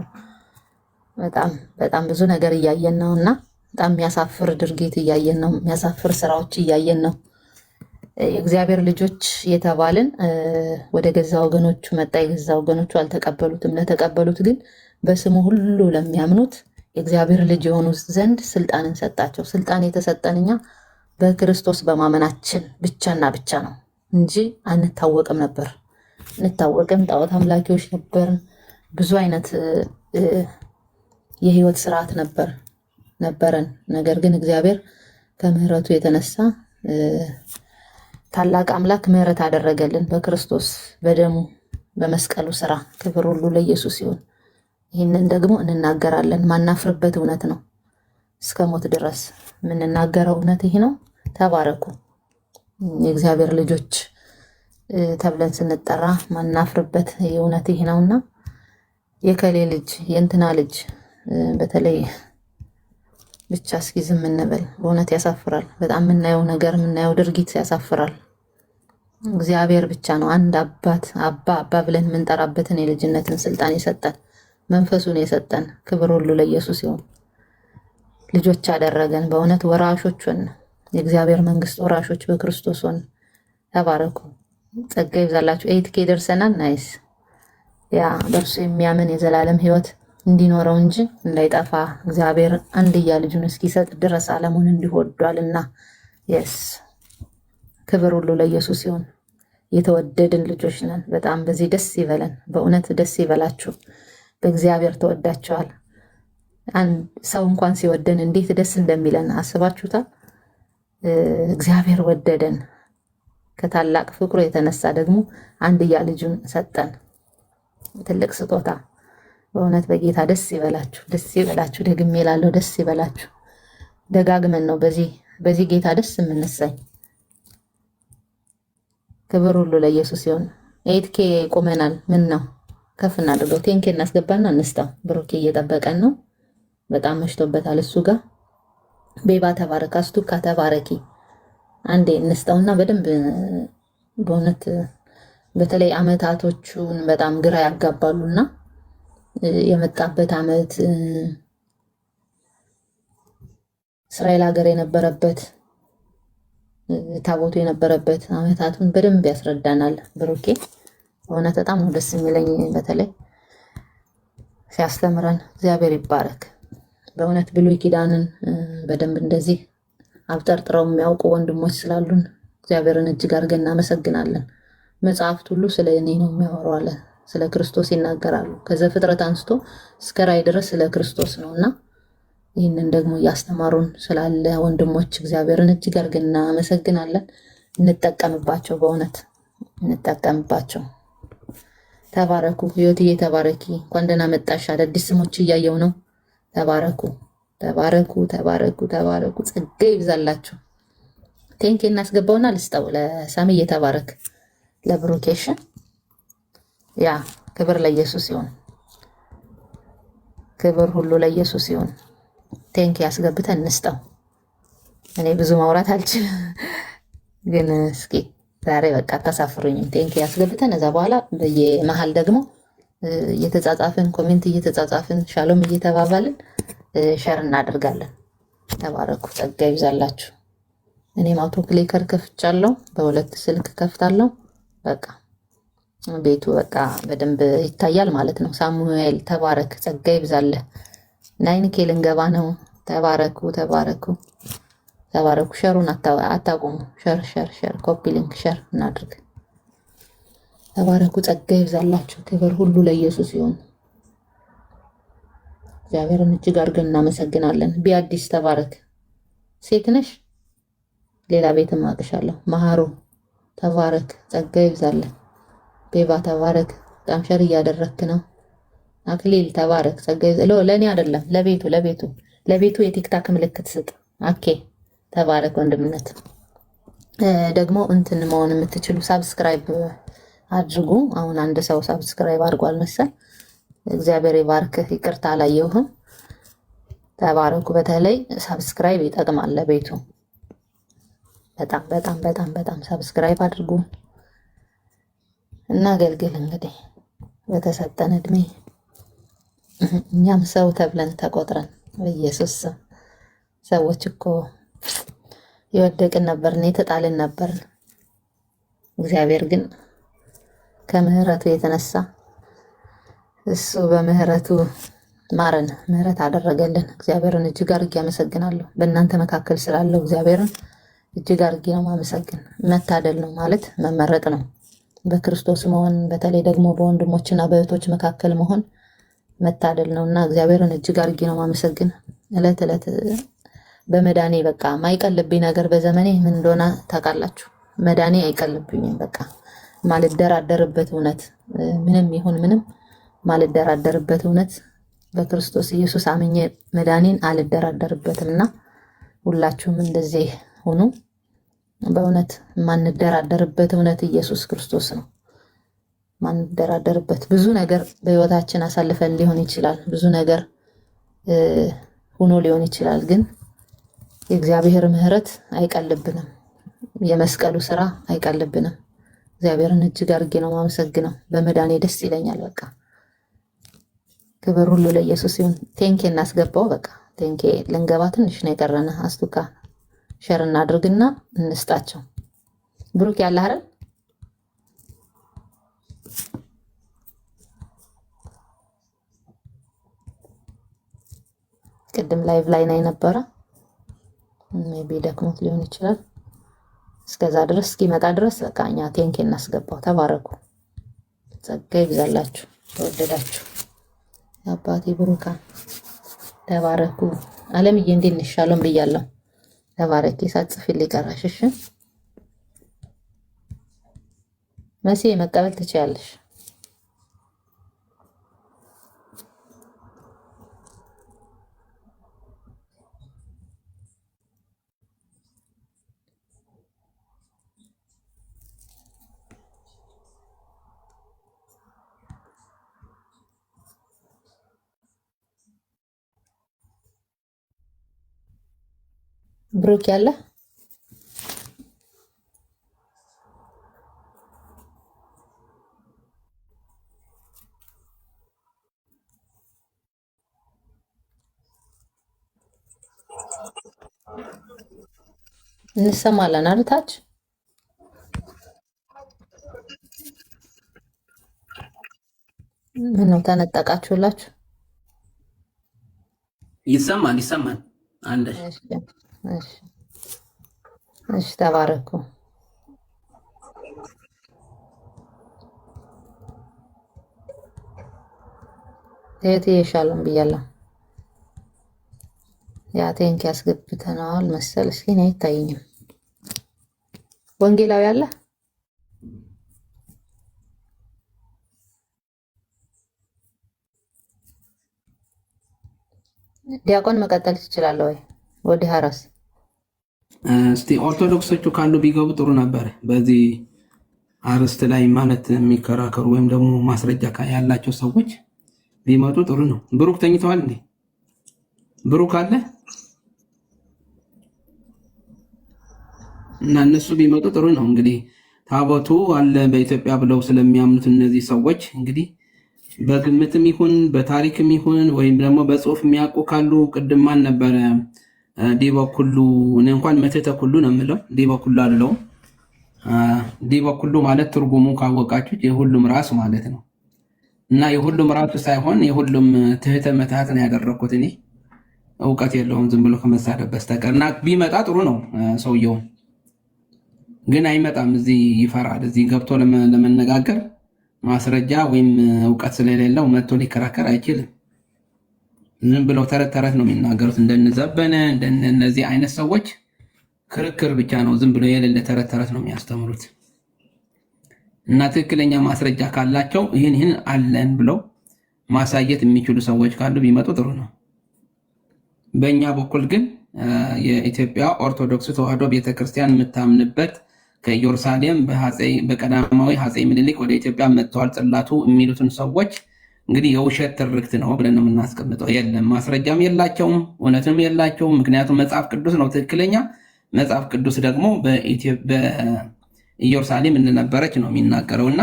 በጣም በጣም ብዙ ነገር እያየን ነውና በጣም የሚያሳፍር ድርጊት እያየን ነው። የሚያሳፍር ስራዎች እያየን ነው። የእግዚአብሔር ልጆች የተባልን ወደ ገዛ ወገኖቹ መጣ፣ የገዛ ወገኖቹ አልተቀበሉትም። ለተቀበሉት ግን በስሙ ሁሉ ለሚያምኑት የእግዚአብሔር ልጅ የሆኑ ዘንድ ስልጣንን ሰጣቸው። ስልጣን የተሰጠን እኛ በክርስቶስ በማመናችን ብቻና ብቻ ነው እንጂ አንታወቅም ነበር። እንታወቅም ጣዖት አምላኪዎች ነበርን። ብዙ አይነት የህይወት ስርዓት ነበረን። ነገር ግን እግዚአብሔር ከምሕረቱ የተነሳ ታላቅ አምላክ ምሕረት አደረገልን በክርስቶስ በደሙ በመስቀሉ ስራ። ክብር ሁሉ ለኢየሱስ ይሁን። ይህንን ደግሞ እንናገራለን። ማናፍርበት እውነት ነው። እስከ ሞት ድረስ የምንናገረው እውነት ይህ ነው። ተባረኩ። የእግዚአብሔር ልጆች ተብለን ስንጠራ ማናፍርበት እውነት ይህ ነውና የከሌ ልጅ የእንትና ልጅ በተለይ ብቻ እስኪ ዝም እንበል። በእውነት ያሳፍራል። በጣም የምናየው ነገር የምናየው ድርጊት ያሳፍራል። እግዚአብሔር ብቻ ነው አንድ አባት አባ ብለን የምንጠራበትን የልጅነትን ስልጣን የሰጠን መንፈሱን የሰጠን። ክብር ሁሉ ለኢየሱስ ይሁን። ልጆች አደረገን። በእውነት ወራሾች ሆን፣ የእግዚአብሔር መንግስት ወራሾች በክርስቶስ ሆን። ተባረኩ። ጸጋ ይብዛላችሁ። 8K ደርሰናል። ናይስ። ያ በእርሱ የሚያምን የዘላለም ህይወት እንዲኖረው እንጂ እንዳይጠፋ እግዚአብሔር አንድያ ልጁን እስኪሰጥ ድረስ ዓለሙን እንዲወዷልና። የስ ክብር ሁሉ ለኢየሱስ ይሁን። የተወደድን ልጆች ነን። በጣም በዚህ ደስ ይበለን። በእውነት ደስ ይበላችሁ። በእግዚአብሔር ተወዳችኋል። ሰው እንኳን ሲወደን እንዴት ደስ እንደሚለን አስባችሁታል? እግዚአብሔር ወደደን። ከታላቅ ፍቅሩ የተነሳ ደግሞ አንድያ ልጁን ሰጠን። ትልቅ ስጦታ። በእውነት በጌታ ደስ ይበላችሁ፣ ደስ ይበላችሁ። ደግሜ እላለሁ ደስ ይበላችሁ። ደጋግመን ነው በዚህ ጌታ ደስ የምንሰኝ። ክብር ሁሉ ለኢየሱስ ይሁን። 8K ቆመናል። ምን ነው ከፍ እናድርገው። 10K እናስገባና እንስታው። ብሩኬ እየጠበቀን ነው። በጣም መሽቶበታል እሱ ጋር። ቤባ ተባረክ። አስቱካ ተባረኪ። አንዴ እንስታውና በደንብ በእውነት በተለይ አመታቶቹን በጣም ግራ ያጋባሉና የመጣበት አመት እስራኤል ሀገር የነበረበት ታቦቱ የነበረበት አመታቱን በደንብ ያስረዳናል ብሩኬ። በእውነት በጣም ነው ደስ የሚለኝ በተለይ ሲያስተምረን። እግዚአብሔር ይባረክ። በእውነት ብሉይ ኪዳንን በደንብ እንደዚህ አብጠርጥረው የሚያውቁ ወንድሞች ስላሉን እግዚአብሔርን እጅግ አድርገን እናመሰግናለን። መጽሐፍት ሁሉ ስለ እኔ ነው የሚያወሩ አለ። ስለ ክርስቶስ ይናገራሉ። ከዘፍጥረት አንስቶ እስከ ራዕይ ድረስ ስለ ክርስቶስ ነውና ይህንን ደግሞ እያስተማሩን ስላለ ወንድሞች እግዚአብሔርን እጅግ አድርገን እናመሰግናለን። እንጠቀምባቸው፣ በእውነት እንጠቀምባቸው። ተባረኩ። ህይወትዬ ተባረኪ። እንኳን ደህና መጣሽ። አዳዲስ ስሞች እያየው ነው። ተባረኩ፣ ተባረኩ፣ ተባረኩ፣ ተባረኩ። ጸጋ ይብዛላችሁ። ቴንኪ እናስገባውና ልስጠው ለሳምዬ። ተባረክ። ለብሩኬሽን ያ ክብር ለኢየሱስ ይሁን። ክብር ሁሉ ለኢየሱስ ይሁን። ቴንኪ ያስገብተን እንስጠው። እኔ ብዙ ማውራት አልችልም፣ ግን እስኪ ዛሬ በቃ አታሳፍሩኝም። ቴንኪ ያስገብተን እዛ በኋላ በየመሀል ደግሞ እየተጻጻፍን ኮሜንት እየተጻጻፍን ሻሎም እየተባባልን ሸር እናደርጋለን። ተባረኩ። ጸጋ ይብዛላችሁ። እኔም አውቶ ክሊከር ከፍቻለሁ፣ በሁለት ስልክ ከፍታለሁ። በቃ ቤቱ በቃ በደንብ ይታያል ማለት ነው። ሳሙኤል ተባረክ። ጸጋ ይብዛልህ። ናይንኬ ልንገባ ነው። ተባረኩ፣ ተባረኩ፣ ተባረኩ። ሸሩን አታቁሙ። ሸር ሸር ሸር፣ ኮፒ ሊንክ ሸር እናድርግ። ተባረኩ። ጸጋ ይብዛላችሁ። ክብር ሁሉ ለኢየሱስ ይሁን። እግዚአብሔርን እጅግ አድርገን እናመሰግናለን። ቢአዲስ ተባረክ። ሴት ነሽ? ሌላ ቤትም አቅሻለሁ። መሃሩ ተባረክ። ጸጋ ይብዛልህ። ቤባ ተባረክ። በጣም ሸር እያደረክ ነው። አክሊል ተባረክ። ጸጋ ይብዛልህ። ለእኔ አይደለም ለቤቱ የቲክታክ ምልክት ስጥ። ኦኬ ተባረክ ወንድምነት። ደግሞ እንትን መሆን የምትችሉ ሳብስክራይብ አድርጉ። አሁን አንድ ሰው ሳብስክራይብ አድርጓል መሰል። እግዚአብሔር ይባርክህ። ይቅርታ አላየሁህም። ተባረኩ። በተለይ ሳብስክራይብ ይጠቅማል ለቤቱ። በጣም በጣም በጣም በጣም ሳብስክራይብ አድርጉ። እናገልግል እንግዲህ በተሰጠን እድሜ እኛም ሰው ተብለን ተቆጥረን በኢየሱስ ስም። ሰዎች እኮ የወደቅን ነበርን፣ የተጣልን ነበርን። እግዚአብሔር ግን ከምህረቱ የተነሳ እሱ በምህረቱ ማረን፣ ምህረት አደረገልን። እግዚአብሔርን እጅግ አድርጌ አመሰግናለሁ። በእናንተ መካከል ስላለው እግዚአብሔርን እጅግ አድርጌ ነው ማመሰግን። መታደል ነው ማለት መመረጥ ነው። በክርስቶስ መሆን፣ በተለይ ደግሞ በወንድሞችና በእህቶች መካከል መሆን መታደል ነው እና እግዚአብሔርን እጅግ አድርጌ ነው ማመሰግን። እለት እለት በመዳኔ በቃ ማይቀልብኝ ነገር በዘመኔ ምን እንደሆነ ታውቃላችሁ። መዳኔ አይቀልብኝም። በቃ ማልደራደርበት እውነት ምንም ይሁን ምንም ማልደራደርበት እውነት በክርስቶስ ኢየሱስ አምኜ መዳኔን አልደራደርበትም እና ሁላችሁም እንደዚህ ሁኑ። በእውነት ማንደራደርበት እውነት ኢየሱስ ክርስቶስ ነው። ማንደራደርበት ብዙ ነገር በህይወታችን አሳልፈን ሊሆን ይችላል። ብዙ ነገር ሆኖ ሊሆን ይችላል። ግን የእግዚአብሔር ምሕረት አይቀልብንም። የመስቀሉ ስራ አይቀልብንም። እግዚአብሔርን እጅግ አድርጌ ነው ማመሰግነው። በመዳኔ ደስ ይለኛል። በቃ ክብር ሁሉ ለኢየሱስ ይሁን። ቴንኬ እናስገባው። በቃ ቴንኬ ልንገባ ትንሽ ነው የቀረነ። አስቱካ ሸር እናድርግና እንስጣቸው። ብሩክ ያለ አይደል? ቅድም ላይቭ ላይ ነው የነበረ። ሜቢ ደክሞት ሊሆን ይችላል። እስከዛ ድረስ እስኪመጣ ድረስ በቃ እኛ ቴንኬ እናስገባው። ተባረኩ። ጸጋ ይብዛላችሁ። ተወደዳችሁ አባቴ ብሩካን ተባረኩ። አለምዬ እንዴት ነሽ? ሻሎም ብያለሁ። ተባረኪ። ሳትጽፊልኝ ቀረሽ። እሺ መሲ መቀበል ትችያለሽ። ብሩክ ያለ እንሰማለን አይደል? ታች ምነው ተነጠቃችሁላችሁ? ይሰማል ይሰማል። አንድ እሺ ተባረኩ። እህቴ ሻሎም ብያለሁ። ያ ቴንክ ያስገብተናል መሰል። እስኪ እኔ አይታየኝም። ወንጌላዊ አለ? ዲያቆን መቀጠል ትችላለህ ወይ? ወዲ ሀራስ እስቲ ኦርቶዶክሶቹ ካሉ ቢገቡ ጥሩ ነበር። በዚህ አርስት ላይ ማለት የሚከራከሩ ወይም ደግሞ ማስረጃ ያላቸው ሰዎች ቢመጡ ጥሩ ነው። ብሩክ ተኝተዋል እንዴ? ብሩክ አለ እና እነሱ ቢመጡ ጥሩ ነው። እንግዲህ ታቦቱ አለ በኢትዮጵያ ብለው ስለሚያምኑት እነዚህ ሰዎች እንግዲህ በግምትም ይሁን በታሪክም ይሁን ወይም ደግሞ በጽሁፍ የሚያውቁ ካሉ ቅድም ማን ነበረ ዲበ ኩሉ እኔ እንኳን መተተ ኩሉ ነው የምለው ዲበ ኩሉ አለው። ዲበ ኩሉ ማለት ትርጉሙ ካወቃችሁ የሁሉም ራስ ማለት ነው። እና የሁሉም ራስ ሳይሆን የሁሉም ትህተ መታት ነው ያደረኩት እኔ እውቀት የለውም ዝም ብሎ ከመሳደብ በስተቀር እና ቢመጣ ጥሩ ነው። ሰውየው ግን አይመጣም። እዚህ ይፈራል። እዚህ ገብቶ ለመነጋገር ማስረጃ ወይም እውቀት ስለሌለው መጥቶ ሊከራከር አይችልም። ዝም ብለው ተረት ተረት ነው የሚናገሩት። እንደነዘበነ እንደነዚህ አይነት ሰዎች ክርክር ብቻ ነው። ዝም ብለው የሌለ ተረት ተረት ነው የሚያስተምሩት። እና ትክክለኛ ማስረጃ ካላቸው ይህን አለን ብለው ማሳየት የሚችሉ ሰዎች ካሉ ቢመጡ ጥሩ ነው። በእኛ በኩል ግን የኢትዮጵያ ኦርቶዶክስ ተዋሕዶ ቤተክርስቲያን የምታምንበት ከኢየሩሳሌም በቀዳማዊ አፄ ምኒልክ ወደ ኢትዮጵያ መጥተዋል ጽላቱ የሚሉትን ሰዎች እንግዲህ የውሸት ትርክት ነው ብለን ነው የምናስቀምጠው። የለም ማስረጃም የላቸውም፣ እውነትም የላቸውም። ምክንያቱም መጽሐፍ ቅዱስ ነው ትክክለኛ። መጽሐፍ ቅዱስ ደግሞ በኢየሩሳሌም እንደነበረች ነው የሚናገረው እና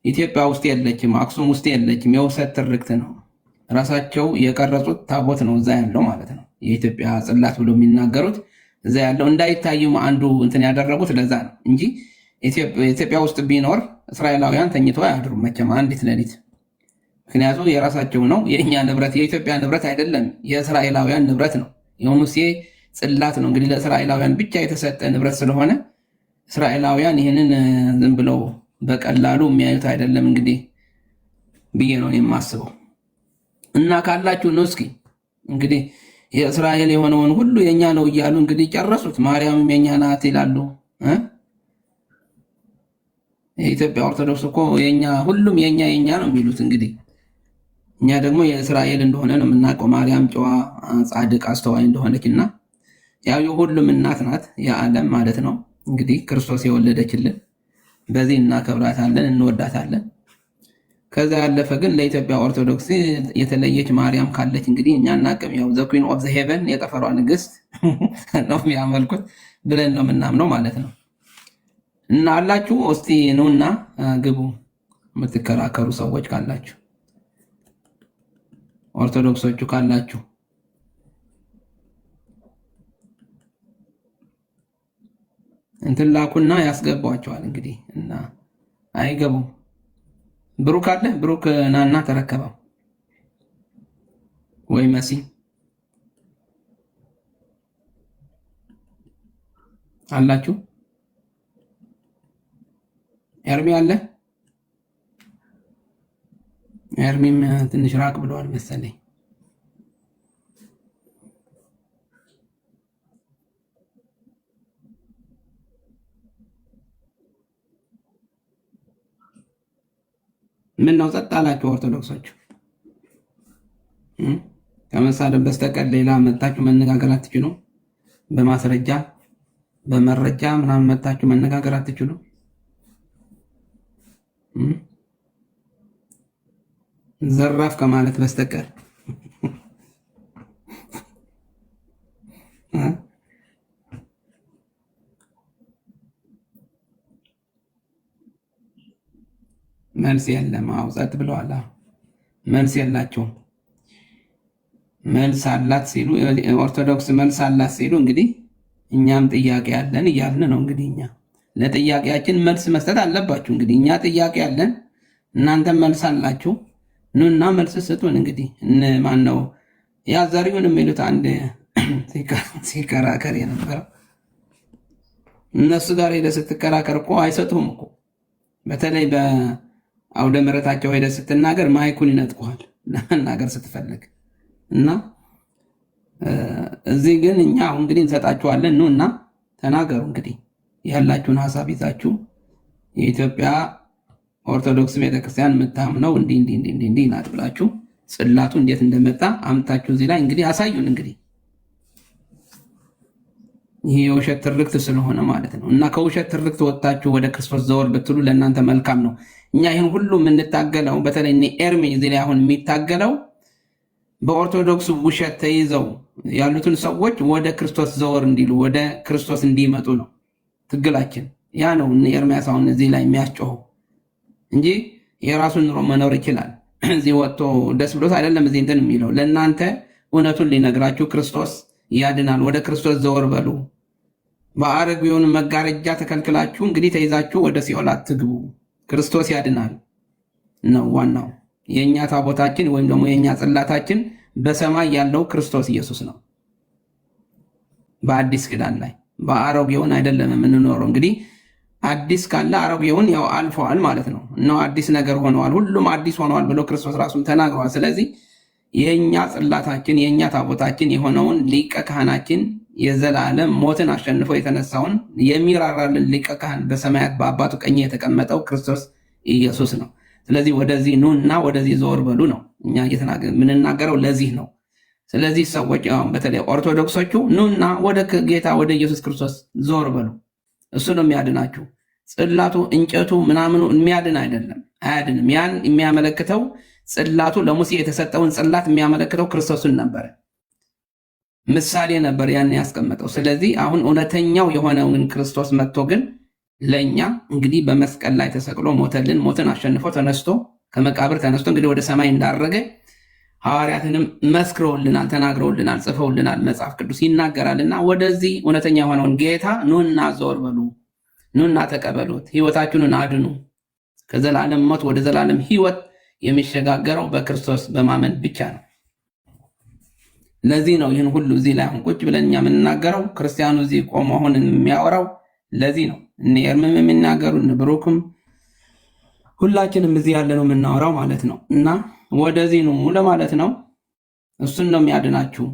ኢትዮጵያ ውስጥ የለችም፣ አክሱም ውስጥ የለችም። የውሸት ትርክት ነው። ራሳቸው የቀረጹት ታቦት ነው እዛ ያለው ማለት ነው። የኢትዮጵያ ጽላት ብሎ የሚናገሩት እዛ ያለው እንዳይታዩም አንዱ እንትን ያደረጉት ለዛ ነው እንጂ ኢትዮጵያ ውስጥ ቢኖር እስራኤላውያን ተኝተው አያድሩም መቼም አንዲት ሌሊት። ምክንያቱም የራሳቸው ነው። የእኛ ንብረት የኢትዮጵያ ንብረት አይደለም፣ የእስራኤላውያን ንብረት ነው። የሙሴ ጽላት ነው እንግዲህ ለእስራኤላውያን ብቻ የተሰጠ ንብረት ስለሆነ እስራኤላውያን ይህንን ዝም ብለው በቀላሉ የሚያዩት አይደለም እንግዲህ ብዬ ነው የማስበው። እና ካላችሁ ነው እስኪ እንግዲህ የእስራኤል የሆነውን ሁሉ የኛ ነው እያሉ እንግዲህ ጨረሱት። ማርያምም የኛ ናት ይላሉ። የኢትዮጵያ ኦርቶዶክስ እኮ የኛ ሁሉም የኛ ነው የሚሉት። እንግዲህ እኛ ደግሞ የእስራኤል እንደሆነ ነው የምናውቀው። ማርያም ጨዋ፣ ጻድቅ፣ አስተዋይ እንደሆነች እና ያው የሁሉም እናት ናት የዓለም ማለት ነው። እንግዲህ ክርስቶስ የወለደችልን በዚህ እናከብራታለን፣ እንወዳታለን። ከዛ ያለፈ ግን ለኢትዮጵያ ኦርቶዶክስ የተለየች ማርያም ካለች እንግዲህ እኛ እናቅም። ያው ዘ ኩዊን ኦፍ ዘ ሄቨን የጠፈሯ ንግስት ነው የሚያመልኩት ብለን ነው የምናምነው ማለት ነው። እና አላችሁ እስቲ ነውና ግቡ የምትከራከሩ ሰዎች ካላችሁ፣ ኦርቶዶክሶቹ ካላችሁ እንትን ላኩና ያስገቧቸዋል እንግዲህ እና አይገቡም። ብሩክ አለ። ብሩክ ናና ተረከበው ወይ መሲ አላችሁ። ኤርሚ አለ። ኤርሚም ትንሽ ራቅ ብለዋል መሰለኝ። ምን ነው ጸጥ አላችሁ ኦርቶዶክሶቹ? ከመሳደብ በስተቀር ሌላ መጣችሁ መነጋገር አትችሉ? በማስረጃ በመረጃ ምናምን መጣችሁ መነጋገር አትችሉ? ዘራፍ ከማለት በስተቀር መልስ የለም። አዎ ጸጥ ብለዋል። መልስ የላቸውም። መልስ አላት ሲሉ ኦርቶዶክስ መልስ አላት ሲሉ እንግዲህ እኛም ጥያቄ አለን እያልን ነው። እንግዲህ እኛ ለጥያቄያችን መልስ መስጠት አለባችሁ። እንግዲህ እኛ ጥያቄ አለን፣ እናንተም መልስ አላችሁ። ኑና መልስ ስጡን። እንግዲህ ማን ነው ያ ዘሪሁን የሚሉት አንድ ሲከራከር የነበረው እነሱ ጋር ሄደህ ስትከራከር እኮ አይሰጡም እኮ በተለይ አውደ ምሕረታቸው ሄደ ስትናገር ማይኩን ይነጥቁሃል ለመናገር ስትፈልግ። እና እዚህ ግን እኛ እንግዲህ እንሰጣችኋለን ነው እና ተናገሩ። እንግዲህ ያላችሁን ሐሳብ ይዛችሁ የኢትዮጵያ ኦርቶዶክስ ቤተክርስቲያን የምታምነው እንዲህ ናት ብላችሁ ጽላቱ እንዴት እንደመጣ አምጣችሁ እዚህ ላይ እንግዲህ አሳዩን። እንግዲህ ይሄ የውሸት ትርክት ስለሆነ ማለት ነው። እና ከውሸት ትርክት ወጣችሁ ወደ ክርስቶስ ዘወር ብትሉ ለእናንተ መልካም ነው። እኛ ይህን ሁሉ የምንታገለው በተለይ ኤርሚ እዚህ ላይ አሁን የሚታገለው በኦርቶዶክስ ውሸት ተይዘው ያሉትን ሰዎች ወደ ክርስቶስ ዘወር እንዲሉ ወደ ክርስቶስ እንዲመጡ ነው ትግላችን። ያ ነው ኤርሚያስ አሁን እዚህ ላይ የሚያስጮኸው እንጂ የራሱን ኑሮ መኖር ይችላል። እዚህ ወጥቶ ደስ ብሎት አይደለም እዚህ እንትን የሚለው። ለእናንተ እውነቱን ሊነግራችሁ ክርስቶስ ያድናል፣ ወደ ክርስቶስ ዘወር በሉ። በአረጋዊውን መጋረጃ ተከልክላችሁ እንግዲህ ተይዛችሁ ወደ ሲኦል አትግቡ፣ ክርስቶስ ያድናል ነው ዋናው። የእኛ ታቦታችን ወይም ደግሞ የእኛ ጽላታችን በሰማይ ያለው ክርስቶስ ኢየሱስ ነው። በአዲስ ኪዳን ላይ በአሮጌውን አይደለም የምንኖረው። እንግዲህ አዲስ ካለ አሮጌውን ያው አልፈዋል ማለት ነው እና አዲስ ነገር ሆነዋል፣ ሁሉም አዲስ ሆነዋል ብሎ ክርስቶስ ራሱም ተናግሯል። ስለዚህ የእኛ ጽላታችን የእኛ ታቦታችን የሆነውን ሊቀ ካህናችን የዘላለም ሞትን አሸንፎ የተነሳውን የሚራራልን ሊቀ ካህን በሰማያት በአባቱ ቀኝ የተቀመጠው ክርስቶስ ኢየሱስ ነው። ስለዚህ ወደዚህ ኑና ወደዚህ ዘወር በሉ ነው እኛ የምንናገረው፣ ለዚህ ነው። ስለዚህ ሰዎች በተለይ ኦርቶዶክሶቹ ኑና ወደ ጌታ ወደ ኢየሱስ ክርስቶስ ዘወር በሉ፣ እሱ ነው የሚያድናችሁ። ጽላቱ እንጨቱ ምናምኑ የሚያድን አይደለም፣ አያድንም። ያን የሚያመለክተው ጽላቱ ለሙሴ የተሰጠውን ጽላት የሚያመለክተው ክርስቶስን ነበረ፣ ምሳሌ ነበር ያን ያስቀመጠው። ስለዚህ አሁን እውነተኛው የሆነውን ክርስቶስ መጥቶ ግን ለእኛ እንግዲህ በመስቀል ላይ ተሰቅሎ ሞተልን፣ ሞትን አሸንፎ ተነስቶ ከመቃብር ተነስቶ እንግዲህ ወደ ሰማይ እንዳረገ ሐዋርያትንም መስክረውልናል፣ ተናግረውልናል፣ ጽፈውልናል። መጽሐፍ ቅዱስ ይናገራልና ወደዚህ እውነተኛ የሆነውን ጌታ ኑና ዞር በሉ፣ ኑና ተቀበሉት፣ ህይወታችሁን አድኑ። ከዘላለም ሞት ወደ ዘላለም ህይወት የሚሸጋገረው በክርስቶስ በማመን ብቻ ነው። ለዚህ ነው ይህን ሁሉ እዚህ ላይ አሁን ቁጭ ብለን እኛ የምንናገረው። ክርስቲያኑ እዚህ ቆሞ አሁን የሚያወራው ለዚህ ነው። እነ ኤርምም የሚናገሩ እነ ብሩክም ሁላችንም እዚህ ያለ ነው የምናወራው ማለት ነው። እና ወደዚህ ነው ለማለት ነው። እሱን ነው የሚያድናችሁ።